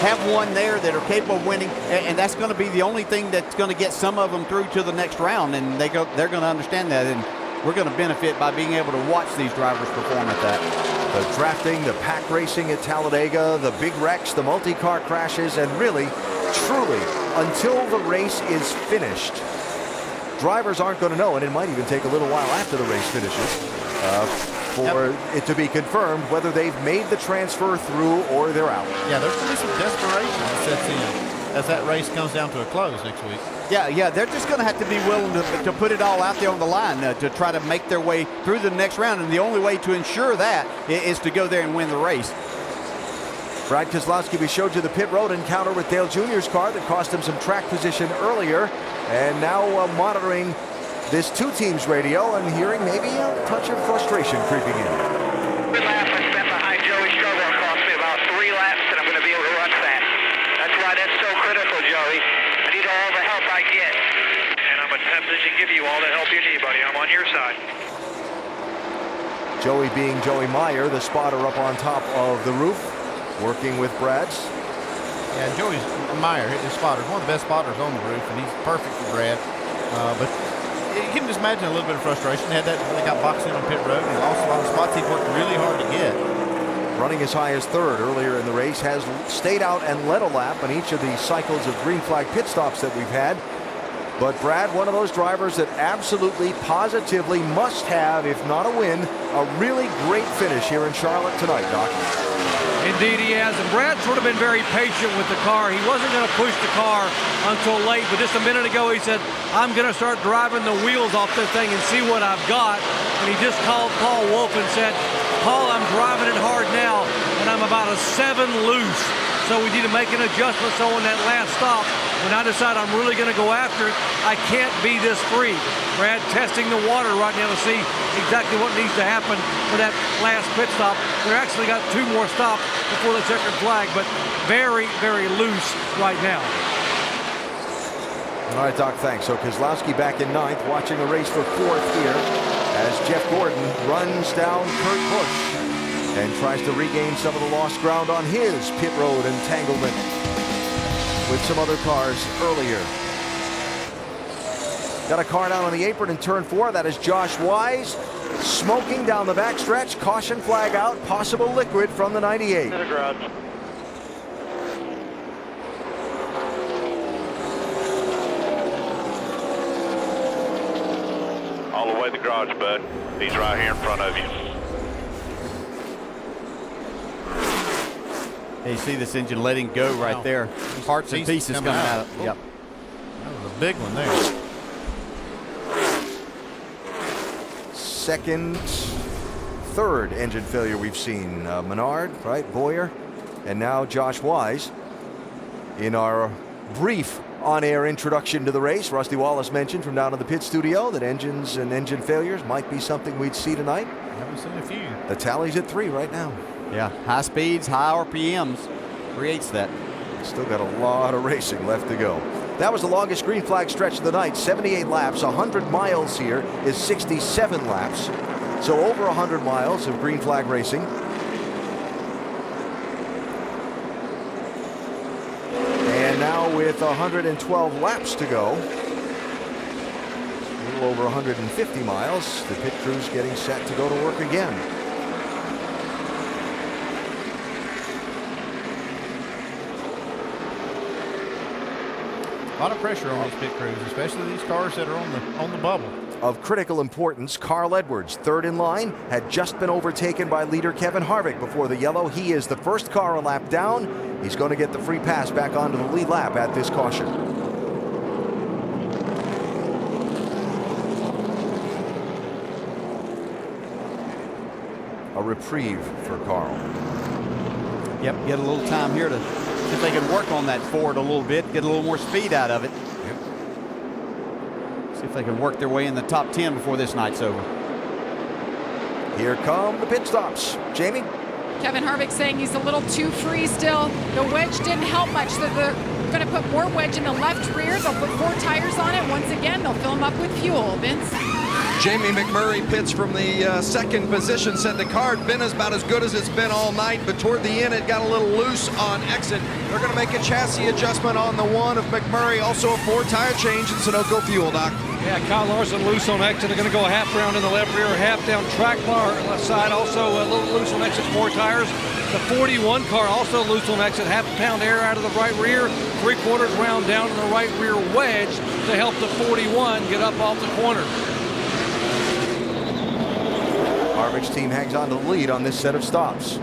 have one there that are capable of winning, and that's going to be the only thing that's going to get some of them through to the next round, and they're going to understand that, and we're going to benefit by being able to watch these drivers perform at that. The drafting, the pack racing at Talladega, the big wrecks, the multi-car crashes, and really, truly, until the race is finished, drivers aren't going to know, and it might even take a little while after the race finishes for it to be confirmed whether they've made the transfer through or they're out. Yeah, there's going to be some desperation that sets in as that race comes down to a close next week. Yeah, they're just going to have to be willing to put it all out there on the line to try to make their way through the next round, and the only way to ensure that is to go there and win the race. Brad Keselowski, we showed you the pit road encounter with Dale Jr.'s car that cost him some track position earlier, and now monitoring this 2 teams radio and hearing maybe a touch of frustration creeping in. Good lap I spent behind Joey Strobel cost me about 3 laps, and I'm going to be able to run fast. That's why that's so critical, Joey. I need all the help I get. And I'm attempting to give you all the help you need, buddy. I'm on your side. Joey being Joey Meyer, the spotter up on top of the roof, working with Brad's. Yeah, Joey Meyer, his spotter, one of the best spotters on the roof, and he's perfect for Brad. But you can just imagine a little bit of frustration. They got boxed in on pit road. He lost a lot of spots he'd worked really hard to get. Running as high as 3rd earlier in the race, has stayed out and led a lap on each of the cycles of green flag pit stops that we've had. But Brad, one of those drivers that absolutely, positively must have, if not a win, a really great finish here in Charlotte tonight, Doc. Indeed he has, and Brad's sort of been very patient with the car. He wasn't going to push the car until late, but just a minute ago he said, I'm going to start driving the wheels off this thing and see what I've got. and he just called Paul Wolf and said, Paul, I'm driving it hard now, and I'm about a 7 loose. So we need to make an adjustment so on that last stop, when I decide I'm really going to go after it, I can't be this free. Brad testing the water right now to see exactly what needs to happen for that last pit stop. We're actually got 2 more stops before the checkered flag, but very, very loose right now. All right, Doc, thanks. So Keselowski back in 9th, watching the race for 4th here as Jeff Gordon runs down Kurt Busch and tries to regain some of the lost ground on his pit road entanglement with some other cars earlier. Got a car down on the apron in turn 4. That is Josh Wise, smoking down the backstretch. Caution flag out. Possible liquid from the 98. To the garage. All the way to the garage, bud. He's right here in front of you. Hey, you see this engine letting go right there. Parts and pieces coming out. Yep. That was a big one there. Second, third engine failure we've seen. Menard, right? Boyer, and now Josh Wise. In our brief on-air introduction to the race, Rusty Wallace mentioned from down in the pit studio that engines and engine failures might be something we'd see tonight. Haven't seen a few. The tally's at 3 right now. Yeah, high speeds, high RPMs creates that. Still got a lot of racing left to go. That was the longest green flag stretch of the night, 78 laps. 100 miles here is 67 laps. So over 100 miles of green flag racing. And now with 112 laps to go, a little over 150 miles, the pit crew's getting set to go to work again. A lot of pressure on these pit crews, especially these cars that are on the bubble. Of critical importance, Carl Edwards, 3rd in line, had just been overtaken by leader Kevin Harvick before the yellow. He is the first car a lap down. He's going to get the free pass back onto the lead lap at this caution. A reprieve for Carl. Yep, get a little time here to see if they can work on that Ford a little bit, get a little more speed out of it. Yep. See if they can work their way in the top 10 before this night's over. Here come the pit stops. Jamie? Kevin Harvick saying he's a little too free still. The wedge didn't help much, so they're going to put more wedge in the left rear. They'll put 4 tires on it. Once again, they'll fill them up with fuel. Vince? Jamie McMurray pits from the second position, said the car had been about as good as it's been all night, but toward the end it got a little loose on exit. They're going to make a chassis adjustment on the one of McMurray, also a 4-tire change in Sunoco fuel, Doc. Yeah, Kyle Larson loose on exit. They're going to go a half round in the left rear, half down track bar left side, also a little loose on exit, 4 tires. The 41 car also loose on exit, half a pound air out of the right rear, 3/4 round down in the right rear wedge to help the 41 get up off the corner. Harvick's team hangs on to the lead on this set of stops.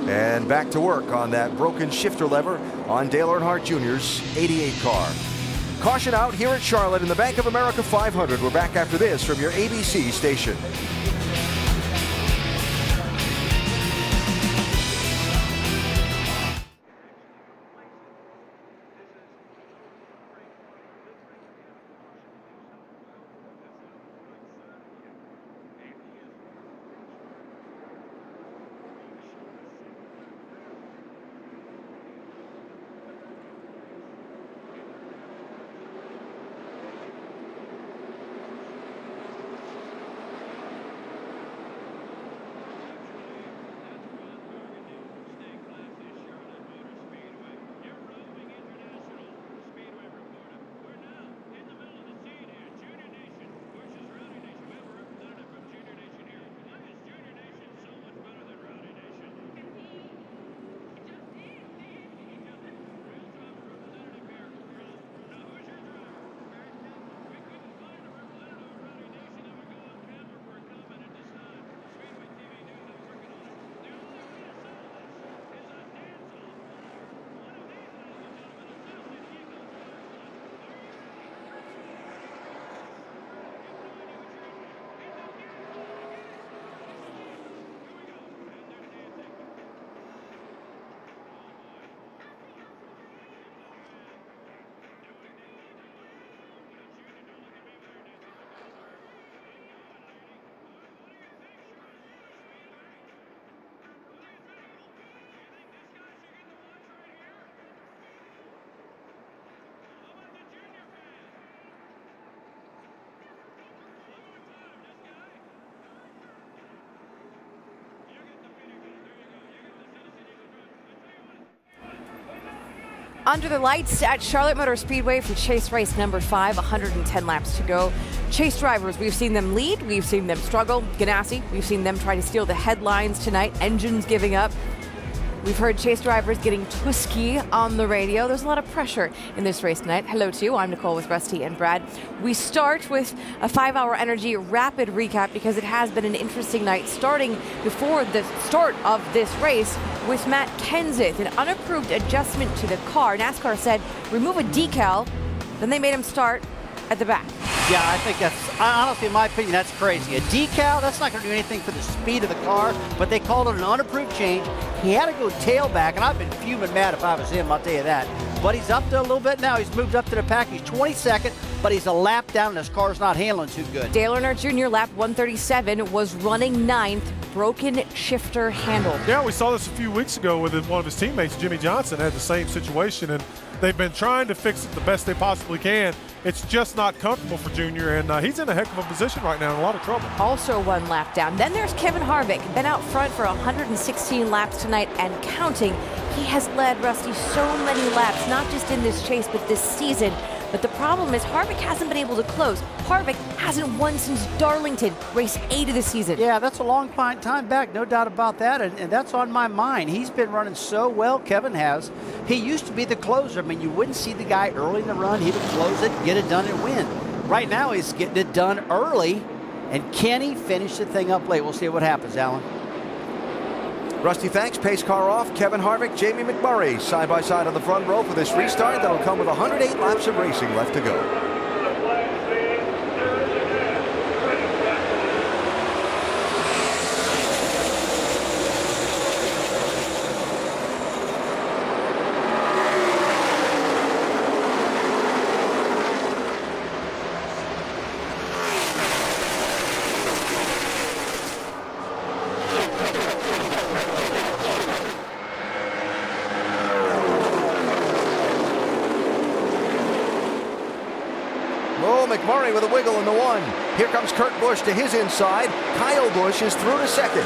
And back to work on that broken shifter lever on Dale Earnhardt Jr.'s 88 car. Caution out here at Charlotte in the Bank of America 500. We're back after this from your ABC station. Under the lights at Charlotte Motor Speedway for Chase race number 5, 110 laps to go. Chase drivers, we've seen them lead, we've seen them struggle. Ganassi, we've seen them try to steal the headlines tonight. Engines giving up. We've heard Chase drivers getting twisky on the radio. There's a lot of pressure in this race tonight. Hello to you. I'm Nicole with Rusty and Brad. We start with a 5-hour Energy rapid recap because it has been an interesting night, starting before the start of this race with Matt Kenseth, an unapproved adjustment to the car. NASCAR said remove a decal, then they made him start at the back. Yeah, I think that's, honestly, in my opinion, that's crazy. A decal, that's not going to do anything for the speed of the car, but they called it an unapproved change. He had to go tailback, and I've been fuming mad if I was him, I'll tell you that. But he's up to a little bit now. He's moved up to the pack. He's 22nd, but he's a lap down, and his car's not handling too good. Dale Earnhardt Jr., lap 137, was running 9th, broken shifter handle. Yeah, we saw this a few weeks ago with one of his teammates, Jimmy Johnson, had the same situation, and they've been trying to fix it the best they possibly can. It's just not comfortable for Junior, and he's in a heck of a position right now, in a lot of trouble. Also 1 lap down. Then there's Kevin Harvick, been out front for 116 laps tonight and counting. He has led Rusty so many laps, not just in this chase, but this season. But the problem is Harvick hasn't been able to close. Harvick hasn't won since Darlington, race 8 of the season. Yeah, that's a long time back, no doubt about that, and that's on my mind. He's been running so well, Kevin has. He used to be the closer. I mean, you wouldn't see the guy early in the run. He would close it, get it done, and win. Right now, he's getting it done early, and can he finish the thing up late? We'll see what happens, Alan. Rusty, thanks. Pace car off. Kevin Harvick, Jamie McMurray, side by side on the front row for this restart that'll come with 108 laps of racing left to go. McMurray with a wiggle in the 1. Here comes Kurt Busch to his inside. Kyle Busch is through to second.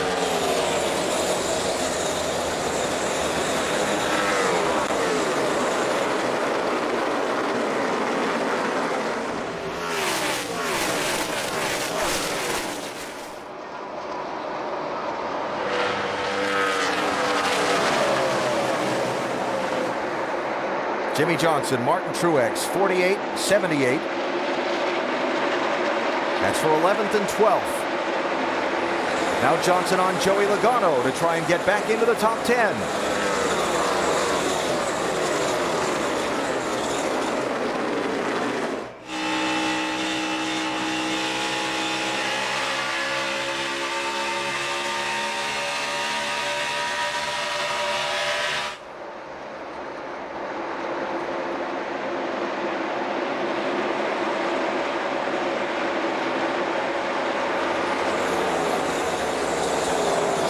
Jimmy Johnson, Martin Truex, 48, 78. That's for 11th and 12th. Now Johnson on Joey Logano to try and get back into the top 10.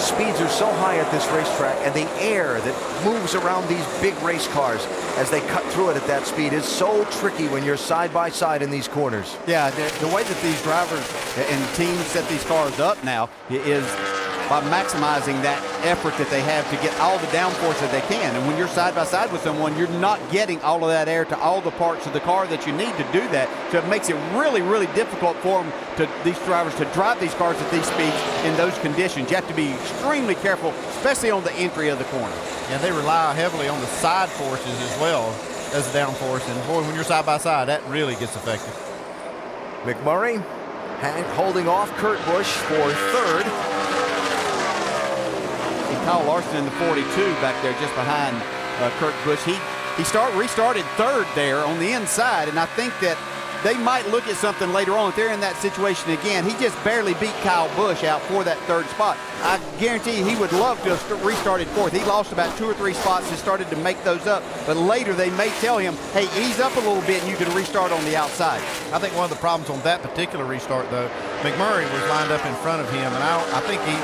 Speeds are so high at this racetrack, and the air that moves around these big race cars as they cut through it at that speed is so tricky when you're side by side in these corners. Yeah, the way that these drivers and teams set these cars up now is by maximizing that effort that they have to get all the downforce that they can. And when you're side by side with someone, you're not getting all of that air to all the parts of the car that you need to do that. So it makes it really, really difficult for them, these drivers, to drive these cars at these speeds in those conditions. You have to be extremely careful, especially on the entry of the corner. Yeah, they rely heavily on the side forces as well as the downforce. And boy, when you're side by side, that really gets affected. McMurray holding off Kurt Busch for third. Kyle Larson in the 42 back there just behind Kurt Busch. He restarted third there on the inside, and I think that they might look at something later on if they're in that situation again. He just barely beat Kyle Busch out for that third spot. I guarantee you he would love to have restarted fourth. He lost about 2 or 3 spots and started to make those up, but later they may tell him, hey, ease up a little bit and you can restart on the outside. I think one of the problems on that particular restart, though, McMurray was lined up in front of him, and I think he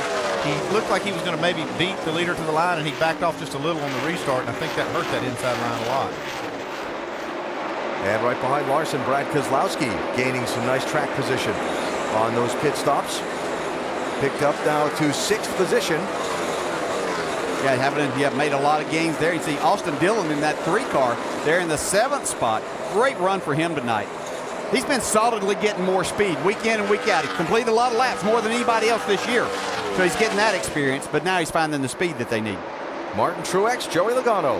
looked like he was going to maybe beat the leader to the line, and he backed off just a little on the restart, and I think that hurt that inside line a lot. And right behind Larson, Brad Keselowski gaining some nice track position on those pit stops. Picked up now to 6th position. Yeah, made a lot of gains there. You see Austin Dillon in that 3 car They're in the 7th spot. Great run for him tonight. He's been solidly getting more speed week in and week out. He completed a lot of laps, more than anybody else this year. So he's getting that experience, but now he's finding the speed that they need. Martin Truex, Joey Logano,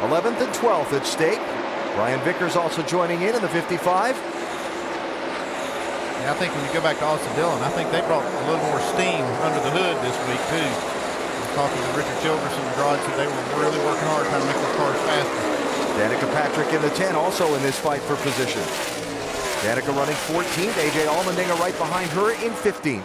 11th and 12th at stake. Brian Vickers also joining in the 55. Yeah, I think when you go back to Austin Dillon, I think they brought a little more steam under the hood this week, too. I was talking to Richard Childress in the garage, said they were really working hard trying to make their cars faster. Danica Patrick in the 10, also in this fight for position. Danica running 14th. A.J. Allmendinger right behind her in 15th.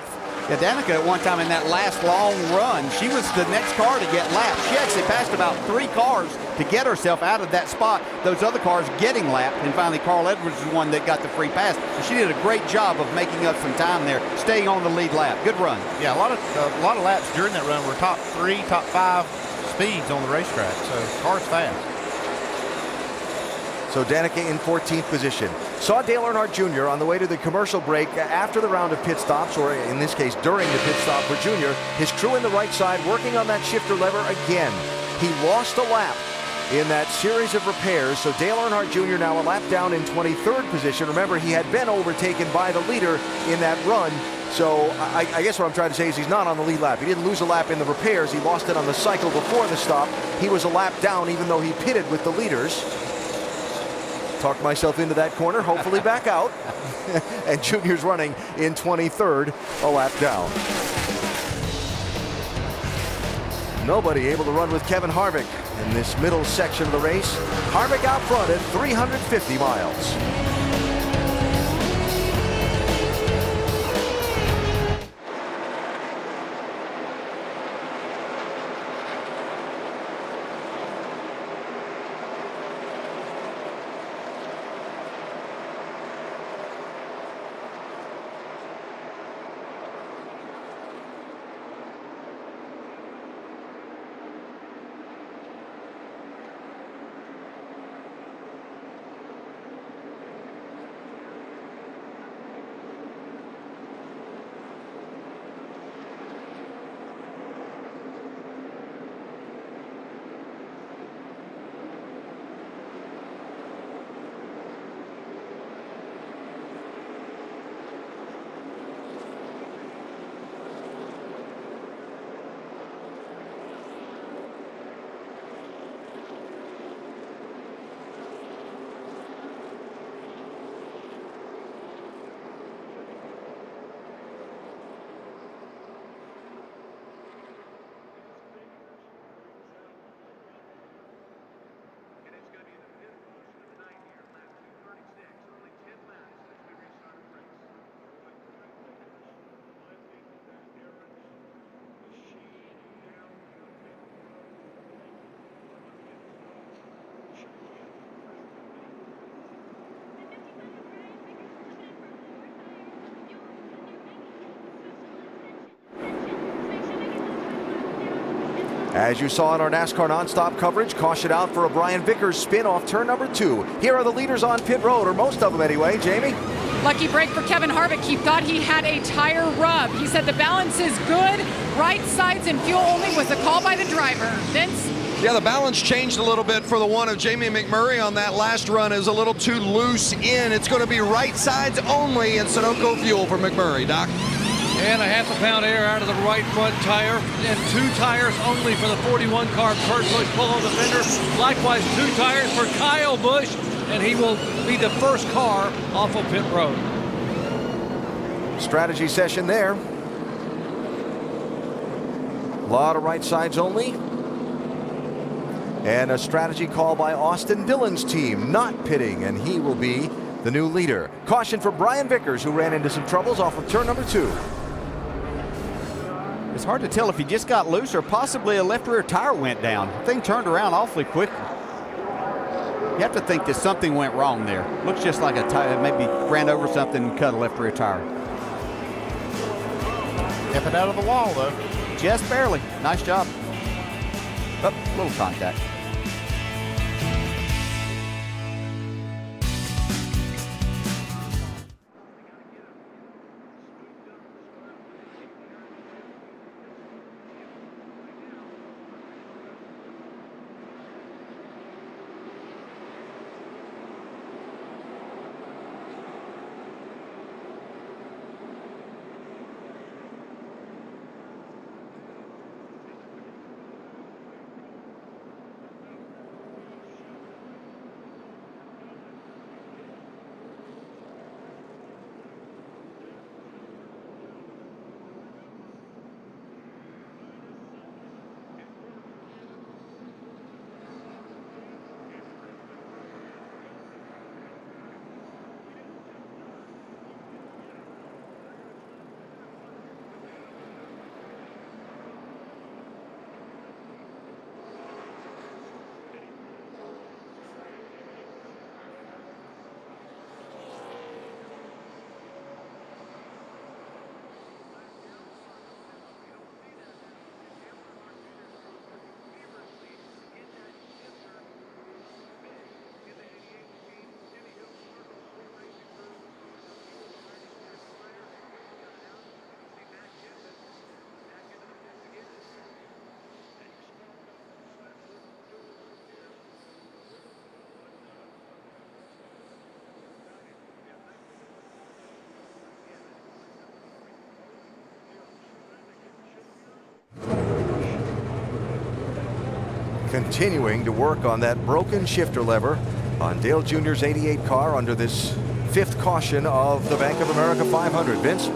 Yeah, Danica at one time in that last long run, she was the next car to get lapped. She actually passed about 3 cars to get herself out of that spot. Those other cars getting lapped, and finally Carl Edwards is the one that got the free pass. So she did a great job of making up some time there, staying on the lead lap. Good run. Yeah, a lot of laps during that run were top 3, top 5 speeds on the racetrack. So car's fast. So Danica in 14th position. Saw Dale Earnhardt Jr. on the way to the commercial break after the round of pit stops, or in this case during the pit stop for Jr. His crew in the right side working on that shifter lever again. He lost a lap in that series of repairs, so Dale Earnhardt Jr. now a lap down in 23rd position. Remember, he had been overtaken by the leader in that run. So I guess what I'm trying to say is he's not on the lead lap. He didn't lose a lap in the repairs. He lost it on the cycle before the stop. He was a lap down even though he pitted with the leaders. Talked myself into that corner, hopefully back out. And Junior's running in 23rd, a lap down. Nobody able to run with Kevin Harvick in this middle section of the race. Harvick out front at 350 miles. As you saw in our NASCAR Nonstop coverage, caution out for a Brian Vickers spin off turn number 2. Here are the leaders on pit road, or most of them anyway. Jamie? Lucky break for Kevin Harvick. He thought he had a tire rub. He said the balance is good. Right sides and fuel only was a call by the driver. Vince? Yeah, the balance changed a little bit for the one of Jamie McMurray on that last run. It was a little too loose in. It's going to be right sides only and Sunoco fuel for McMurray, Doc. And a half a pound air out of the right front tire, and 2 tires only for the 41 car Kurt Busch pull on the fender. Likewise, 2 tires for Kyle Busch, and he will be the first car off of pit road. Strategy session there. A lot of right sides only. And a strategy call by Austin Dillon's team, not pitting, and he will be the new leader. Caution for Brian Vickers, who ran into some troubles off of turn number 2. It's hard to tell if he just got loose or possibly a left rear tire went down. The thing turned around awfully quick. You have to think that something went wrong there. Looks just like a tire, maybe ran over something and cut a left rear tire. Kept it out of the wall, though. Just barely. Nice job. Oh, little contact. continuing to work on that broken shifter lever on Dale Jr.'s 88 car under this 5th caution of the Bank of America 500. Vince?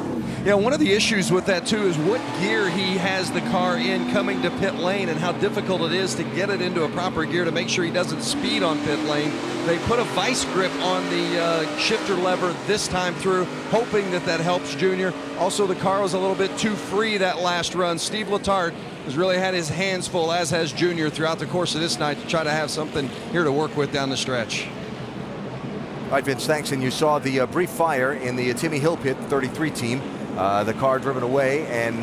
Yeah, one of the issues with that too is what gear he has the car in coming to pit lane and how difficult it is to get it into a proper gear to make sure he doesn't speed on pit lane. They put a vice grip on the shifter lever this time through, hoping that that helps Junior. Also, the car was a little bit too free that last run. Steve Letarte has really had his hands full, as has Junior, throughout the course of this night to try to have something here to work with down the stretch. All right, Vince, thanks. And you saw the brief fire in the Timmy Hill pit, 33 team. The car driven away, and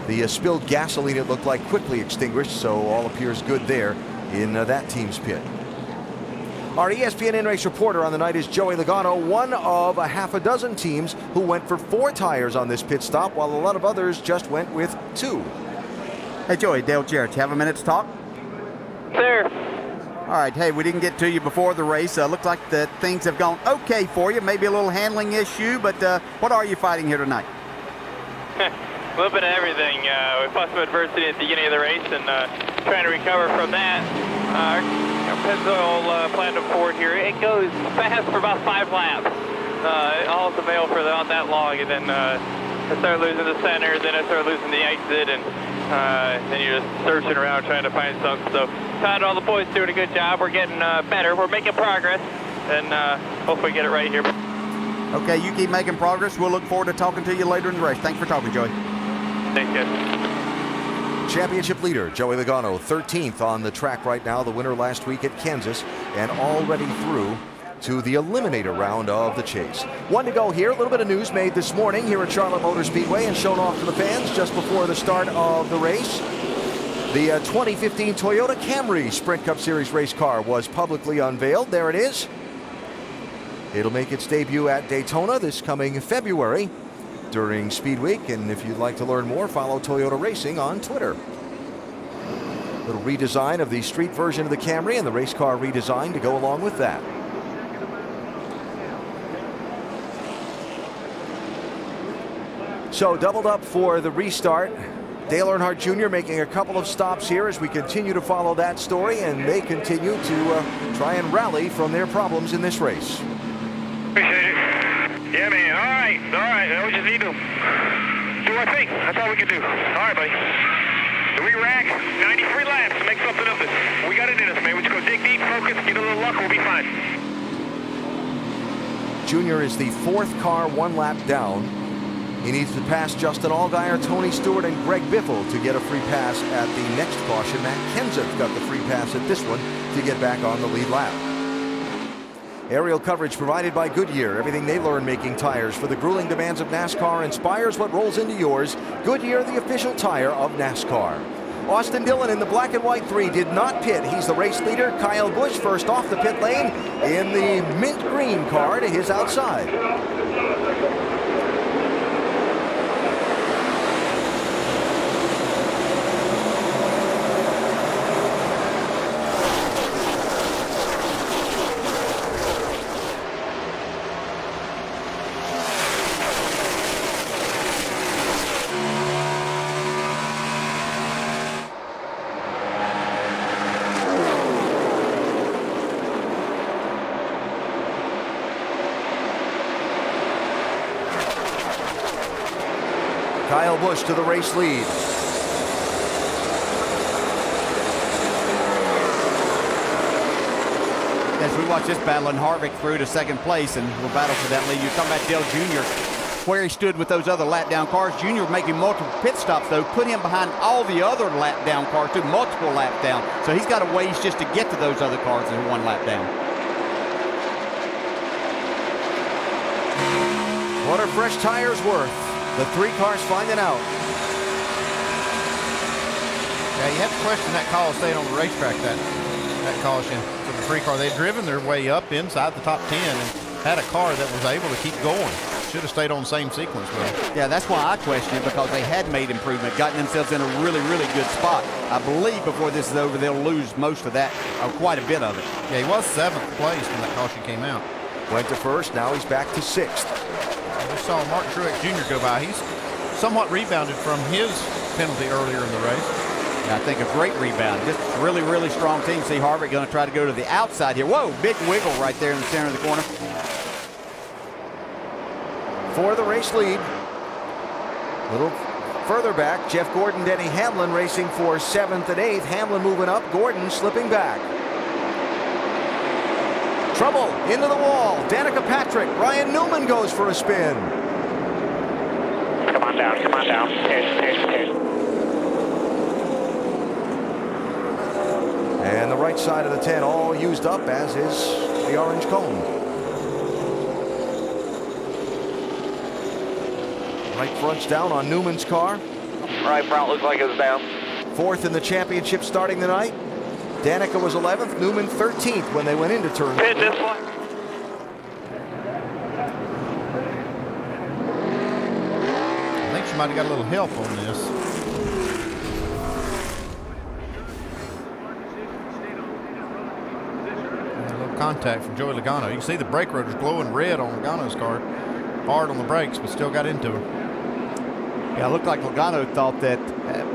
the spilled gasoline, it looked like, quickly extinguished, so all appears good there in that team's pit. Our ESPN In-Race reporter on the night is Joey Logano, one of a half a dozen teams who went for 4 tires on this pit stop, while a lot of others just went with 2. Hey, Joey, Dale Jarrett, you have a minute to talk? Sir. All right, hey, we didn't get to you before the race. Looked like that things have gone okay for you. Maybe a little handling issue, but what are you fighting here tonight? A little bit of everything. We fought some adversity at the beginning of the race and trying to recover from that. Our Pennzoil Platinum Ford here, it goes fast for about 5 laps. All the mail for not that long, and then I start losing the center, then I start losing the exit, and then you're just searching around trying to find something. So Todd and all the boys doing a good job. We're getting better. We're making progress, and hopefully get it right here. Okay, you keep making progress. We'll look forward to talking to you later in the race. Thanks for talking, Joey. Thanks, guys. Championship leader Joey Logano, 13th on the track right now, the winner last week at Kansas, and already through to the eliminator round of the chase. 1 to go here. A little bit of news made this morning here at Charlotte Motor Speedway and shown off to the fans just before the start of the race. The 2015 Toyota Camry Sprint Cup Series race car was publicly unveiled. There it is. It'll make its debut at Daytona this coming February during Speed Week, and if you'd like to learn more, follow Toyota Racing on Twitter. Little redesign of the street version of the Camry and the race car redesign to go along with that. So doubled up for the restart. Dale Earnhardt Jr. making a couple of stops here as we continue to follow that story, and they continue to try and rally from their problems in this race. Appreciate it. Yeah, man. All right. We just need to do our thing. That's all we can do. All right, buddy. So we rack 93 laps to make something of this. We got it in us, man. We just go dig deep, focus, get a little luck, we'll be fine. Junior is the 4th car 1 lap down. He needs to pass Justin Allgaier, Tony Stewart, and Greg Biffle to get a free pass at the next caution. Matt Kenseth got the free pass at this one to get back on the lead lap. Aerial coverage provided by Goodyear. Everything they learn making tires for the grueling demands of NASCAR inspires what rolls into yours. Goodyear, the official tire of NASCAR. Austin Dillon in the black and white 3 did not pit. He's the race leader. Kyle Busch first off the pit lane in the mint green car to his outside. Kyle Busch to the race lead. As we watch this battle, and Harvick through to 2nd place, and we'll battle for that lead. You're talking about Dale Jr., where he stood with those other lap down cars. Junior making multiple pit stops, though, put him behind all the other lap down cars, too, multiple laps down. So he's got a ways just to get to those other cars in 1 lap down. What are fresh tires worth? The 3 cars finding out. Yeah, you have to question that call staying on the racetrack, that caution for the 3 car. They'd driven their way up inside the top 10 and had a car that was able to keep going. Should have stayed on the same sequence with it. Yeah, that's why I question it, because they had made improvement, gotten themselves in a really, really good spot. I believe before this is over, they'll lose most of that, or quite a bit of it. Yeah, he was 7th place when that caution came out. Went to 1st, now he's back to 6th. We saw Mark Truex Jr. go by. He's somewhat rebounded from his penalty earlier in the race. I think a great rebound. Just really, really strong team. See Harvick going to try to go to the outside here. Whoa, big wiggle right there in the center of the corner. For the race lead. A little further back, Jeff Gordon, Denny Hamlin racing for 7th and 8th. Hamlin moving up, Gordon slipping back. Trouble into the wall. Danica Patrick. Ryan Newman goes for a spin. Come on down, come on down. And the right side of the 10 all used up, as is the orange cone. Right front's down on Newman's car. Right front looks like it was down. 4th in the championship starting the night. Danica was 11th, Newman 13th when they went into turn. Pit this one. I think she might have got a little help on this. And a little contact from Joey Logano. You can see the brake rotors glowing red on Logano's car. Hard on the brakes, but still got into her. Yeah, it looked like Logano thought that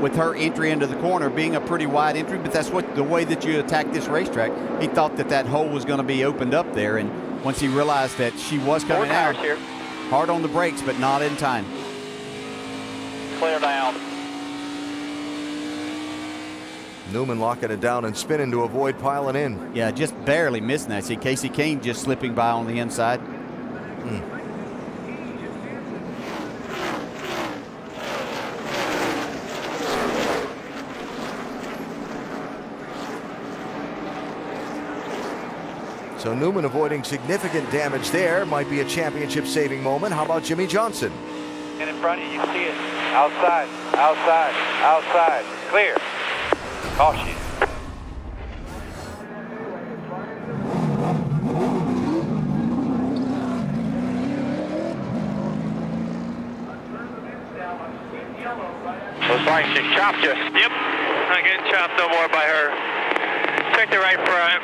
with her entry into the corner being a pretty wide entry, but that's what the way that you attack this racetrack. He thought that that hole was going to be opened up there, and once he realized that she was coming out, here. hard on the brakes, but not in time. Clear down. Newman locking it down and spinning to avoid piling in. Yeah, just barely missing that. See Casey Kane just slipping by on the inside. So Newman avoiding significant damage there. Might be a championship saving moment. How about Jimmy Johnson? And in front of you, you see it. Outside, outside, outside. Clear. Caution. Looks like she chopped you. Yep, not getting chopped no more by her. Check the right front.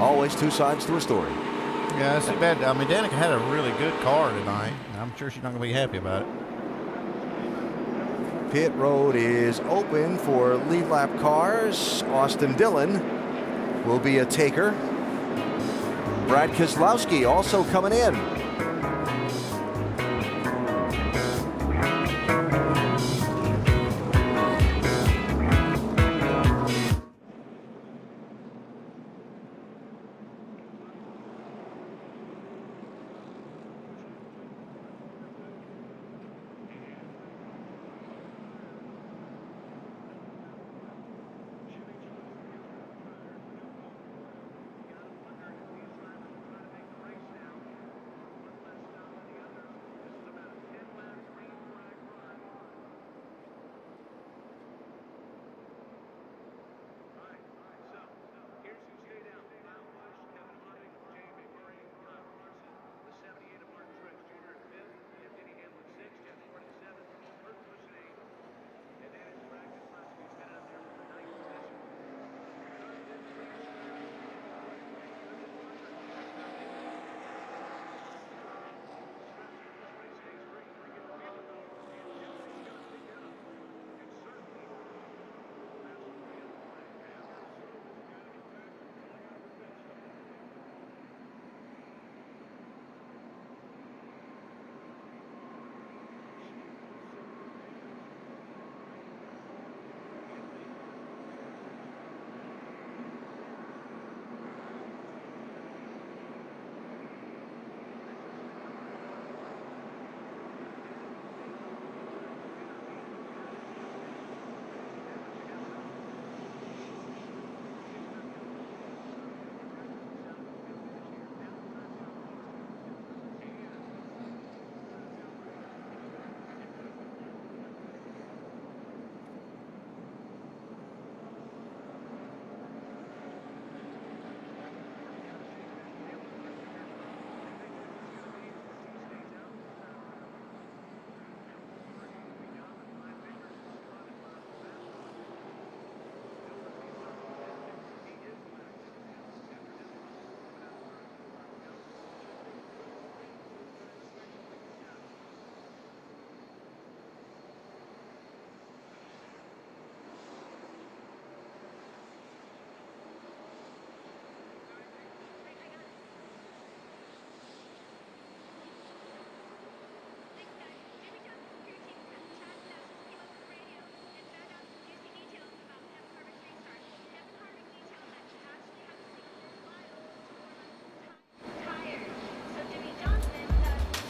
Always two sides to a story. Yeah, that's too bad. I mean, Danica had a really good car tonight. I'm sure she's not going to be happy about it. Pit road is open for lead lap cars. Austin Dillon will be a taker. Brad Keselowski also coming in.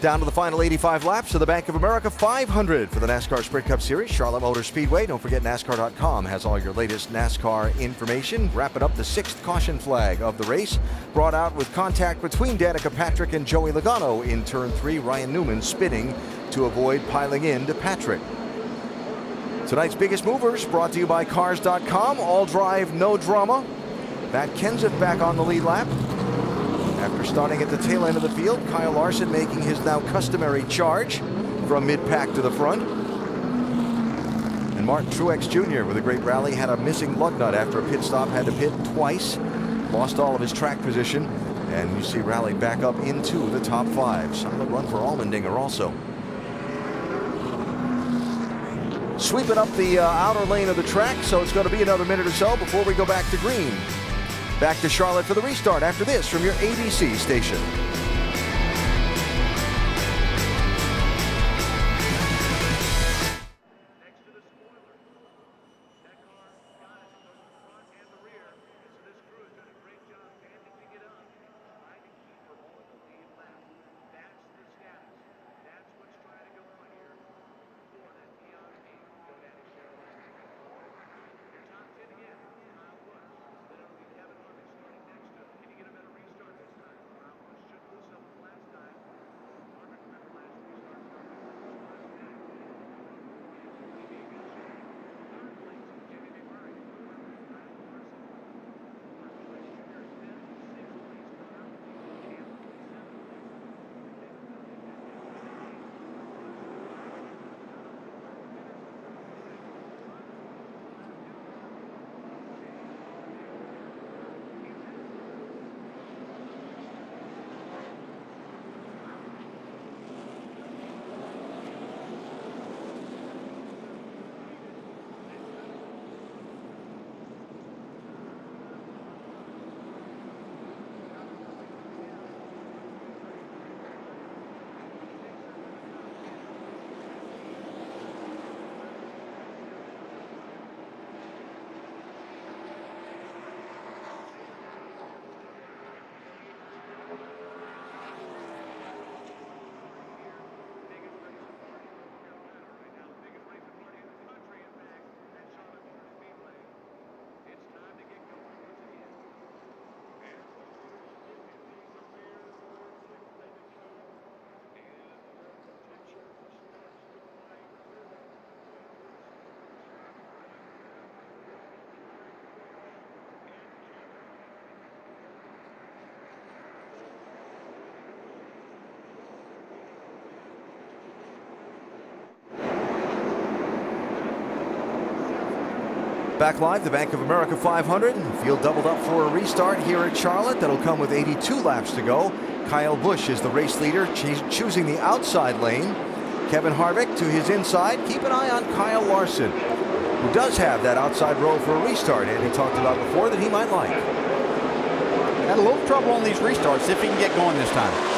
Down to the final 85 laps of the Bank of America 500 for the NASCAR Sprint Cup Series, Charlotte Motor Speedway. Don't forget NASCAR.com has all your latest NASCAR information. Wrapping up the 6th caution flag of the race, brought out with contact between Danica Patrick and Joey Logano in turn 3. Ryan Newman spinning to avoid piling into Patrick. Tonight's biggest movers brought to you by Cars.com. All drive, no drama. Matt Kenseth back on the lead lap. After starting at the tail end of the field, Kyle Larson making his now customary charge from mid-pack to the front. And Martin Truex Jr. with a great rally, had a missing lug nut after a pit stop, had to pit twice, lost all of his track position, and you see rallied back up into the top 5. Solid run for Allmendinger also. Sweeping up the outer lane of the track, so it's going to be another minute or so before we go back to green. Back to Charlotte for the restart after this from your ABC station. Back live, the Bank of America 500. Field doubled up for a restart here at Charlotte. That'll come with 82 laps to go. Kyle Busch is the race leader, choosing the outside lane. Kevin Harvick to his inside. Keep an eye on Kyle Larson, who does have that outside row for a restart, and he talked about before that he might like. Had a little trouble on these restarts. See if he can get going this time.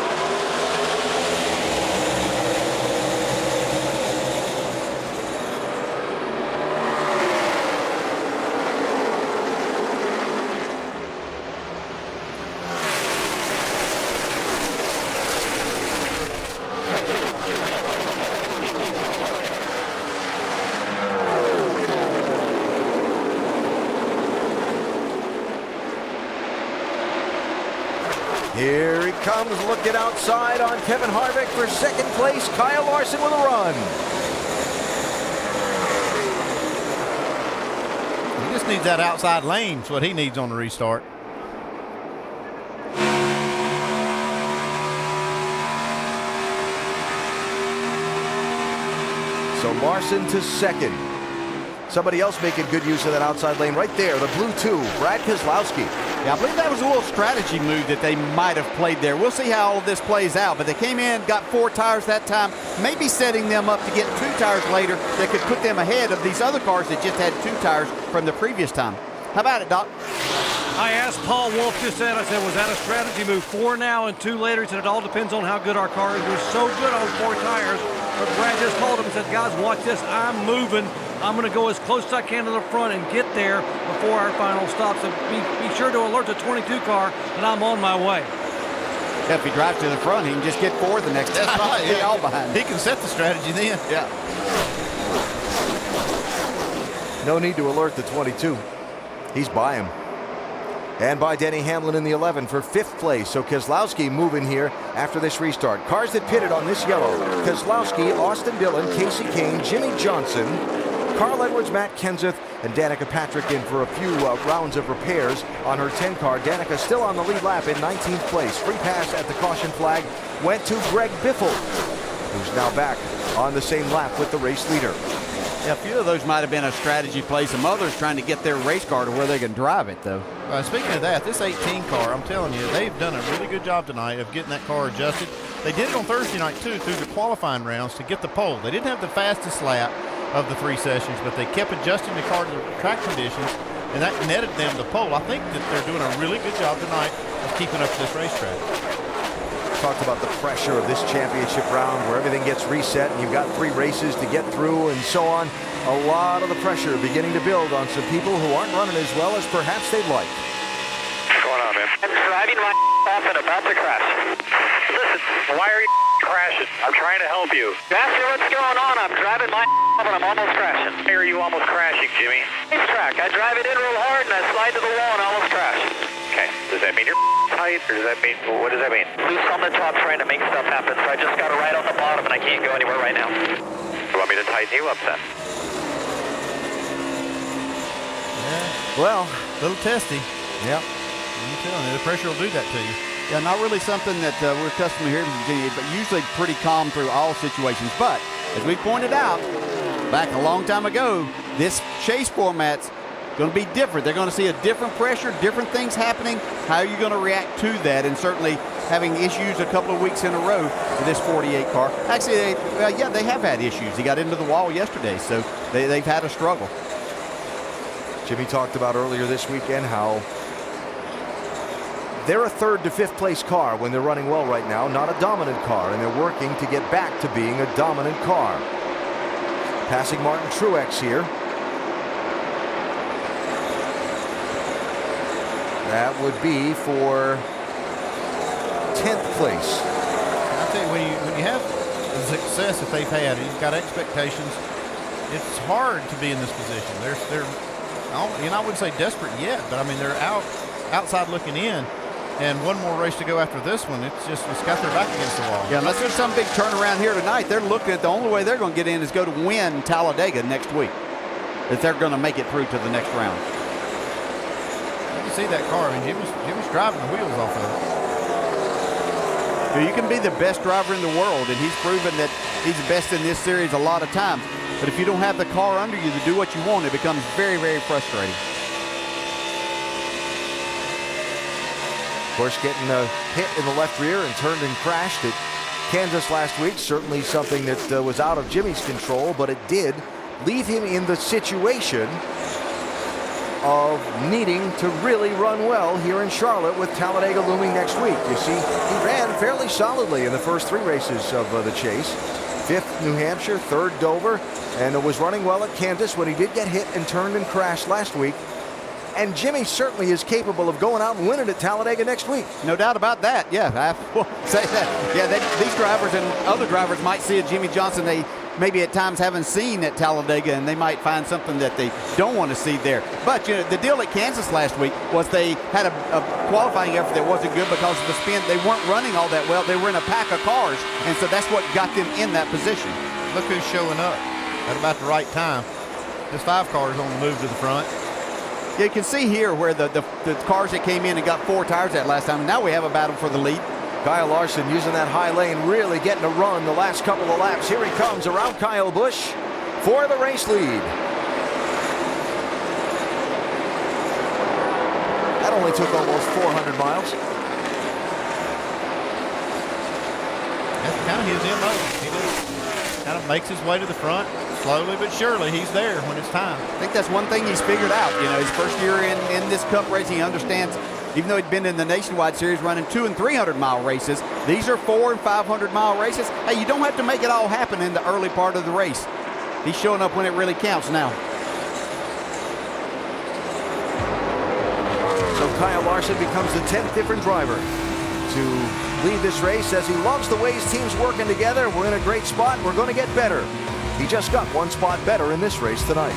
Here he comes, looking outside on Kevin Harvick for second place. Kyle Larson with a run. He just needs that outside lane. That's what he needs on the restart. So Larson to second. Somebody else making good use of that outside lane right there, the blue 2, Brad Keselowski. Yeah, I believe that was a little strategy move that they might have played there. We'll see how all this plays out, but they came in, got 4 tires that time, maybe setting them up to get 2 tires later that could put them ahead of these other cars that just had 2 tires from the previous time. How about it, Doc? I asked Paul Wolf just that. I said, was that a strategy move? 4 now and 2 later. He said, it all depends on how good our car is. We're so good on 4 tires. But Brad just called him and said, guys, watch this. I'm moving. I'm going to go as close as I can to the front and get there before our final stop. So be sure to alert the 22 car that I'm on my way. If he drives to the front, he can just get fourth the next time. That's right. He's all behind. He can set the strategy then. Yeah. No need to alert the 22. He's by him. And by Denny Hamlin in the 11 for 5th place. So Keselowski moving here after this restart. Cars that pitted on this yellow. Keselowski, Austin Dillon, Kasey Kahne, Jimmie Johnson, Carl Edwards, Matt Kenseth, and Danica Patrick in for a few rounds of repairs on her 10 car. Danica still on the lead lap in 19th place. Free pass at the caution flag went to Greg Biffle, who's now back on the same lap with the race leader. Yeah, a few of those might have been a strategy play. Some others trying to get their race car to where they can drive it, though. Speaking of that, this 18 car, I'm telling you, they've done a really good job tonight of getting that car adjusted. They did it on Thursday night, too, through the qualifying rounds to get the pole. They didn't have the fastest lap of the 3 sessions, but they kept adjusting the car to the track conditions, and that netted them the pole. I think that they're doing a really good job tonight of keeping up to this racetrack. Talked about the pressure of this championship round where everything gets reset and you've got 3 races to get through and so on. A lot of the pressure beginning to build on some people who aren't running as well as perhaps they'd like. What's going on, man? I'm driving my off and about to crash. Listen, why are you crashing? I'm trying to help you. Ask me what's going on. I'm driving my off and I'm almost crashing. Why are you almost crashing, Jimmy? Racetrack. I drive it in real hard and I slide to the wall and I almost crash. Okay. Does that mean you're tight, or does that mean, what does that mean? Loose on the top trying to make stuff happen, so I just got to ride on the bottom and I can't go anywhere right now. You want me to tighten you up then? Yeah. Well, a little testy. Yeah. I'm telling you, the pressure will do that to you. Yeah, not really something that we're accustomed to here in Virginia, but usually pretty calm through all situations. But, as we pointed out back a long time ago, this chase format's going to be different. They're going to see a different pressure, different things happening. How are you going to react to that? And certainly having issues a couple of weeks in a row with this 48 car. Actually, they have had issues. He got into the wall yesterday, so they've had a struggle. Jimmy talked about earlier this weekend how they're a 3rd to 5th place car when they're running well right now, not a dominant car, and they're working to get back to being a dominant car. Passing Martin Truex here. That would be for 10th place. I tell you, when you have the success that they've had, and you've got expectations, it's hard to be in this position. They're I wouldn't say desperate yet, but I mean they're outside looking in, and one more race to go after this one. It's got their back against the wall. Yeah, unless there's some big turnaround here tonight, they're looking at the only way they're going to get in is go to win Talladega next week. If they're going to make it through to the next round. You see that car. I mean, Jimmy's driving the wheels off of it. You can be the best driver in the world, and he's proven that he's the best in this series a lot of times. But if you don't have the car under you to do what you want, it becomes very, very frustrating. Of course, getting a hit in the left rear and turned and crashed at Kansas last week. Certainly something that was out of Jimmy's control, but it did leave him in the situation of needing to really run well here in Charlotte with Talladega looming next week. You see, he ran fairly solidly in the first 3 races of the chase. 5th New Hampshire, 3rd Dover, and was running well at Kansas when he did get hit and turned and crashed last week. And Jimmy certainly is capable of going out and winning at Talladega next week. No doubt about that. Yeah, I will say that. Yeah, these drivers and other drivers might see a Jimmie Johnson they maybe at times haven't seen at Talladega, and they might find something that they don't want to see there. But you know, the deal at Kansas last week was they had a qualifying effort that wasn't good because of the spin. They weren't running all that well. They were in a pack of cars, and so that's what got them in that position. Look who's showing up at about the right time. This 5 car is on the move to the front. Yeah, you can see here where the cars that came in and got 4 tires that last time. Now we have a battle for the lead. Kyle Larson using that high lane, really getting a run the last couple of laps. Here he comes around Kyle Busch for the race lead. That only took almost 400 miles. That's kind of his MO. He just kind of makes his way to the front. Slowly but surely, he's there when it's time. I think that's one thing he's figured out. You know, his first year in this Cup racing, he understands, even though he'd been in the Nationwide Series running 200- and 300-mile races, these are 400- and 500-mile races. Hey, you don't have to make it all happen in the early part of the race. He's showing up when it really counts now. So Kyle Larson becomes the 10th different driver to lead this race, says he loves the way his team's working together. We're in a great spot. We're going to get better. He just got one spot better in this race tonight.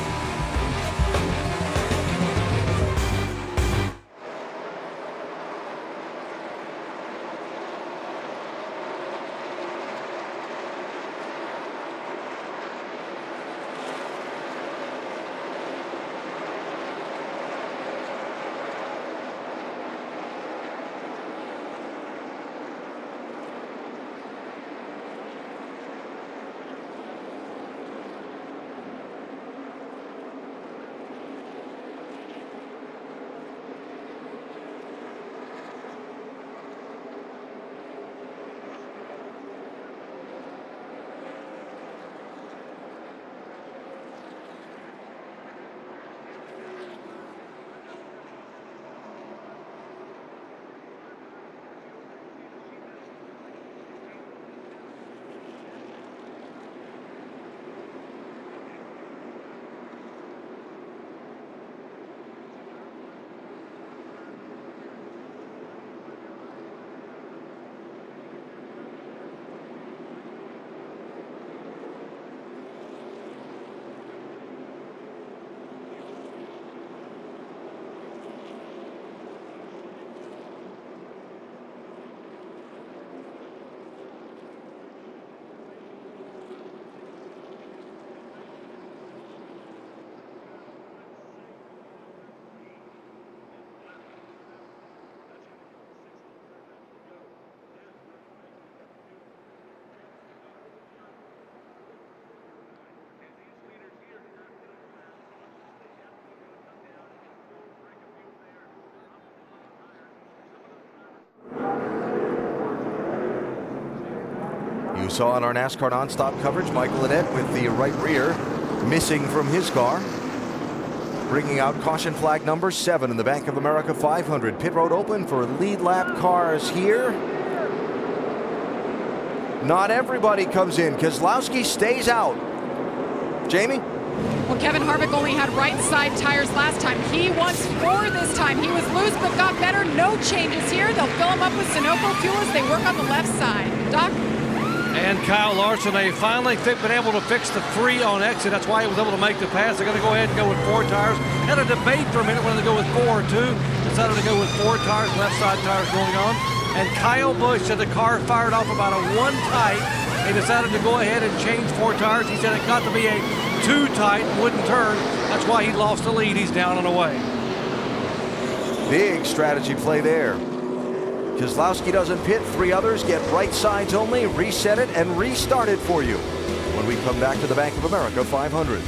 You saw in our NASCAR nonstop coverage, Michael Annett with the right rear missing from his car. Bringing out caution flag number 7 in the Bank of America 500. Pit road open for lead lap cars here. Not everybody comes in. Keselowski stays out. Jamie? Well, Kevin Harvick only had right side tires last time. He wants 4 this time. He was loose but got better. No changes here. They'll fill him up with Sunoco fuel as they work on the left side. Doc? And Kyle Larson, they finally been able to fix the 3 on exit. That's why he was able to make the pass. They're going to go ahead and go with 4 tires. Had a debate for a minute whether to go with 4 or 2. Decided to go with 4 tires, left side tires going on. And Kyle Busch said the car fired off about a 1 tight. He decided to go ahead and change 4 tires. He said it got to be a 2 tight, wouldn't turn. That's why he lost the lead. He's down and away. Big strategy play there. Keselowski doesn't pit. 3 others get right sides only. Reset it and restart it for you when we come back to the Bank of America 500.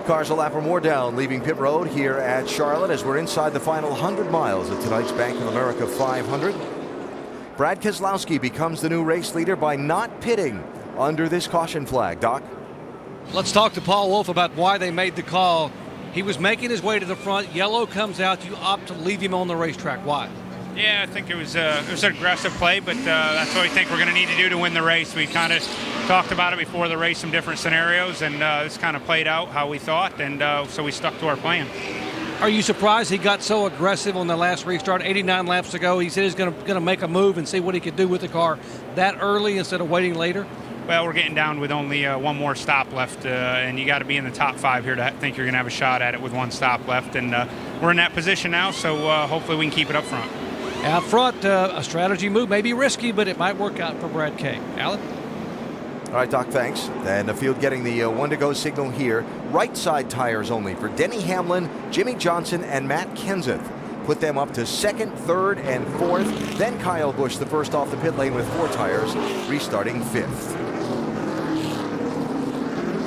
Cars a lap or more down, leaving pit road here at Charlotte as we're inside the final 100 miles of tonight's Bank of America 500. Brad Keselowski becomes the new race leader by not pitting under this caution flag. Doc? Let's talk to Paul Wolfe about why they made the call. He was making his way to the front. Yellow comes out. You opt to leave him on the racetrack. Why? Yeah, I think it was an aggressive play, but that's what we think we're going to need to do to win the race. We kind of talked about it before the race, some different scenarios, and it's kind of played out how we thought, and so we stuck to our plan. Are you surprised he got so aggressive on the last restart? 89 laps to go. He said he's going to make a move and see what he could do with the car that early instead of waiting later. Well, we're getting down with only one more stop left, and you got to be in the top 5 here to think you're going to have a shot at it with one stop left. And we're in that position now, so hopefully we can keep it up front. Out front, a strategy move may be risky, but it might work out for Brad Kay. Alan? All right, Doc, thanks. And the field getting the one to go signal here. Right side tires only for Denny Hamlin, Jimmie Johnson, and Matt Kenseth. Put them up to 2nd, 3rd, and 4th. Then Kyle Busch, the first off the pit lane with 4 tires, restarting 5th.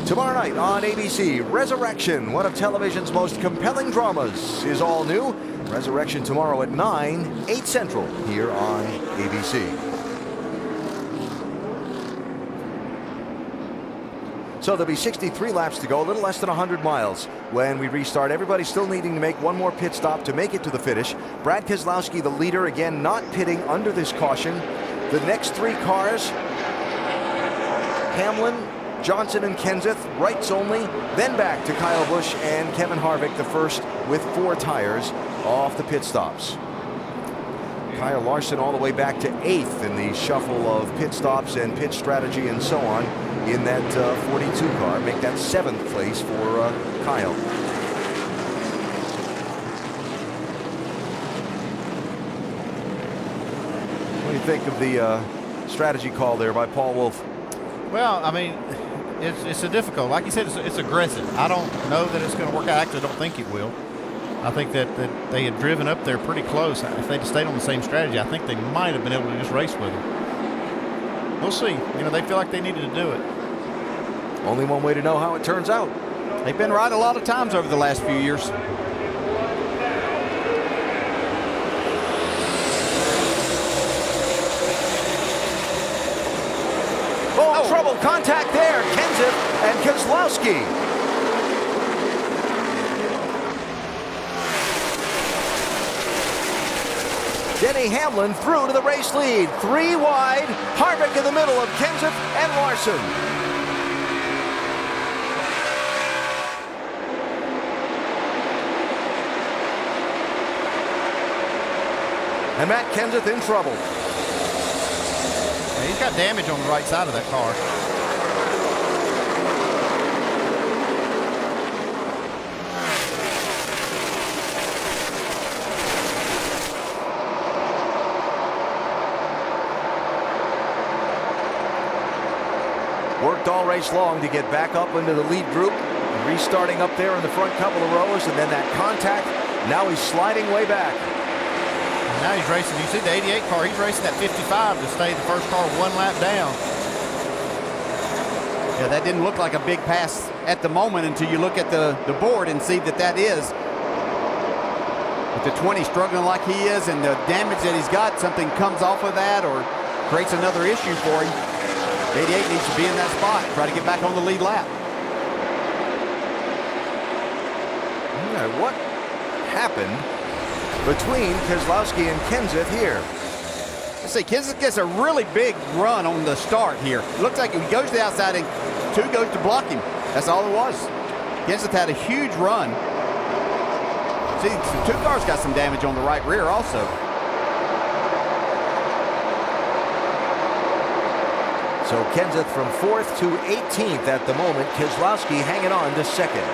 Tomorrow night on ABC, Resurrection, one of television's most compelling dramas, is all new. Resurrection tomorrow at 9, 8 Central, here on ABC. So there'll be 63 laps to go, a little less than 100 miles when we restart. Everybody still needing to make one more pit stop to make it to the finish. Brad Keselowski, the leader, again, not pitting under this caution. The next 3 cars, Hamlin, Johnson, and Kenseth, rights only. Then back to Kyle Busch and Kevin Harvick, the first with 4 tires off the pit stops. Kyle Larson all the way back to 8th in the shuffle of pit stops and pit strategy and so on in that 42 car. Make that 7th place for Kyle. What do you think of the strategy call there by Paul Wolfe? Well, I mean, it's a difficult. Like you said, it's aggressive. I don't know that it's going to work out. I actually don't think it will. I think that they had driven up there pretty close. If they'd stayed on the same strategy, I think they might have been able to just race with them. We'll see. You know, they feel like they needed to do it. Only one way to know how it turns out. They've been right a lot of times over the last few years. Oh, trouble. Contact there. Kenseth and Keselowski. Denny Hamlin through to the race lead. 3 wide. Harvick in the middle of Kenseth and Larson. And Matt Kenseth in trouble. Yeah, he's got damage on the right side of that car. Worked all race long to get back up into the lead group. Restarting up there in the front couple of rows, and then that contact. Now he's sliding way back. And now he's racing. You see the 88 car, he's racing that 55 to stay the first car 1 lap down. Yeah, that didn't look like a big pass at the moment until you look at the board and see that is. With the 20 struggling like he is and the damage that he's got, something comes off of that or creates another issue for him. 88 needs to be in that spot, try to get back on the lead lap. Yeah, what happened between Keselowski and Kenseth here? Let's see, Kenseth gets a really big run on the start here. It looks like he goes to the outside and 2 goes to block him. That's all it was. Kenseth had a huge run. See, the 2 cars got some damage on the right rear also. So Kenseth from 4th to 18th at the moment. Keselowski hanging on to 2nd.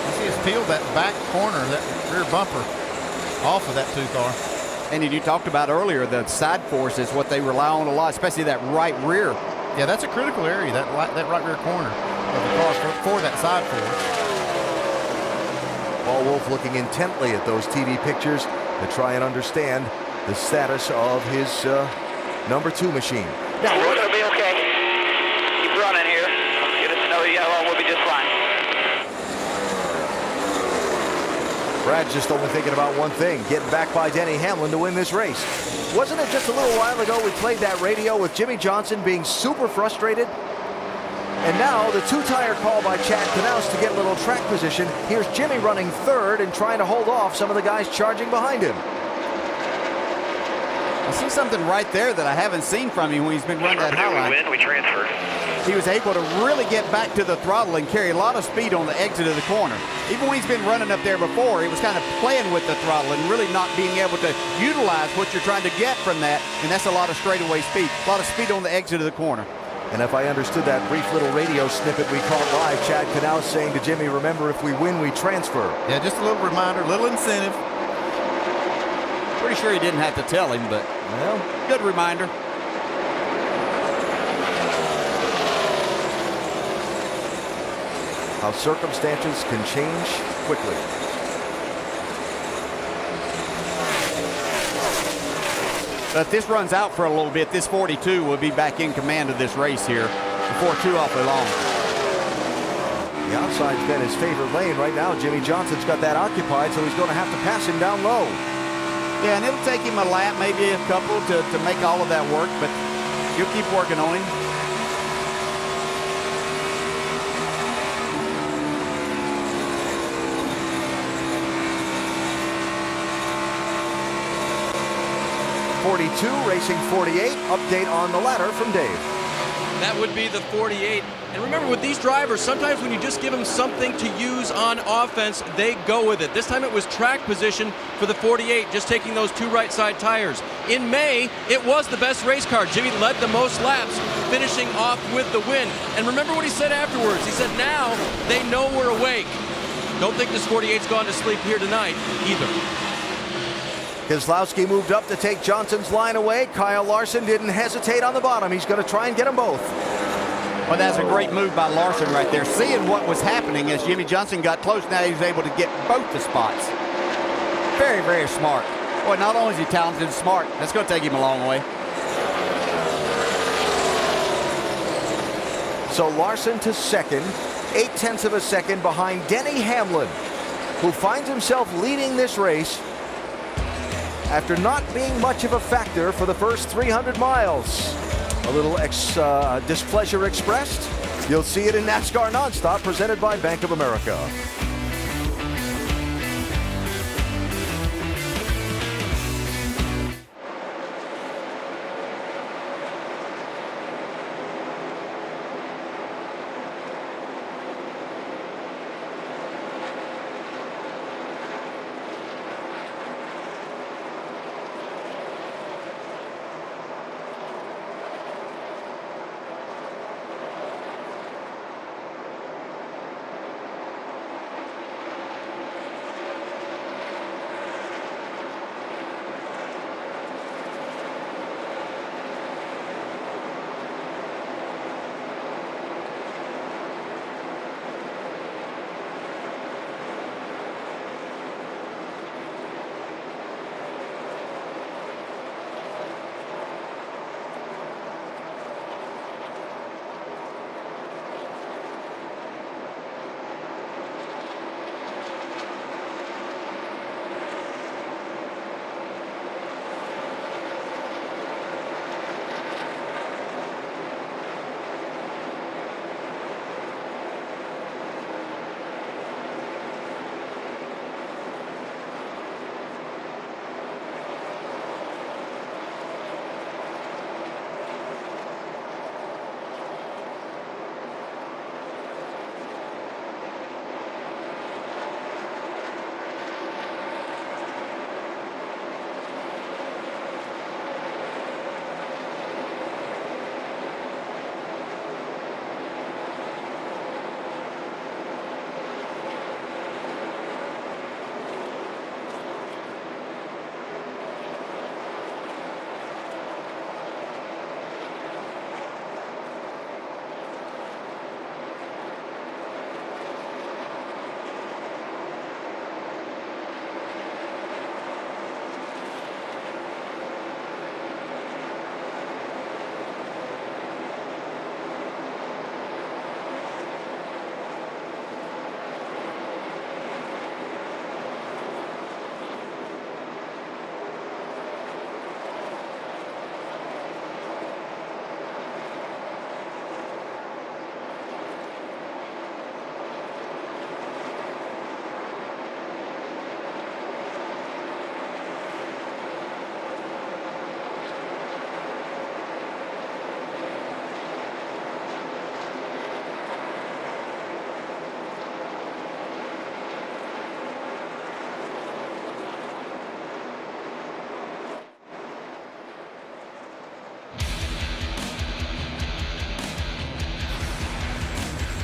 You see us peeled that back corner, that rear bumper, off of that 2 car. And you talked about earlier, the side force is what they rely on a lot, especially that right rear. Yeah, that's a critical area, that right rear corner of the car for that side force. Paul Wolfe looking intently at those TV pictures to try and understand the status of his number 2 machine. Now, we're going to be okay. Keep running here. Get us to know yellow, we'll be just fine. Brad's just only thinking about one thing, getting back by Denny Hamlin to win this race. Wasn't it just a little while ago we played that radio with Jimmie Johnson being super frustrated? And now the 2-tire call by Chad Knaus to get a little track position. Here's Jimmie running 3rd and trying to hold off some of the guys charging behind him. I see something right there that I haven't seen from him when he's been running that high line. We win, we transfer. He was able to really get back to the throttle and carry a lot of speed on the exit of the corner. Even when he's been running up there before, he was kind of playing with the throttle and really not being able to utilize what you're trying to get from that, and that's a lot of straightaway speed, a lot of speed on the exit of the corner. And if I understood that brief little radio snippet we caught live, Chad Knaus saying to Jimmy, remember, if we win, we transfer. Yeah, just a little reminder, a little incentive. Pretty sure he didn't have to tell him, but, well, good reminder. How circumstances can change quickly. But if this runs out for a little bit, this 42 will be back in command of this race here before too awfully long. The outside's been his favorite lane right now. Jimmy Johnson's got that occupied, so he's going to have to pass him down low. Yeah, and it'll take him a lap, maybe a couple, to make all of that work, but you'll keep working on him. .42 racing .48. Update on the ladder from Dave. That would be the 48. And remember, with these drivers, sometimes when you just give them something to use on offense, they go with it. This time it was track position for the 48, just taking those two right side tires. In May, it was the best race car. Jimmy led the most laps, finishing off with the win. And remember what he said afterwards. He said, now they know we're awake. Don't think this 48's gone to sleep here tonight either. Keselowski moved up to take Johnson's line away. Kyle Larson didn't hesitate on the bottom. He's going to try and get them both. Well, that's a great move by Larson right there. Seeing what was happening as Jimmy Johnson got close, now he was able to get both the spots. Very, very smart. Boy, not only is he talented and smart, that's going to take him a long way. So Larson to second, 0.8 of a second behind Denny Hamlin, who finds himself leading this race after not being much of a factor for the first 300 miles. A little displeasure expressed. You'll see it in NASCAR Nonstop, presented by Bank of America.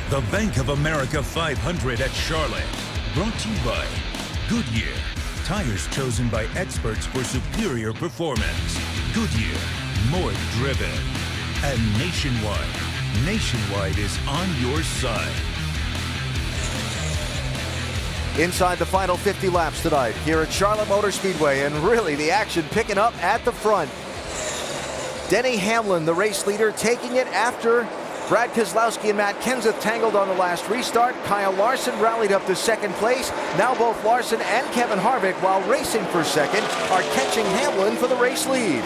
The Bank of America 500 at Charlotte. Brought to you by Goodyear. Tires chosen by experts for superior performance. Goodyear, more driven. And Nationwide. Nationwide is on your side. Inside the final 50 laps tonight here at Charlotte Motor Speedway, and really the action picking up at the front. Denny Hamlin, the race leader, taking it after Brad Keselowski and Matt Kenseth tangled on the last restart. Kyle Larson rallied up to second place. Now both Larson and Kevin Harvick, while racing for second, are catching Hamlin for the race lead.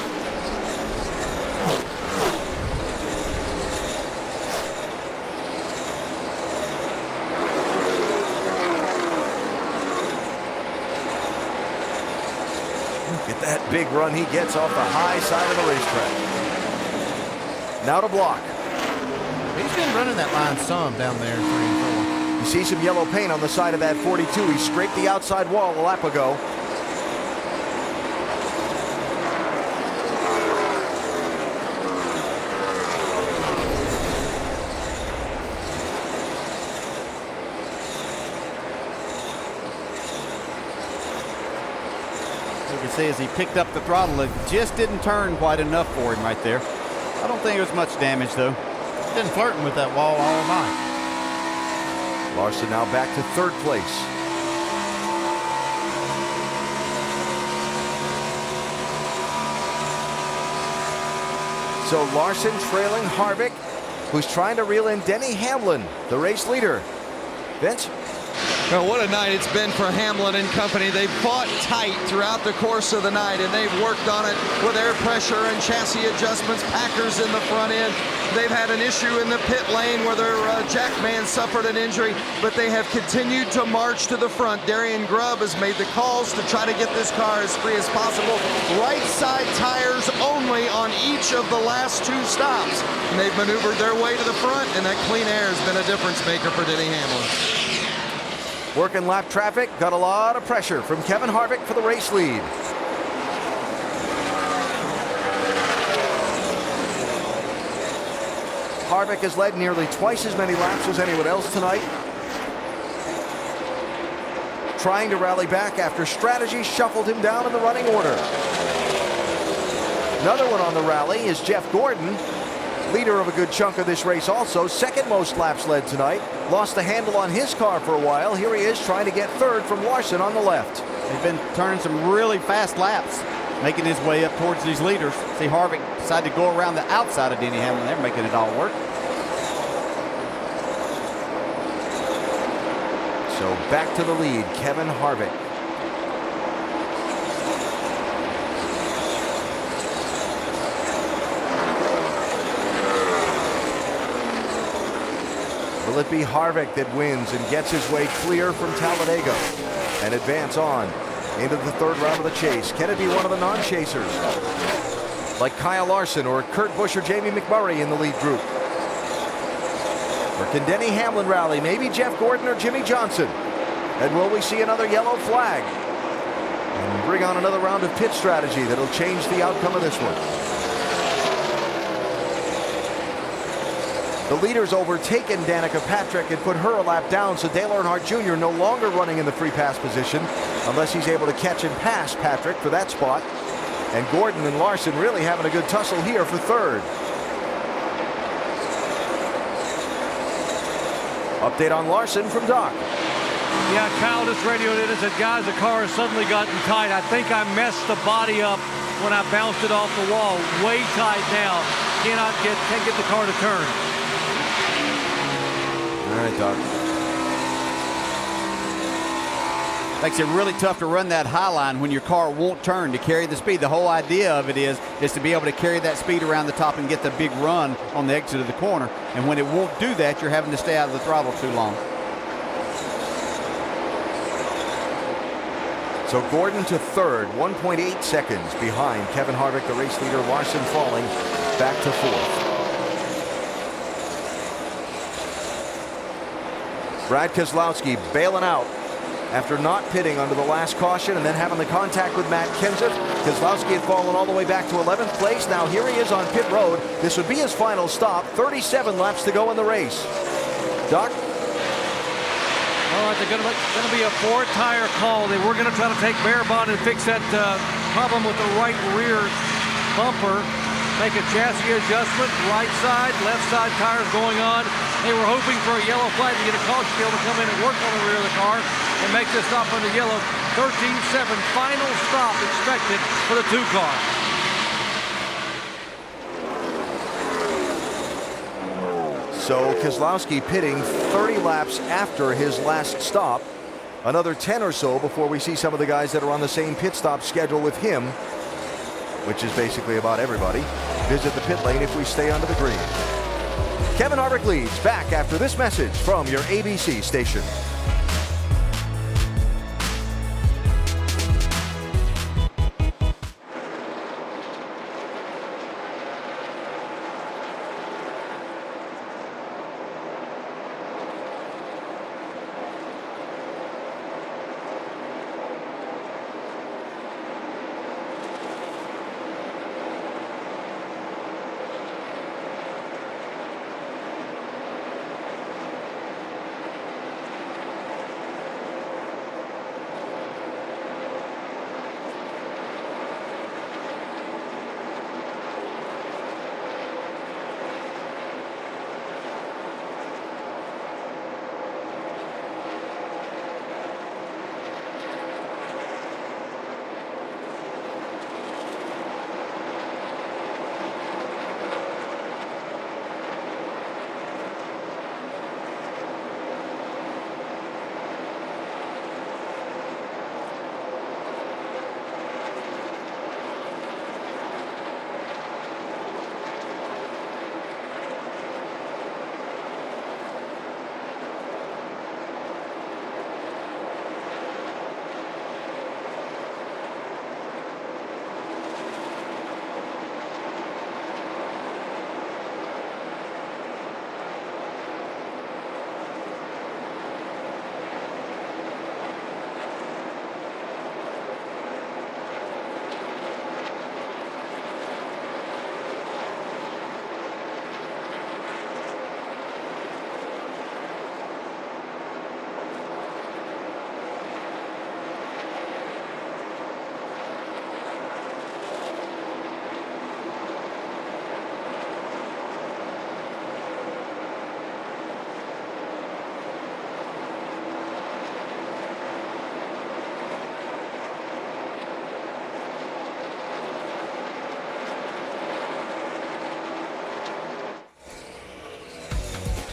Look at that big run he gets off the high side of the racetrack. Now to block. He's been running that line some down there in 3 and 4. You see some yellow paint on the side of that 42. He scraped the outside wall a lap ago. You can see as he picked up the throttle, it just didn't turn quite enough for him right there. I don't think it was much damage, though. Been flirting with that wall all night. Larson now back to third place. So Larson trailing Harvick, who's trying to reel in Denny Hamlin, the race leader. Vince? Well, what a night it's been for Hamlin and company. They've fought tight throughout the course of the night, and they've worked on it with air pressure and chassis adjustments, Packers in the front end. They've had an issue in the pit lane where their jack man suffered an injury, but they have continued to march to the front. Darian Grubb has made the calls to try to get this car as free as possible. Right side tires only on each of the last 2 stops. And they've maneuvered their way to the front, and that clean air has been a difference maker for Denny Hamlin. Working lap traffic, got a lot of pressure from Kevin Harvick for the race lead. Harvick has led nearly twice as many laps as anyone else tonight. Trying to rally back after strategy shuffled him down in the running order. Another one on the rally is Jeff Gordon, leader of a good chunk of this race also. Second most laps led tonight. Lost the handle on his car for a while. Here he is trying to get third from Larson on the left. He's been turning some really fast laps, making his way up towards these leaders. See Harvick decided to go around the outside of Denny Hamlin. They're making it all work. So back to the lead, Kevin Harvick. Will it be Harvick that wins and gets his way clear from Talladega and advance on into the third round of the chase? Can it be one of the non-chasers like Kyle Larson or Kurt Busch or Jamie McMurray in the lead group? Or can Denny Hamlin rally? Maybe Jeff Gordon or Jimmy Johnson? And will we see another yellow flag and bring on another round of pit strategy that'll change the outcome of this one? The leader's overtaken Danica Patrick and put her a lap down, so Dale Earnhardt Jr. no longer running in the free pass position unless he's able to catch and pass Patrick for that spot. And Gordon and Larson really having a good tussle here for third. Update on Larson from Doc. Yeah, Kyle just radioed in and said, guys, the car has suddenly gotten tight. I think I messed the body up when I bounced it off the wall. Way tight now. Can't get the car to turn. All right, Doc. Makes it really tough to run that high line when your car won't turn to carry the speed. The whole idea of it is to be able to carry that speed around the top and get the big run on the exit of the corner. And when it won't do that, you're having to stay out of the throttle too long. So Gordon to third, 1.8 seconds behind Kevin Harvick, the race leader. Larson falling back to fourth. Brad Keselowski bailing out after not pitting under the last caution and then having the contact with Matt Kenseth. Keselowski had fallen all the way back to 11th place. Now here he is on pit road. This would be his final stop. 37 laps to go in the race. Doc? All right, they're going to be a 4-tire call. They were going to try to take Barabon and fix that problem with the right rear bumper. Make a chassis adjustment, right side, left side tires going on. They were hoping for a yellow flag to get a caution to be able to come in and work on the rear of the car and make this stop on the yellow. 13-7, final stop expected for the 2 car. So Keselowski pitting 30 laps after his last stop. Another 10 or so before we see some of the guys that are on the same pit stop schedule with him, which is basically about everybody, visit the pit lane if we stay under the green. Kevin Harvick leads. Back after this message from your ABC station.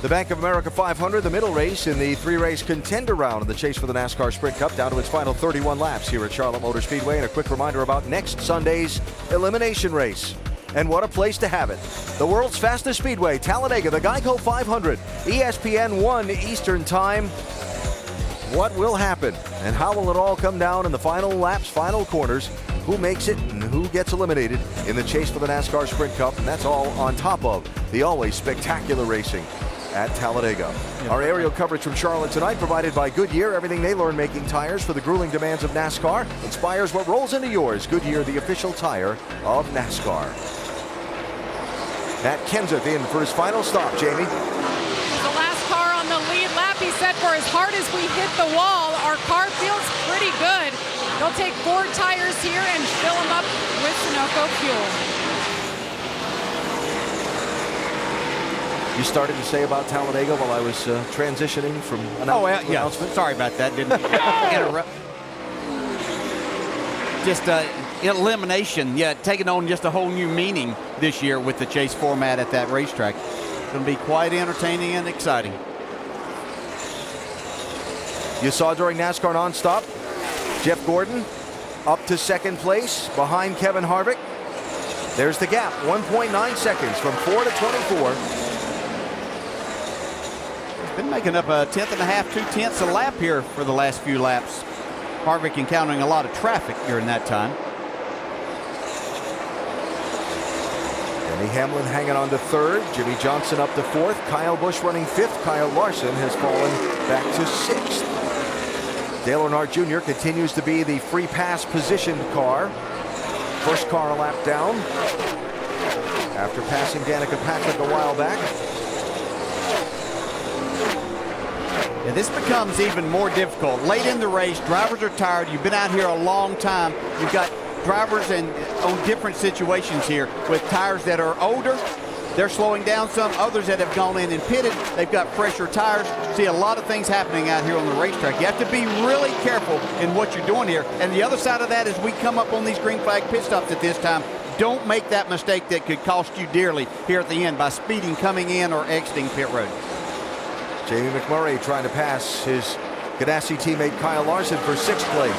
The Bank of America 500, the middle race in the 3-race contender round of the chase for the NASCAR Sprint Cup, down to its final 31 laps here at Charlotte Motor Speedway. And a quick reminder about next Sunday's elimination race. And what a place to have it. The world's fastest speedway, Talladega, the Geico 500, ESPN 1 Eastern Time. What will happen and how will it all come down in the final laps, final corners? Who makes it and who gets eliminated in the chase for the NASCAR Sprint Cup? And that's all on top of the always spectacular racing at Talladega. Our aerial coverage from Charlotte tonight provided by Goodyear. Everything they learned making tires for the grueling demands of NASCAR inspires what rolls into yours. Goodyear, the official tire of NASCAR. Matt Kenseth in for his final stop, Jamie. The last car on the lead lap, he said, for as hard as we hit the wall, our car feels pretty good. They'll take 4 tires here and fill them up with Sunoco fuel. You started to say about Talladega while I was transitioning from announcement to announcement. Sorry about that. Didn't interrupt. Just elimination, taking on just a whole new meaning this year with the chase format at that racetrack. It's going to be quite entertaining and exciting. You saw during NASCAR Nonstop, Jeff Gordon up to second place behind Kevin Harvick. There's the gap, 1.9 seconds from 4 to 24. Been making up a 1/10.5, 2/10 a lap here for the last few laps. Harvick encountering a lot of traffic during that time. Denny Hamlin hanging on to third. Jimmy Johnson up to fourth. Kyle Busch running fifth. Kyle Larson has fallen back to sixth. Dale Earnhardt Jr. continues to be the free pass positioned car. First car a lap down after passing Danica Patrick a while back. Yeah, this becomes even more difficult. Late in the race, drivers are tired. You've been out here a long time. You've got drivers on different situations here with tires that are older. They're slowing down some. Others that have gone in and pitted, they've got fresher tires. See a lot of things happening out here on the racetrack. You have to be really careful in what you're doing here. And the other side of that is we come up on these green flag pit stops at this time. Don't make that mistake that could cost you dearly here at the end by speeding coming in or exiting pit road. Jamie McMurray trying to pass his Ganassi teammate Kyle Larson for 6th place.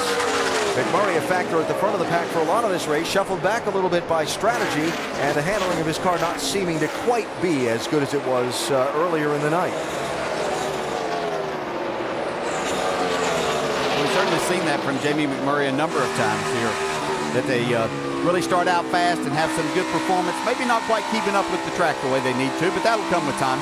McMurray, a factor at the front of the pack for a lot of this race, shuffled back a little bit by strategy and the handling of his car not seeming to quite be as good as it was earlier in the night. We've certainly seen that from Jamie McMurray a number of times here, that they really start out fast and have some good performance. Maybe not quite keeping up with the track the way they need to, but that'll come with time.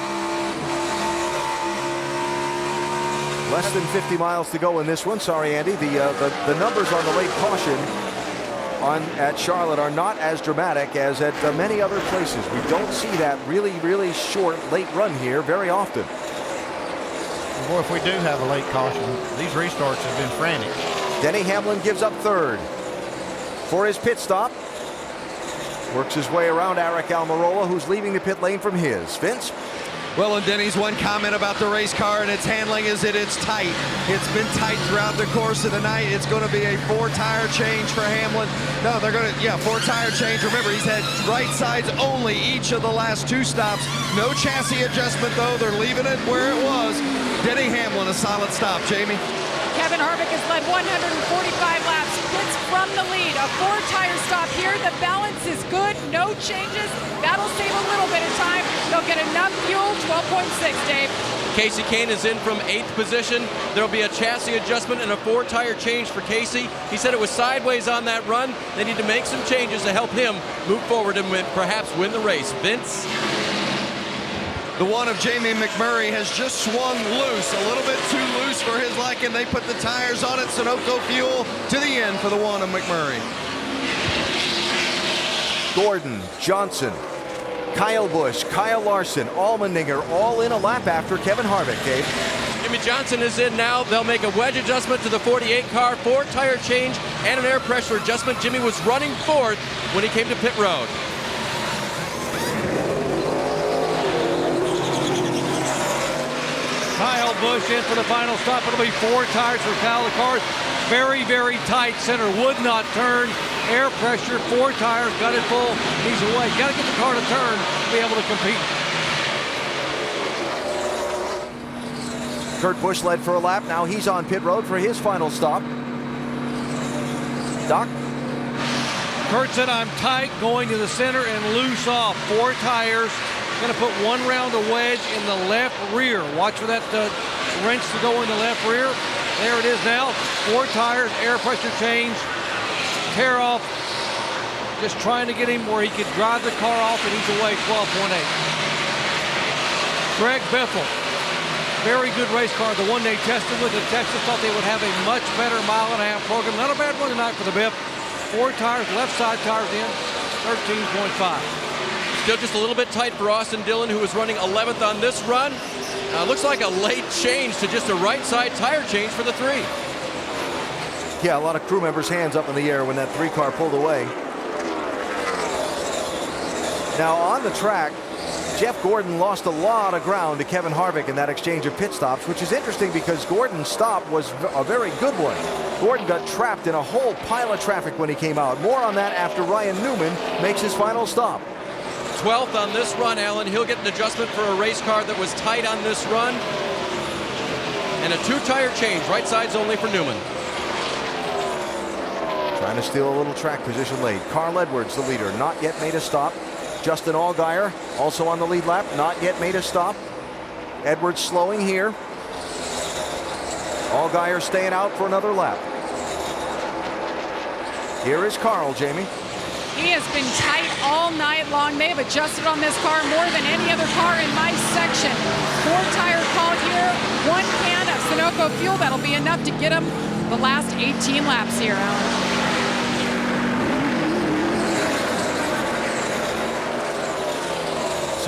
Less than 50 miles to go in this one. Sorry, Andy. The numbers on the late caution at Charlotte are not as dramatic as at many other places. We don't see that really short late run here very often. Boy, if we do have a late caution, these restarts have been frantic. Denny Hamlin gives up 3rd for his pit stop. Works his way around Aric Almirola, who's leaving the pit lane from his. Vince? Well, and Denny's one comment about the race car and its handling is that it's tight. It's been tight throughout the course of the night. It's going to be a 4-tire change for Hamlin. No, they're going to, 4-tire change. Remember, he's had right sides only each of the last 2 stops. No chassis adjustment, though. They're leaving it where it was. Denny Hamlin, a solid stop. Jamie? Kevin Harvick has led 145 laps, pits from the lead. A 4-tire stop here. The balance is good. No changes. That'll save a little bit of time. They'll get enough fuel. 12.6, Dave. Kasey Kahne is in from 8th position. There'll be a chassis adjustment and a 4-tire change for Kasey. He said it was sideways on that run. They need to make some changes to help him move forward and perhaps win the race. Vince? The one of Jamie McMurray has just swung loose, a little bit too loose for his liking. They put the tires on it. Sunoco fuel to the end for the one of McMurray. Gordon, Johnson, Kyle Busch, Kyle Larson, Allmendinger, all in a lap after Kevin Harvick, Dave. Jimmie Johnson is in now. They'll make a wedge adjustment to the 48 car, 4-tire change, and an air pressure adjustment. Jimmy was running 4th when he came to pit road. Kyle Busch in for the final stop. It'll be 4 tires for Kyle. The car's very tight. Center would not turn. Air pressure, 4 tires, got it full. He's away. Got to get the car to turn to be able to compete. Kurt Busch led for a lap. Now he's on pit road for his final stop. Doc? Kurt said, I'm tight, going to the center and loose off. 4 tires. Going to put 1 round of wedge in the left rear. Watch for that wrench to go in the left rear. There it is now. 4 tires, air pressure change, tear off. Just trying to get him where he could drive the car off, and he's away 12.8. Greg Biffle, very good race car. The one they tested with at Texas, thought they would have a much better mile-and-a-half program. Not a bad one tonight for the Biff. 4 tires, left side tires in, 13.5. Still just a little bit tight for Austin Dillon, who was running 11th on this run. Looks like a late change to just a right side tire change for the 3. Yeah, a lot of crew members' hands up in the air when that 3 car pulled away. Now on the track, Jeff Gordon lost a lot of ground to Kevin Harvick in that exchange of pit stops, which is interesting because Gordon's stop was a very good one. Gordon got trapped in a whole pile of traffic when he came out. More on that after Ryan Newman makes his final stop. 12th on this run, Alan. He'll get an adjustment for a race car that was tight on this run. And a 2-tire change, right sides only for Newman. Trying to steal a little track position late. Carl Edwards, the leader, not yet made a stop. Justin Allgaier, also on the lead lap, not yet made a stop. Edwards slowing here. Allgaier staying out for another lap. Here is Carl, Jamie. He has been tight all night long. They have adjusted on this car more than any other car in my section. 4-tire call here, 1 can of Sunoco fuel. That'll be enough to get him the last 18 laps here, Alan.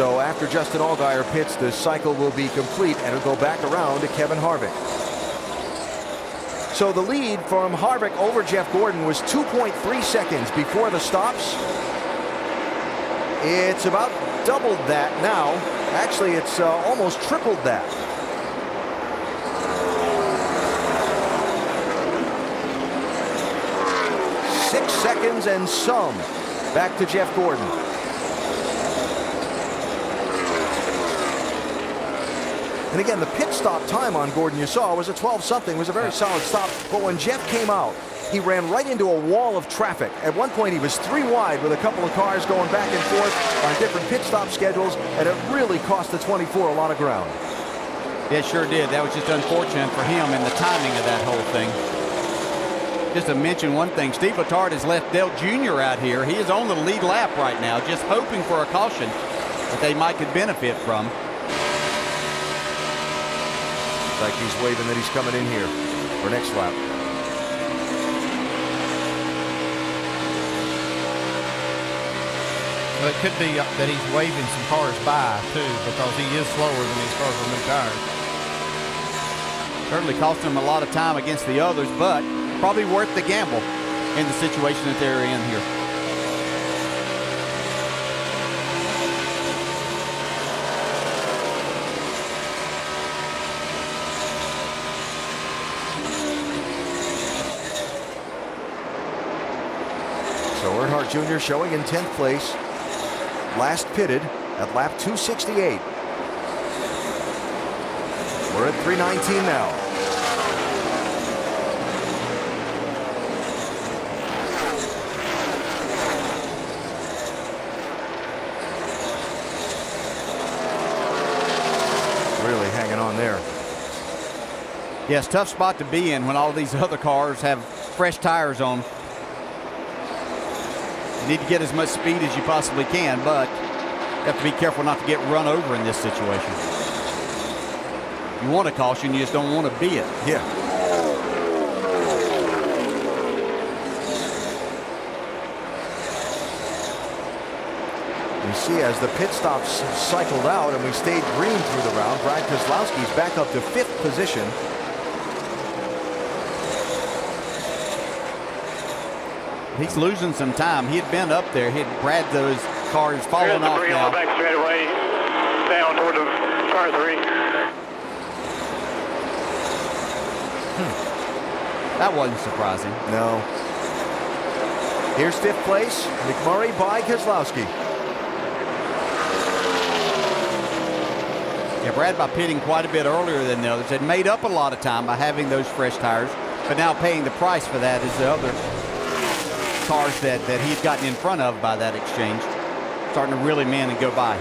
So after Justin Allgaier pits, the cycle will be complete and it'll go back around to Kevin Harvick. So the lead from Harvick over Jeff Gordon was 2.3 seconds before the stops. It's about doubled that now. Actually, it's almost tripled that. Six seconds and some back to Jeff Gordon. And again, the pit stop time on Gordon you saw was a 12-something, was a very solid stop. But when Jeff came out, he ran right into a wall of traffic. At one point, he was 3 wide with a couple of cars going back and forth on different pit stop schedules, and it really cost the 24 a lot of ground. It sure did. That was just unfortunate for him and the timing of that whole thing. Just to mention one thing, Steve Letarte has left Dale Jr. out here. He is on the lead lap right now, just hoping for a caution that they might could benefit from. Like he's waving that he's coming in here for next lap. Well, it could be that he's waving some cars by, too, because he is slower than these cars on new tires. Certainly cost him a lot of time against the others, but probably worth the gamble in the situation that they're in here. So Earnhardt Jr. showing in 10th place. Last pitted at lap 268. We're at 319 now. Really hanging on there. Yes, tough spot to be in when all these other cars have fresh tires on. You need to get as much speed as you possibly can, but you have to be careful not to get run over in this situation. You want a caution, you just don't want to be it. Yeah. You see, as the pit stops cycled out and we stayed green through the round, Brad Keselowski's back up to 5th position. He's losing some time. He had been up there. He had Brad those cars falling off now. Back straight away, down toward the car 3. That wasn't surprising. No. Here's 5th place, McMurray by Keselowski. Yeah, Brad, by pitting quite a bit earlier than the others, had made up a lot of time by having those fresh tires, but now paying the price for that is the other cars that he'd gotten in front of by that exchange, starting to really man and go by.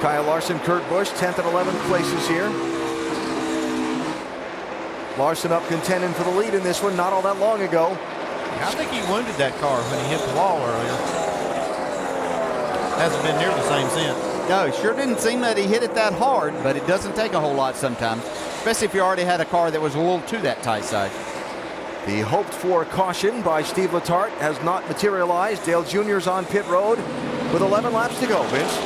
Kyle Larson, Kurt Busch, 10th and 11th places here. Larson up contending for the lead in this one not all that long ago. I think he wounded that car when he hit the wall earlier. Hasn't been near the same since. No, it sure didn't seem that he hit it that hard, but it doesn't take a whole lot sometimes, especially if you already had a car that was a little to that tight side. The hoped-for caution by Steve Letarte has not materialized. Dale Jr.'s on pit road with 11 laps to go, Vince.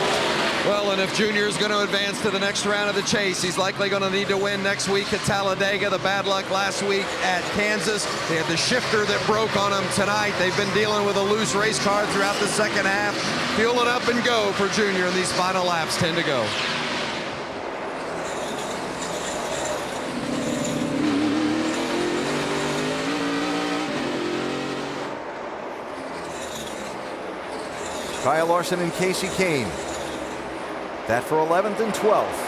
Well, and if Junior is going to advance to the next round of the chase, he's likely going to need to win next week at Talladega. The bad luck last week at Kansas. They had the shifter that broke on them tonight. They've been dealing with a loose race car throughout the second half. Fuel it up and go for Junior in these final laps, 10 to go. Kyle Larson and Kasey Kahne. That for 11th and 12th.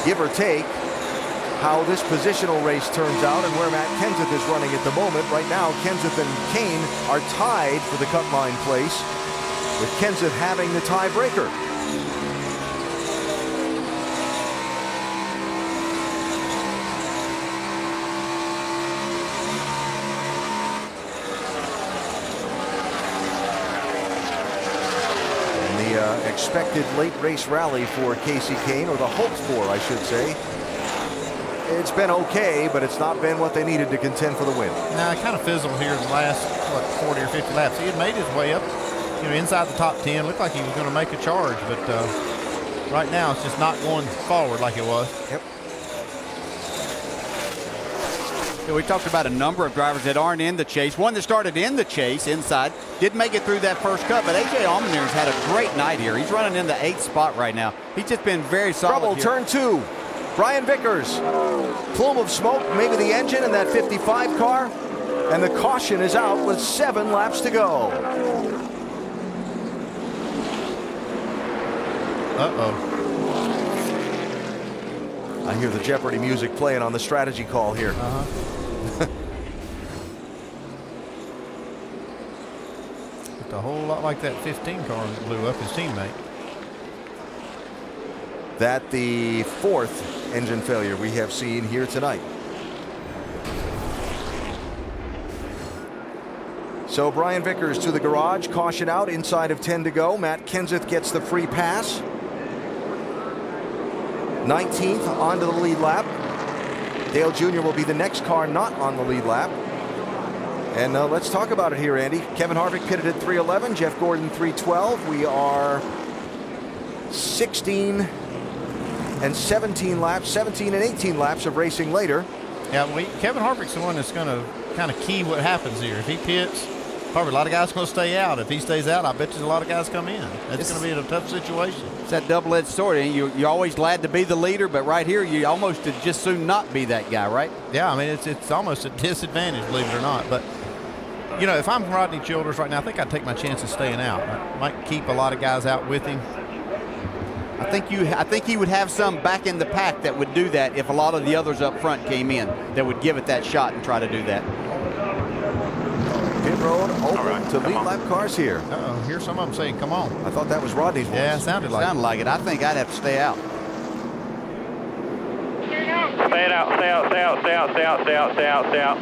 Give or take how this positional race turns out and where Matt Kenseth is running at the moment. Right now, Kenseth and Kahne are tied for the cut line place, with Kenseth having the tiebreaker. Expected late race rally for Kasey Kahne, or the hoped for, I should say. it's been okay, but it's not been what they needed to contend for the win. Now, it kind of fizzled here in the last, 40 or 50 laps. He had made his way up, inside the top 10. Looked like he was going to make a charge, but right now it's just not going forward like it was. Yep. So we talked about a number of drivers that aren't in the chase. One that started in the chase inside, didn't make it through that first cut, but A.J. Allmendinger has had a great night here. He's running in the 8th spot right now. He's just been very solid Trouble, here. turn 2. Brian Vickers. Plume of smoke, maybe the engine in that 55 car. And the caution is out with 7 laps to go. Uh-oh. I hear the Jeopardy music playing on the strategy call here. It's a whole lot like that 15 car that blew up his teammate. That the 4th engine failure we have seen here tonight. So Brian Vickers to the garage, caution out, inside of 10 to go. Matt Kenseth gets the free pass. 19th onto the lead lap. Dale Jr. will be the next car not on the lead lap. And let's talk about it here, Andy. Kevin Harvick pitted at 3:11, Jeff Gordon 3:12. We are 16 and 17 laps, 17 and 18 laps of racing later. Yeah, Kevin Harvick's the one that's going to kind of key what happens here. If he pits, probably a lot of guys are going to stay out. If he stays out, I bet there's a lot of guys come in. It's going to be a tough situation. It's that double-edged sword. You're always glad to be the leader, but right here, you almost would just soon not be that guy, right? Yeah, I mean, it's almost a disadvantage, believe it or not. But, if I'm Rodney Childers right now, I think I'd take my chances staying out. I might keep a lot of guys out with him. I think he would have some back in the pack that would do that if a lot of the others up front came in that would give it that shot and try to do that. Pit road open to lead lap cars here. Uh-oh, here's some of them saying, come on. I thought that was Rodney's voice. Yeah, it sounded like it. I think I'd have to stay out. Stay out, stay out, stay out, stay out, stay out, stay out, stay out, stay out.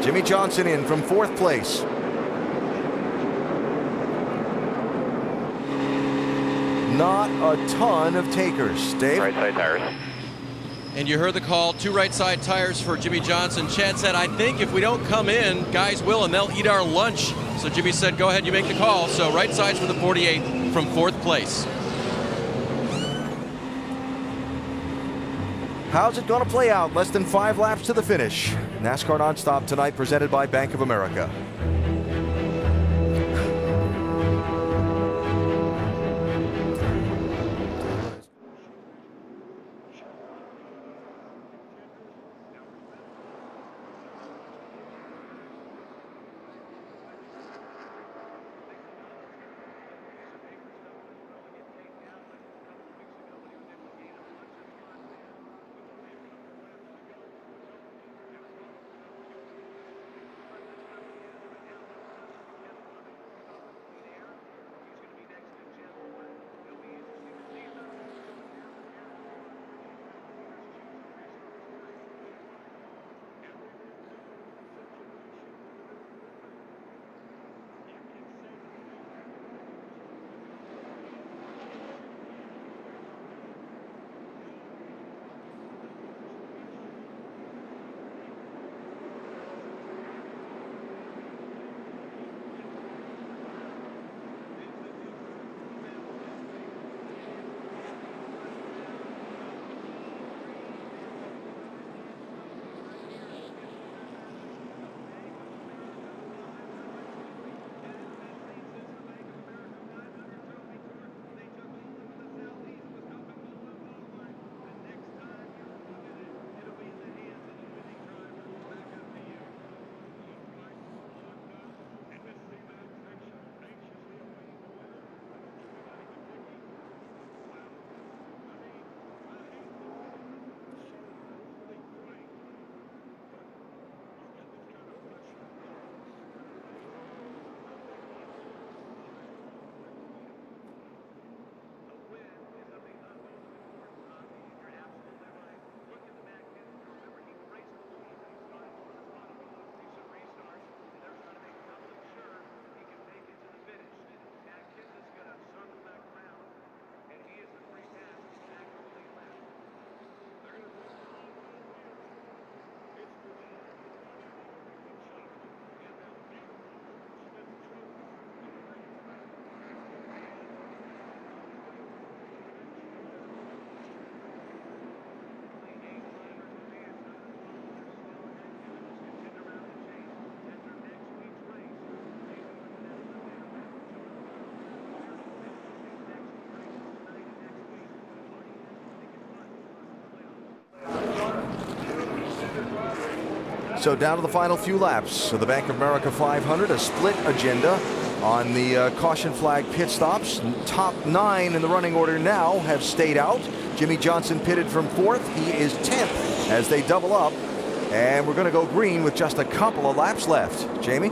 Jimmy Johnson in from 4th place. Not a ton of takers. Dave? Right side tires. And you heard the call, 2 right side tires for Jimmy Johnson. Chad said, I think if we don't come in, guys will, and they'll eat our lunch. So Jimmy said, go ahead, you make the call. So right sides for the 48 from 4th place. How's it going to play out? Less than 5 laps to the finish. NASCAR Nonstop tonight presented by Bank of America. So down to the final few laps of the Bank of America 500, a split agenda on the caution flag pit stops. Top 9 in the running order now have stayed out. Jimmie Johnson pitted from 4th. He is 10th as they double up. And we're going to go green with just a couple of laps left. Jamie?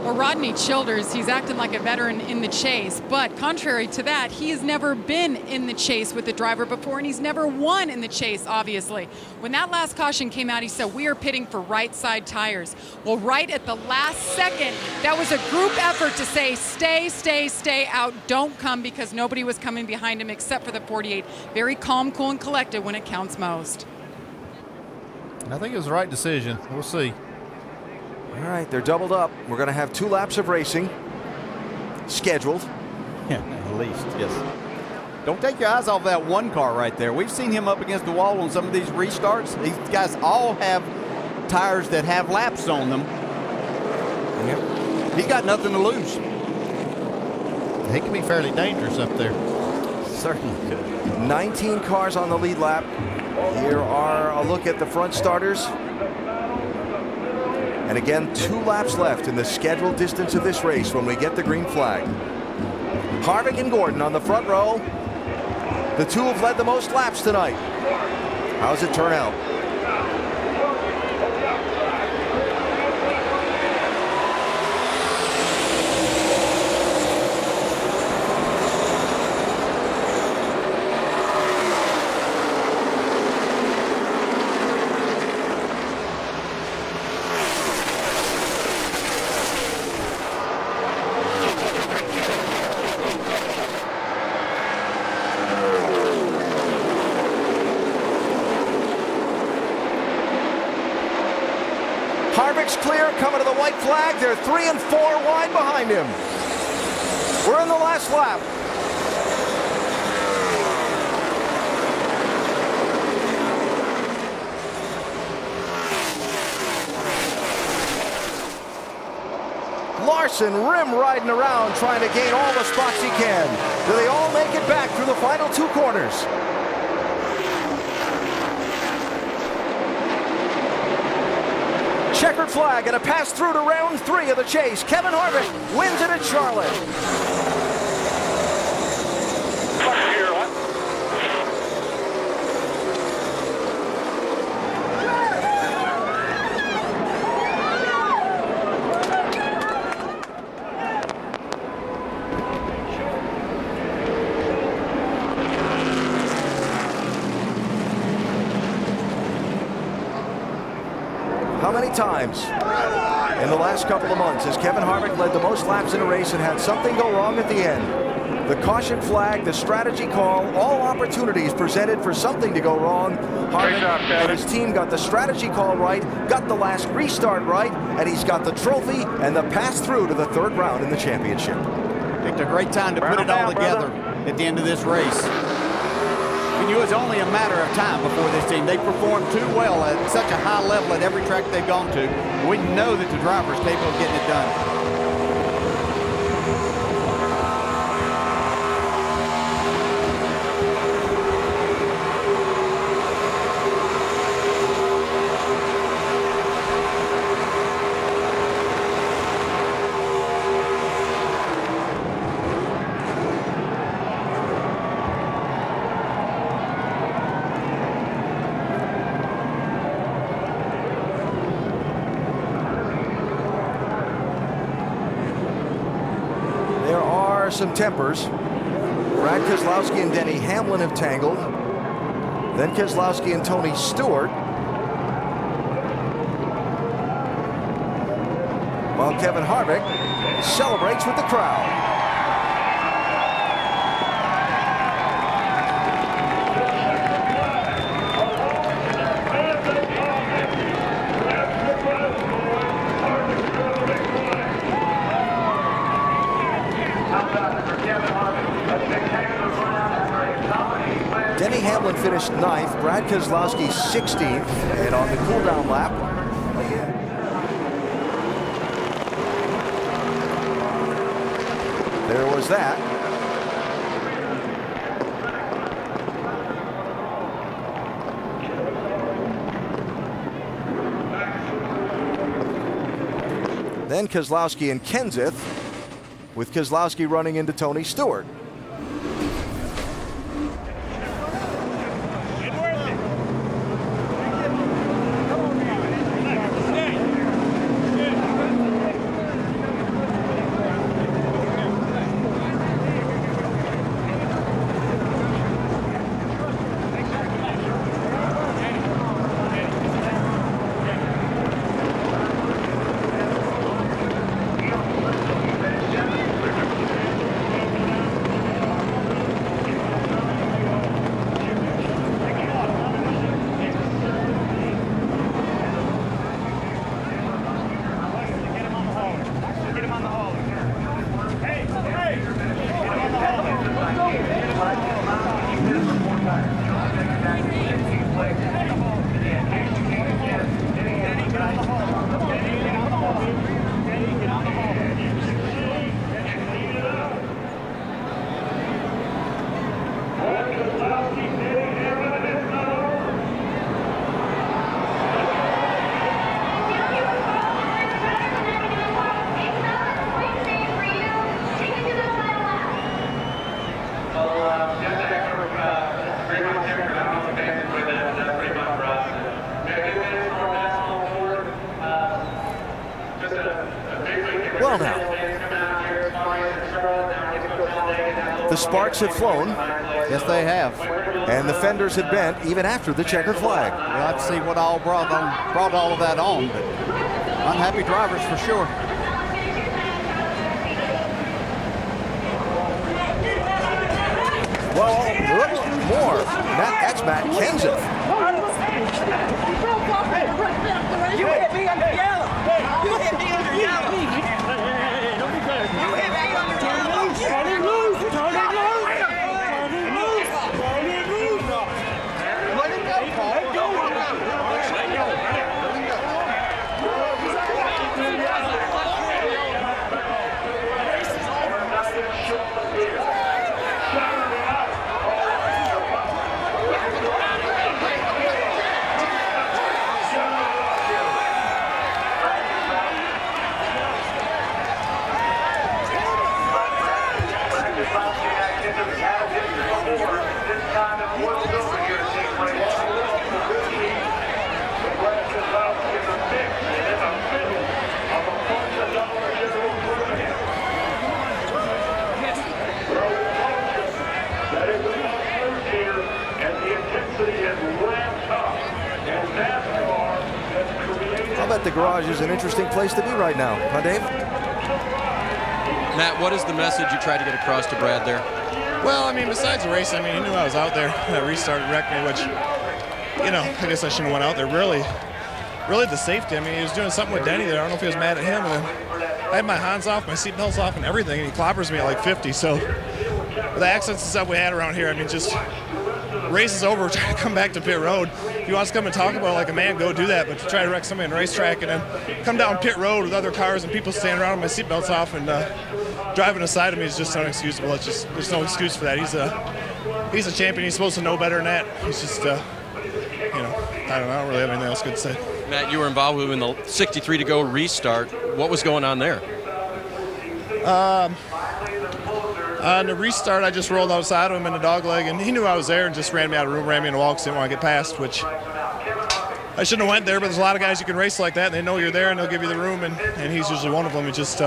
Well, Rodney Childers, he's acting like a veteran in the chase, but contrary to that, he has never been in the chase with the driver before, and he's never won in the chase, obviously. When that last caution came out, he said, we are pitting for right side tires. Well, right at the last second, that was a group effort to say, stay out, don't come, because nobody was coming behind him except for the 48. Very calm, cool, and collected when it counts most. I think it was the right decision. We'll see. All right, they're doubled up. We're going to have 2 laps of racing scheduled. Yeah, at least, yes. Don't take your eyes off that one car right there. We've seen him up against the wall on some of these restarts. These guys all have tires that have laps on them. Yep. He's got nothing to lose. He can be fairly dangerous up there. Certainly could. 19 cars on the lead lap. Here are a look at the front starters. And again, 2 laps left in the scheduled distance of this race when we get the green flag. Harvick and Gordon on the front row. The 2 have led the most laps tonight. How's it turn out? Harvick's clear, coming to the white flag. They're 3 and 4 wide behind him. We're in the last lap. Larson rim riding around trying to gain all the spots he can. Do they all make it back through the final 2 corners? Checkered flag and a pass through to round 3 of the chase. Kevin Harvick wins it at Charlotte. How many times in the last couple of months has Kevin Harvick led the most laps in a race and had something go wrong at the end? The caution flag, the strategy call, all opportunities presented for something to go wrong. Harvick and his team got the strategy call right, got the last restart right, and he's got the trophy and the pass through to the 3rd round in the championship. Picked a great time to put it all together at the end of this race. We knew it was only a matter of time before this team. They performed too well at such a high level at every track they've gone to. We know that the driver is capable of getting it done. Some tempers. Brad Keselowski and Denny Hamlin have tangled. Then Keselowski and Tony Stewart. While Kevin Harvick celebrates with the crowd. Denny Hamlin finished 9th, Brad Keselowski 16th, and on the cool-down lap, there was that. then Keselowski and Kenseth, with Keselowski running into Tony Stewart. Well now, the sparks have flown. Yes, they have. And the fenders have bent even after the checkered flag. We'll have to see what all brought all of that on, but unhappy drivers for sure. Well, more. That's Matt Kenseth. You hit me under yellow. You hit me under yellow. You hit me under yellow. Turn it loose. Turn it loose. Turn it loose. Turn it loose. Let it go, Paul. Let go. I'll bet the garage is an interesting place to be right now, huh, Dave? Matt, what is the message you tried to get across to Brad there? Well, I mean, besides the race, I mean, he knew I was out there. That restart wrecked me, which, you know, I guess I shouldn't have went out there. Really the safety. I mean, he was doing something with Denny there. I don't know if he was mad at him. And then I had my hands off, my seatbelts off, and everything, and he clobbers me at like 50. So the accidents and stuff we had around here, I mean, just race is over. We're trying to come back to pit road. If he wants to come and talk about it like a man, go do that. But to try to wreck somebody on the racetrack and then come down pit road with other cars and people standing around with my seatbelts off and driving aside of me is just unexcusable. It's just, there's no excuse for that. He's a champion. He's supposed to know better than that. He's just, you know, I don't really have anything else good to say. Matt, you were involved in the 63 to go restart. What was going on there? On the restart, I just rolled outside of him in the dog leg, and he knew I was there and just ran me out of the room, ran me in the wall because he didn't want to get past, which I shouldn't have went there, but there's a lot of guys you can race like that, and they know you're there, and they'll give you the room, and he's usually one of them. He just,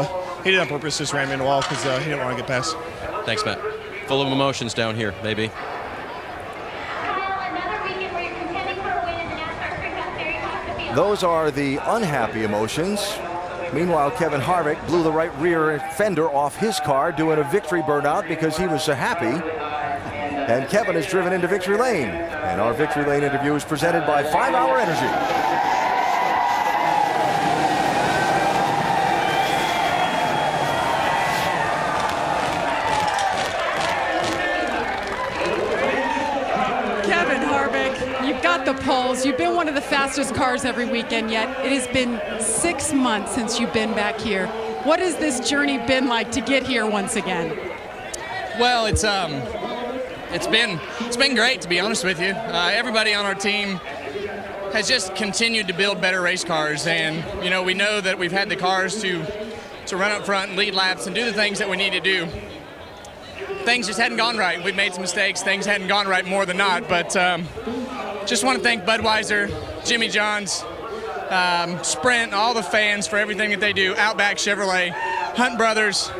he did on purpose, just ran me in the wall because he didn't want to get past. Thanks, Matt. Full of emotions down here, maybe. Those are the unhappy emotions. Meanwhile, Kevin Harvick blew the right rear fender off his car doing a victory burnout because he was so happy. And Kevin is driven into victory lane. And our victory lane interview is presented by 5 Hour Energy. The poles. You've been one of the fastest cars every weekend, yet it has been 6 months since you've been back here. What has this journey been like to get here once again? Well, it's been great, to be honest with you. Everybody on our team has just continued to build better race cars. And, you know, we know that we've had the cars to run up front and lead laps and do the things that we need to do. Things just hadn't gone right. We've made some mistakes. Things hadn't gone right more than not. But just want to thank Budweiser, Jimmy Johns, Sprint, all the fans for everything that they do, Outback Chevrolet, Hunt Brothers,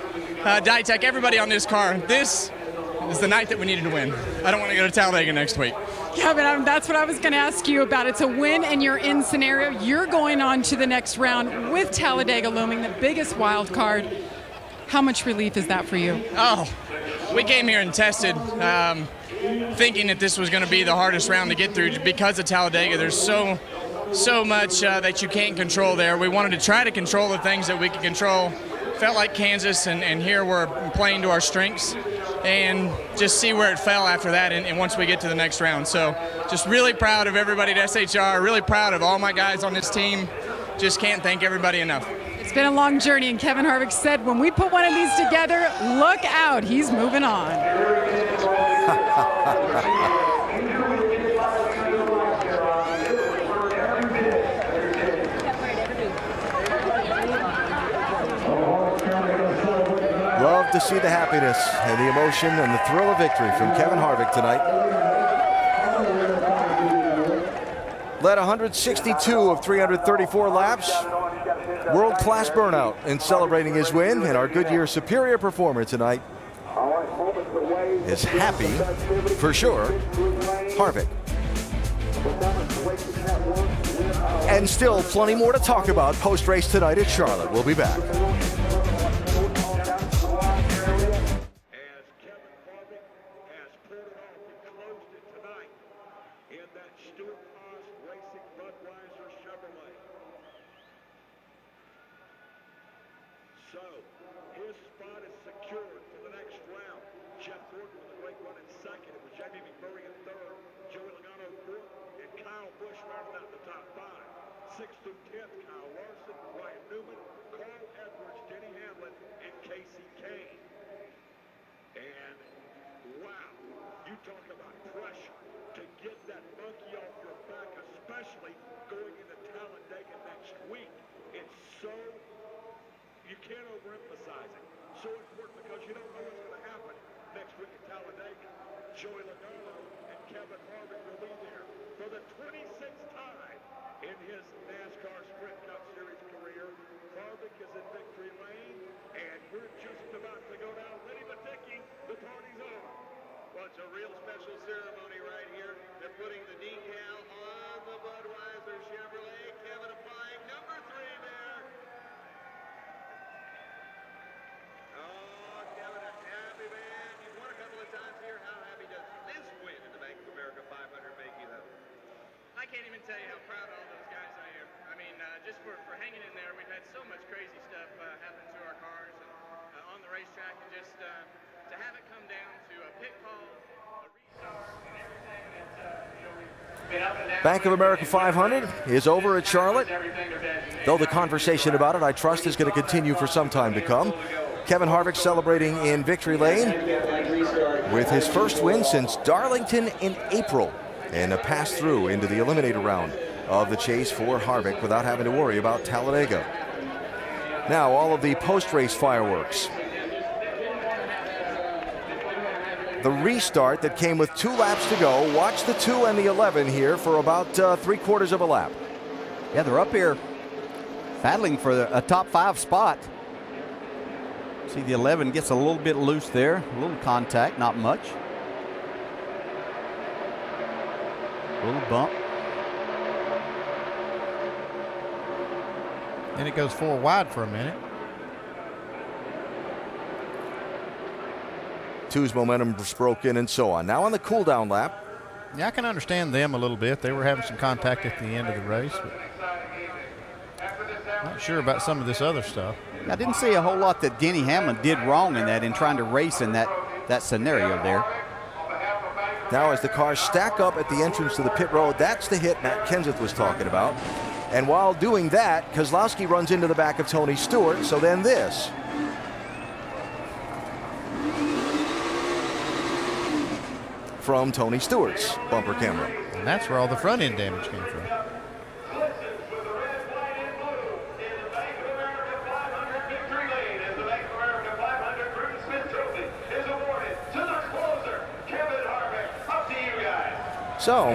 Dytek, everybody on this car. This is the night that we needed to win. I don't want to go to Talladega next week. Kevin, that's what I was going to ask you about. It's a win and you're in scenario. You're going on to the next round with Talladega looming, the biggest wild card. How much relief is that for you? Oh, we came here and tested, thinking that this was going to be the hardest round to get through because of Talladega. There's so much that you can't control there. We wanted to try to control the things that we could control. Felt like Kansas, and here we're playing to our strengths, and just see where it fell after that and once we get to the next round. So just really proud of everybody at SHR, really proud of all my guys on this team. Just can't thank everybody enough. It's been a long journey, and Kevin Harvick said when we put one of these together, look out, he's moving on. Love to see the happiness and the emotion and the thrill of victory from Kevin Harvick tonight. Led 162 of 334 laps. World-class burnout in celebrating his win, and our Goodyear Superior performer tonight is happy, for sure, Harvick. And still plenty more to talk about post-race tonight at Charlotte. We'll be back. Joey Logano and Kevin Harvick will be there for the 26th time in his NASCAR Sprint Cup Series career. Harvick is in victory lane, and we're just about to go down. Lenny Matecki, the party's on. Well, it's a real special ceremony right here. They're putting the decal on the Budweiser Chevrolet. Kevin applying number 3 there. Oh, Kevin, a happy man. You've won a couple of times here. How happy does this win in the Bank of America 500 make you, though? I can't even tell you how proud all those guys I am. I mean, just for hanging in there. We've had so much crazy stuff happen to our cars and on the racetrack, and just to have it come down to a pit call, a restart, and everything that, Bank of America 500 is over at Charlotte. Though the conversation about it, I trust, is going to continue for some time to come. Kevin Harvick celebrating in victory lane with his first win since Darlington in April, and a pass through into the eliminator round of the chase for Harvick without having to worry about Talladega. Now all of the post-race fireworks. The restart that came with 2 laps to go. Watch the 2 and the 11 here for about 3/4 of a lap. Yeah, they're up here battling for a top 5 spot. See, the 11 gets a little bit loose there. A little contact, not much. A little bump. And it goes 4 wide for a minute. 2's momentum was broken and so on. Now on the cool down lap. Yeah, I can understand them a little bit. They were having some contact at the end of the race, but not sure about some of this other stuff. I didn't see a whole lot that Denny Hamlin did wrong in that, in trying to race in that scenario there. Now as the cars stack up at the entrance to the pit road, that's the hit Matt Kenseth was talking about. And while doing that, Keselowski runs into the back of Tony Stewart, so then this. From Tony Stewart's bumper camera. And that's where all the front end damage came from. So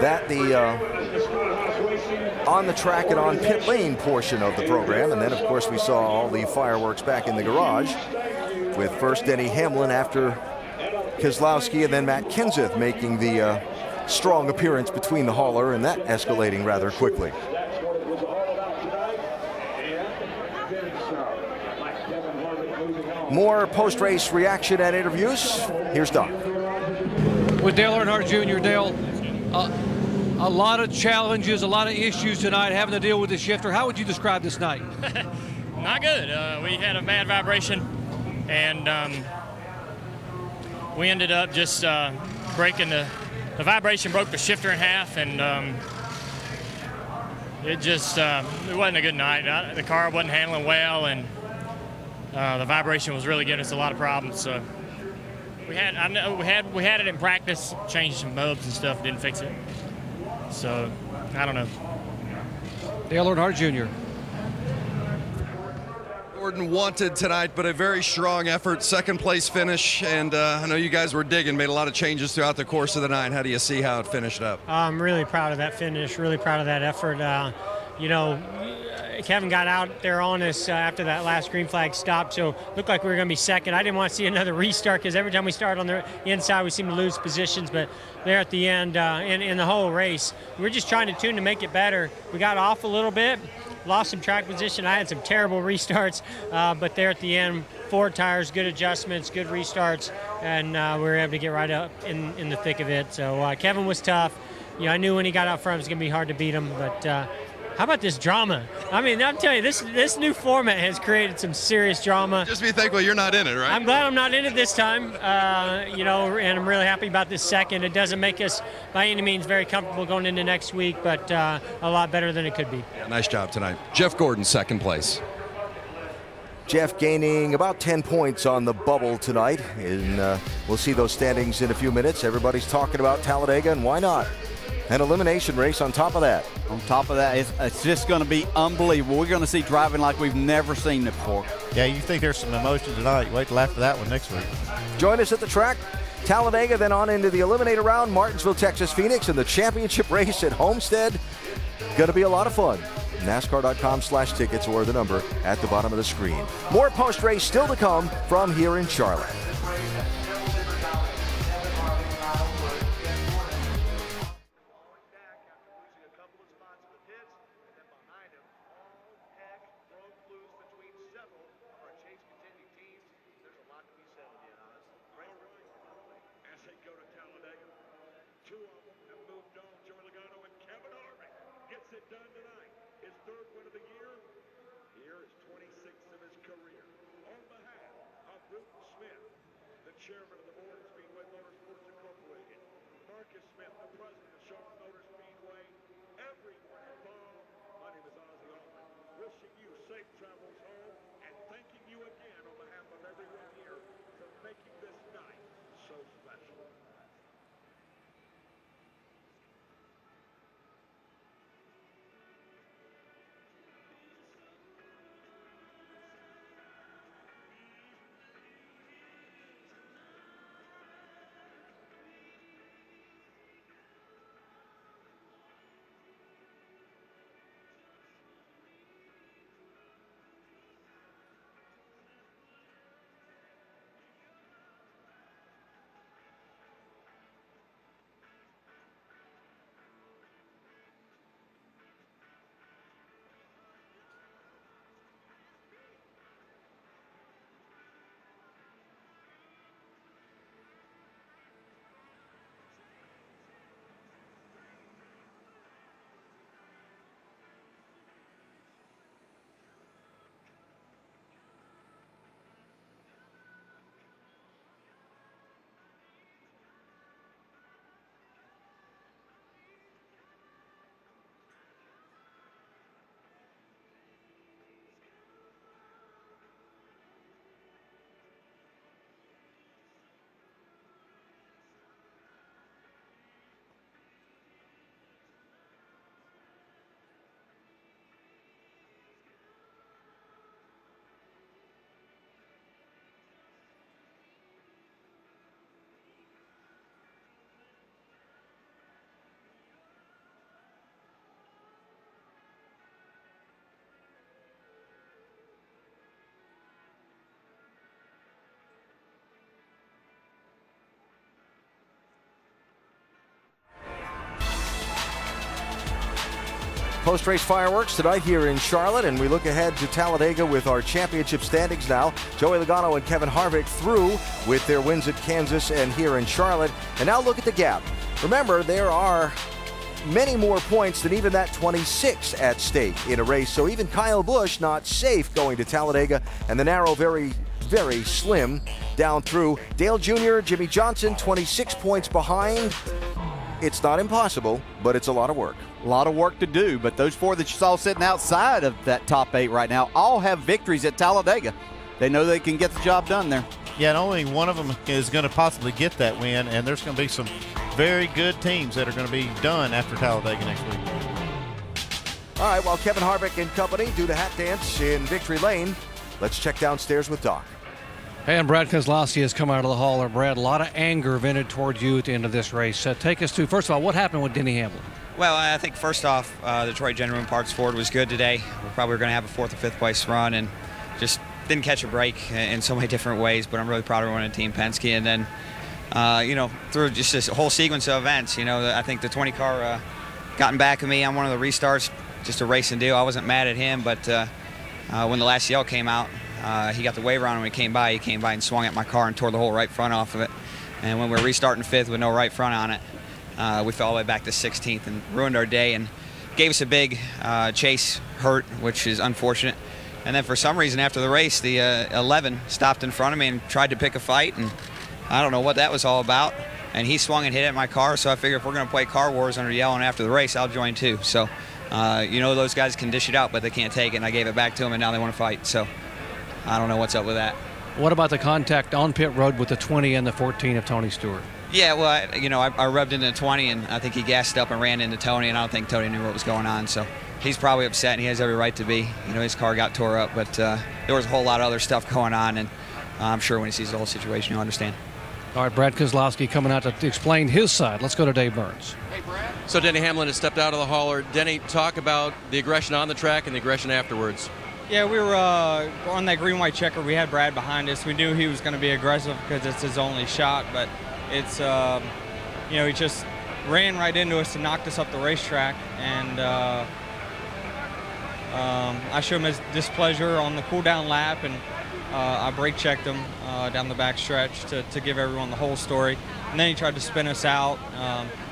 that the on the track and on pit lane portion of the program. And then, of course, we saw all the fireworks back in the garage with first Denny Hamlin after Keselowski, and then Matt Kenseth making the strong appearance between the hauler, and that escalating rather quickly. More post-race reaction and interviews. Here's Doc. With Dale Earnhardt Jr., Dale, a lot of challenges, a lot of issues tonight having to deal with the shifter. How would you describe this night? Not good. We had a bad vibration, and we ended up just breaking the vibration broke the shifter in half, and it just it wasn't a good night. The car wasn't handling well, and the vibration was really giving us a lot of problems. So we had it in practice, changed some bulbs and stuff, didn't fix it. So I don't know. Dale Earnhardt Jr. Gordon wanted tonight, but a very strong effort, second place finish, and I know you guys were digging, made a lot of changes throughout the course of the night. How do you see how it finished up? I'm really proud of that finish, really proud of that effort. You know, Kevin got out there on us after that last green flag stop, so looked like we were going to be second. I didn't want to see another restart because every time we start on the inside, we seem to lose positions, but there at the end, in the whole race, we were just trying to tune to make it better. We got off a little bit, lost some track position. I had some terrible restarts, but there at the end, 4 tires, good adjustments, good restarts, and we were able to get right up in the thick of it. So Kevin was tough. You know, I knew when he got out front it was going to be hard to beat him, but how about this drama? I mean, I'm telling you, this new format has created some serious drama. Just be thankful you're not in it, right? I'm glad I'm not in it this time, you know, and I'm really happy about this second. It doesn't make us, by any means, very comfortable going into next week, but a lot better than it could be. Yeah, nice job tonight. Jeff Gordon, second place. Jeff gaining about 10 points on the bubble tonight, and we'll see those standings in a few minutes. Everybody's talking about Talladega, and why not? An elimination race on top of that. On top of that, it's just going to be unbelievable. We're going to see driving like we've never seen it before. Yeah, you think there's some emotion tonight. Wait till after that one next week. Join us at the track. Talladega, then on into the Eliminator round, Martinsville, Texas, Phoenix, and the championship race at Homestead. Going to be a lot of fun. NASCAR.com/tickets or the number at the bottom of the screen. More post-race still to come from here in Charlotte. Chairman of the board of Speedway Motorsports Incorporated, Marcus Smith, the president of Charlotte Motor Speedway, everyone involved. My name is Ozzie Altman, wishing you safe travels home and thanking you again on behalf of everyone here for making this night so special. Post-race fireworks tonight here in Charlotte, and we look ahead to Talladega with our championship standings now. Joey Logano and Kevin Harvick through with their wins at Kansas and here in Charlotte. And now look at the gap. Remember, there are many more points than even that 26 at stake in a race. So even Kyle Busch not safe going to Talladega, and the narrow very slim down through. Dale Jr., Jimmy Johnson, 26 points behind. It's not impossible, but it's a lot of work. A lot of work to do, but those four that you saw sitting outside of that top 8 right now all have victories at Talladega. They know they can get the job done there. Yeah, and only one of them is going to possibly get that win, and there's going to be some very good teams that are going to be done after Talladega next week. All right, while Kevin Harvick and company do the hat dance in Victory Lane, let's check downstairs with Doc. And Brad Keselowski has come out of the hauler. Brad, a lot of anger vented toward you at the end of this race. Take us to, first of all, what happened with Denny Hamlin? Well, I think first off, Detroit Genuine Parts Ford was good today. We're probably going to have a 4th or 5th place run and just didn't catch a break in so many different ways, but I'm really proud of running Team Penske. And then, through just this whole sequence of events, I think the 20 car gotten back of me on one of the restarts, just a racing deal. I wasn't mad at him, but when the last yell came out, he got the waiver on when he came by and swung at my car and tore the whole right front off of it. And when we were restarting 5th with no right front on it, we fell all the way back to 16th and ruined our day and gave us a big chase hurt, which is unfortunate. And then for some reason after the race, the 11 stopped in front of me and tried to pick a fight, and I don't know what that was all about. And he swung and hit at my car, so I figured if we're going to play car wars under yelling after the race, I'll join too. So, those guys can dish it out, but they can't take it, and I gave it back to them, and now they want to fight. So I don't know what's up with that. What about the contact on pit road with the 20 and the 14 of Tony Stewart? Yeah, well, I rubbed into 20, and I think he gassed up and ran into Tony, and I don't think Tony knew what was going on. So he's probably upset, and he has every right to be. His car got tore up, but there was a whole lot of other stuff going on, and I'm sure when he sees the whole situation, he'll understand. All right, Brad Keselowski coming out to explain his side. Let's go to Dave Burns. Hey, Brad. So Denny Hamlin has stepped out of the hauler. Denny, talk about the aggression on the track and the aggression afterwards. Yeah, we were on that green-white checker. We had Brad behind us. We knew he was going to be aggressive because it's his only shot, but it's, he just ran right into us and knocked us up the racetrack, and I showed him his displeasure on the cool-down lap, and I brake checked him down the back stretch to give everyone the whole story, and then he tried to spin us out.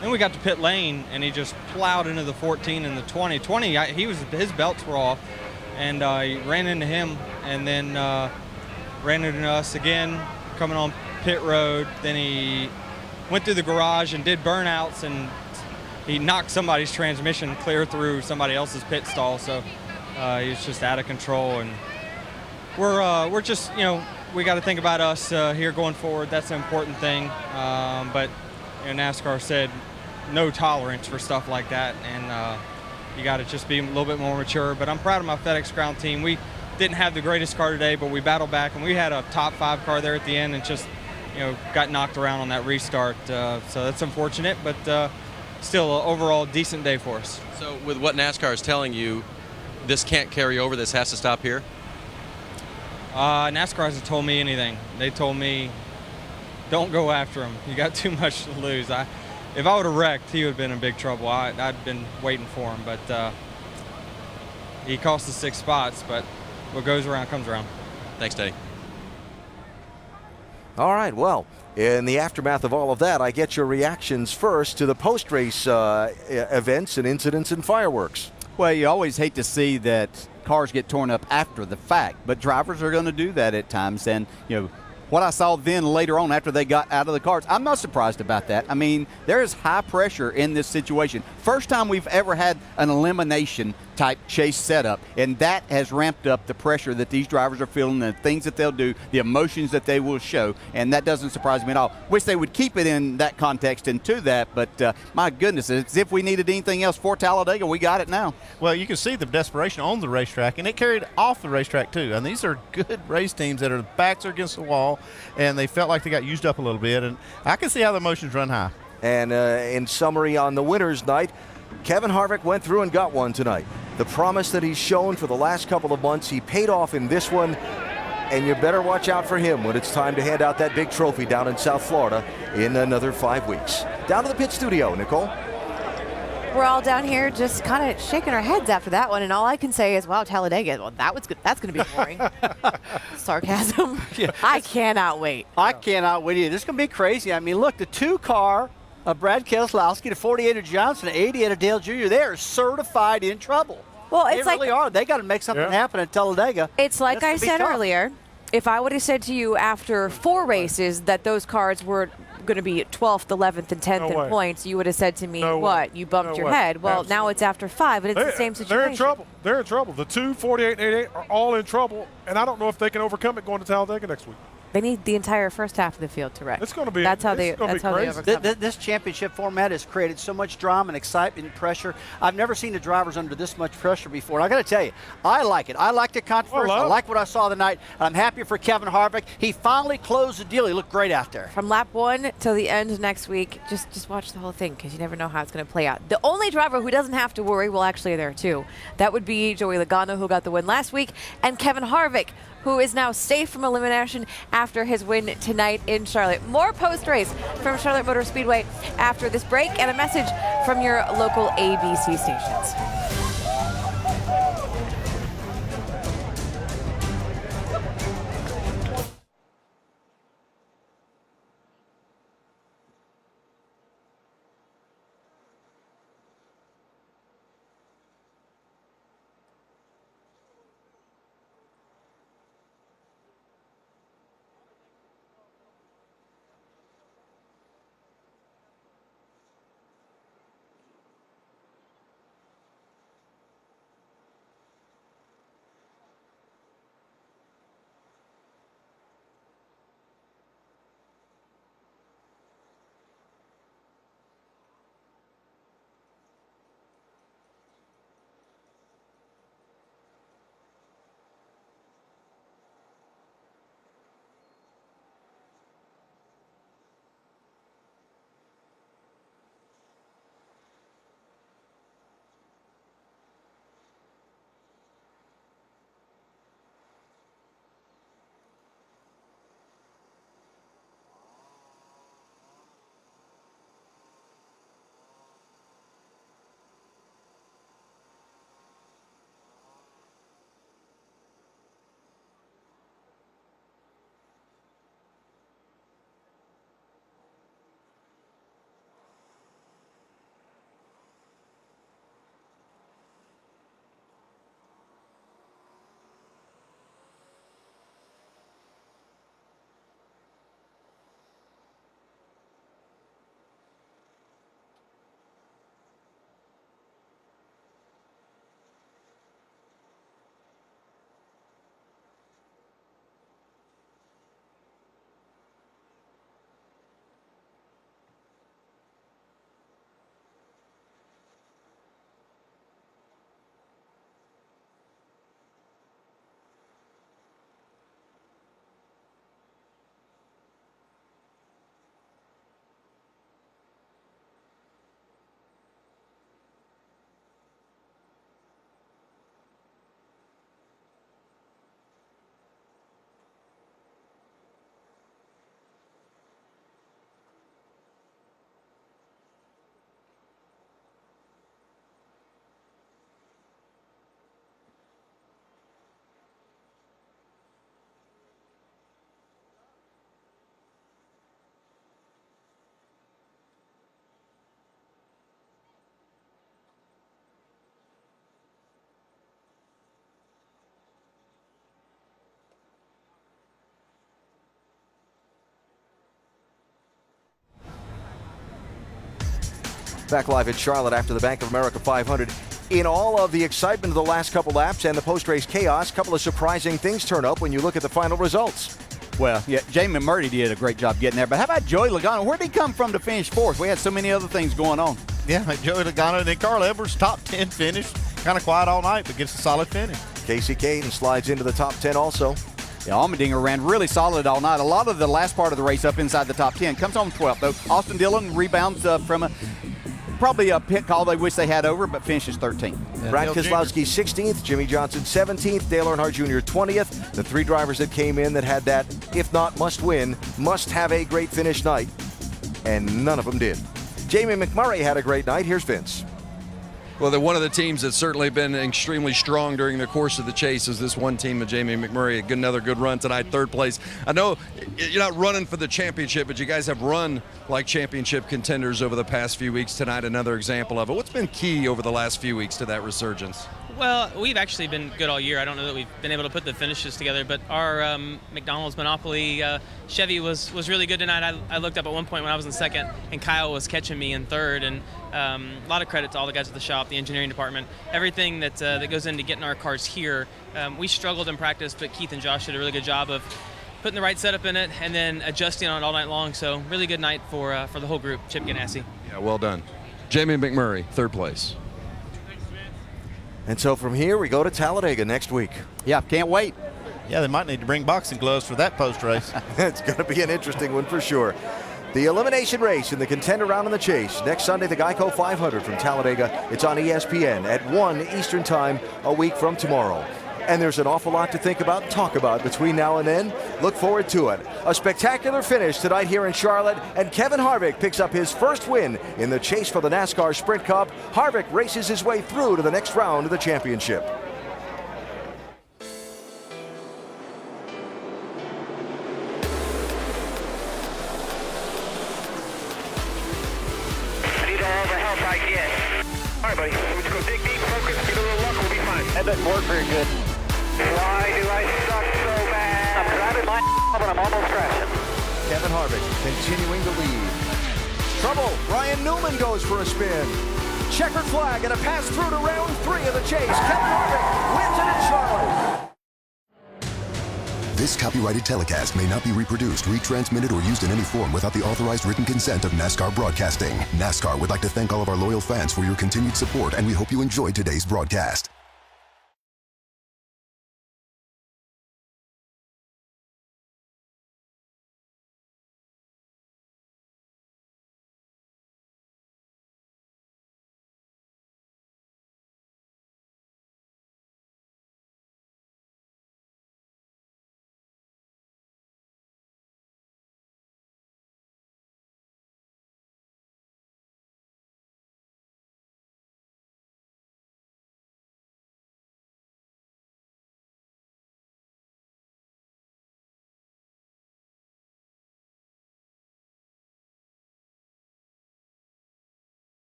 Then we got to pit lane, and he just plowed into the 14 and the 20. 20, his belts were off, and he ran into him, and then ran into us again coming on pit road. Then he went through the garage and did burnouts, and he knocked somebody's transmission clear through somebody else's pit stall. So he was just out of control, and we're just, we got to think about us here going forward. That's an important thing. But NASCAR said no tolerance for stuff like that, and you got to just be a little bit more mature. But I'm proud of my FedEx Ground team. We didn't have the greatest car today, but we battled back, and we had a top 5 car there at the end, and just got knocked around on that restart. So that's unfortunate, but still an overall decent day for us. So with what NASCAR is telling you, this can't carry over, this has to stop here? NASCAR hasn't told me anything. They told me, don't go after him. You got too much to lose. If I would have wrecked, he would have been in big trouble. I'd been waiting for him, but he cost us 6 spots, but what goes around comes around. Thanks, Denny. All right, well, in the aftermath of all of that, I get your reactions first to the post-race events and incidents and fireworks. Well, you always hate to see that cars get torn up after the fact, but drivers are going to do that at times. And, what I saw then later on after they got out of the cars, I'm not surprised about that. I mean, there is high pressure in this situation. First time we've ever had an elimination type chase setup, and that has ramped up the pressure that these drivers are feeling, the things that they'll do, the emotions that they will show, and that doesn't surprise me at all. Wish they would keep it in that context and to that, but my goodness, as if we needed anything else for Talladega, we got it now. Well, you can see the desperation on the racetrack, and it carried off the racetrack too. And these are good race teams that are backs are against the wall, and they felt like they got used up a little bit, and I can see how the emotions run high. And in summary on the winner's night, Kevin Harvick went through and got one tonight. The promise that he's shown for the last couple of months, he paid off in this one, and you better watch out for him when it's time to hand out that big trophy down in South Florida in another 5 weeks. Down to the pit studio, Nicole. we're all down here just kind of shaking our heads after that one, and all I can say is, wow, Talladega, well, that was good. That's going to be boring. Sarcasm. Yeah. I cannot wait. I cannot wait either. This is going to be crazy. I mean, look, the 2-car of Brad Keselowski, the 48 of Johnson, the 88 of Dale Jr., they are certified in trouble. Well, they it's really are. They got to make something happen at Talladega. It's like I That's gonna said be tough. earlier, if I would have said to you after 4 races that those cars were going to be 12th, 11th, and 10th in points, you would have said to me, what? You bumped your head. Well, now it's after 5, and it's the same situation. They're in trouble. They're in trouble. The 2, 48, and 88 are all in trouble, and I don't know if they can overcome it going to Talladega next week. They need the entire first half of the field to wreck. It's going to be. That's how they overcome it. This championship format has created so much drama and excitement and pressure. I've never seen the drivers under this much pressure before. And I got to tell you, I like it. I like the controversy. I like what I saw tonight. I'm happy for Kevin Harvick. He finally closed the deal. He looked great out there. From lap 1 till the end next week, just watch the whole thing because you never know how it's going to play out. The only driver who doesn't have to worry, well, actually there are 2. That would be Joey Logano, who got the win last week, and Kevin Harvick, who is now safe from elimination after his win tonight in Charlotte. More post-race from Charlotte Motor Speedway after this break and a message from your local ABC stations. Back live at Charlotte after the Bank of America 500. In all of the excitement of the last couple laps and the post-race chaos, a couple of surprising things turn up when you look at the final results. Well, yeah, Jamie Murray did a great job getting there. But how about Joey Logano? Where did he come from to finish 4th? We had so many other things going on. Yeah, like Joey Logano and then Carl Edwards, top 10 finish. Kind of quiet all night, but gets a solid finish. Casey Caden slides into the top 10 also. Yeah, Allmendinger ran really solid all night. A lot of the last part of the race up inside the top 10. Comes home 12th, though. Austin Dillon rebounds from probably a pit call they wish they had over, but finishes 13th. Yeah, Brad Keselowski 16th, Jimmy Johnson 17th, Dale Earnhardt Jr. 20th. The 3 drivers that came in that had that, if not must win, must have a great finish night. And none of them did. Jamie McMurray had a great night. Here's Vince. Well, one of the teams that's certainly been extremely strong during the course of the chase is this one team of Jamie McMurray. Another good run tonight, third place. I know you're not running for the championship, but you guys have run like championship contenders over the past few weeks. Tonight, another example of it. What's been key over the last few weeks to that resurgence? Well, we've actually been good all year. I don't know that we've been able to put the finishes together, but our McDonald's Monopoly Chevy was really good tonight. I looked up at one point when I was in second, and Kyle was catching me in third, and a lot of credit to all the guys at the shop, the engineering department, everything that goes into getting our cars here. We struggled in practice, but Keith and Josh did a really good job of putting the right setup in it and then adjusting on it all night long. So really good night for the whole group, Chip Ganassi. Yeah, well done. Jamie McMurray, third place. And so from here, we go to Talladega next week. Yeah, can't wait. Yeah, they might need to bring boxing gloves for that post-race. It's going to be an interesting one for sure. The elimination race in the contender round in the chase. Next Sunday, the Geico 500 from Talladega. It's on ESPN at 1 Eastern Time a week from tomorrow. And there's an awful lot to think about and talk about between now and then. Look forward to it. A spectacular finish tonight here in Charlotte, and Kevin Harvick picks up his first win in the chase for the NASCAR Sprint Cup. Harvick races his way through to the next round of the championship. I need all the help I get. All right, buddy. We'll just go dig deep, focus, get a little luck, we'll be fine. That doesn't work very good. Why do I suck so bad? I'm driving my but I'm almost crashing. Kevin Harvick continuing to lead. Trouble. Ryan Newman goes for a spin. Checkered flag and a pass through to round 3 of the chase. Kevin Harvick wins it in Charlotte. This copyrighted telecast may not be reproduced, retransmitted, or used in any form without the authorized written consent of NASCAR Broadcasting. NASCAR would like to thank all of our loyal fans for your continued support, and we hope you enjoyed today's broadcast.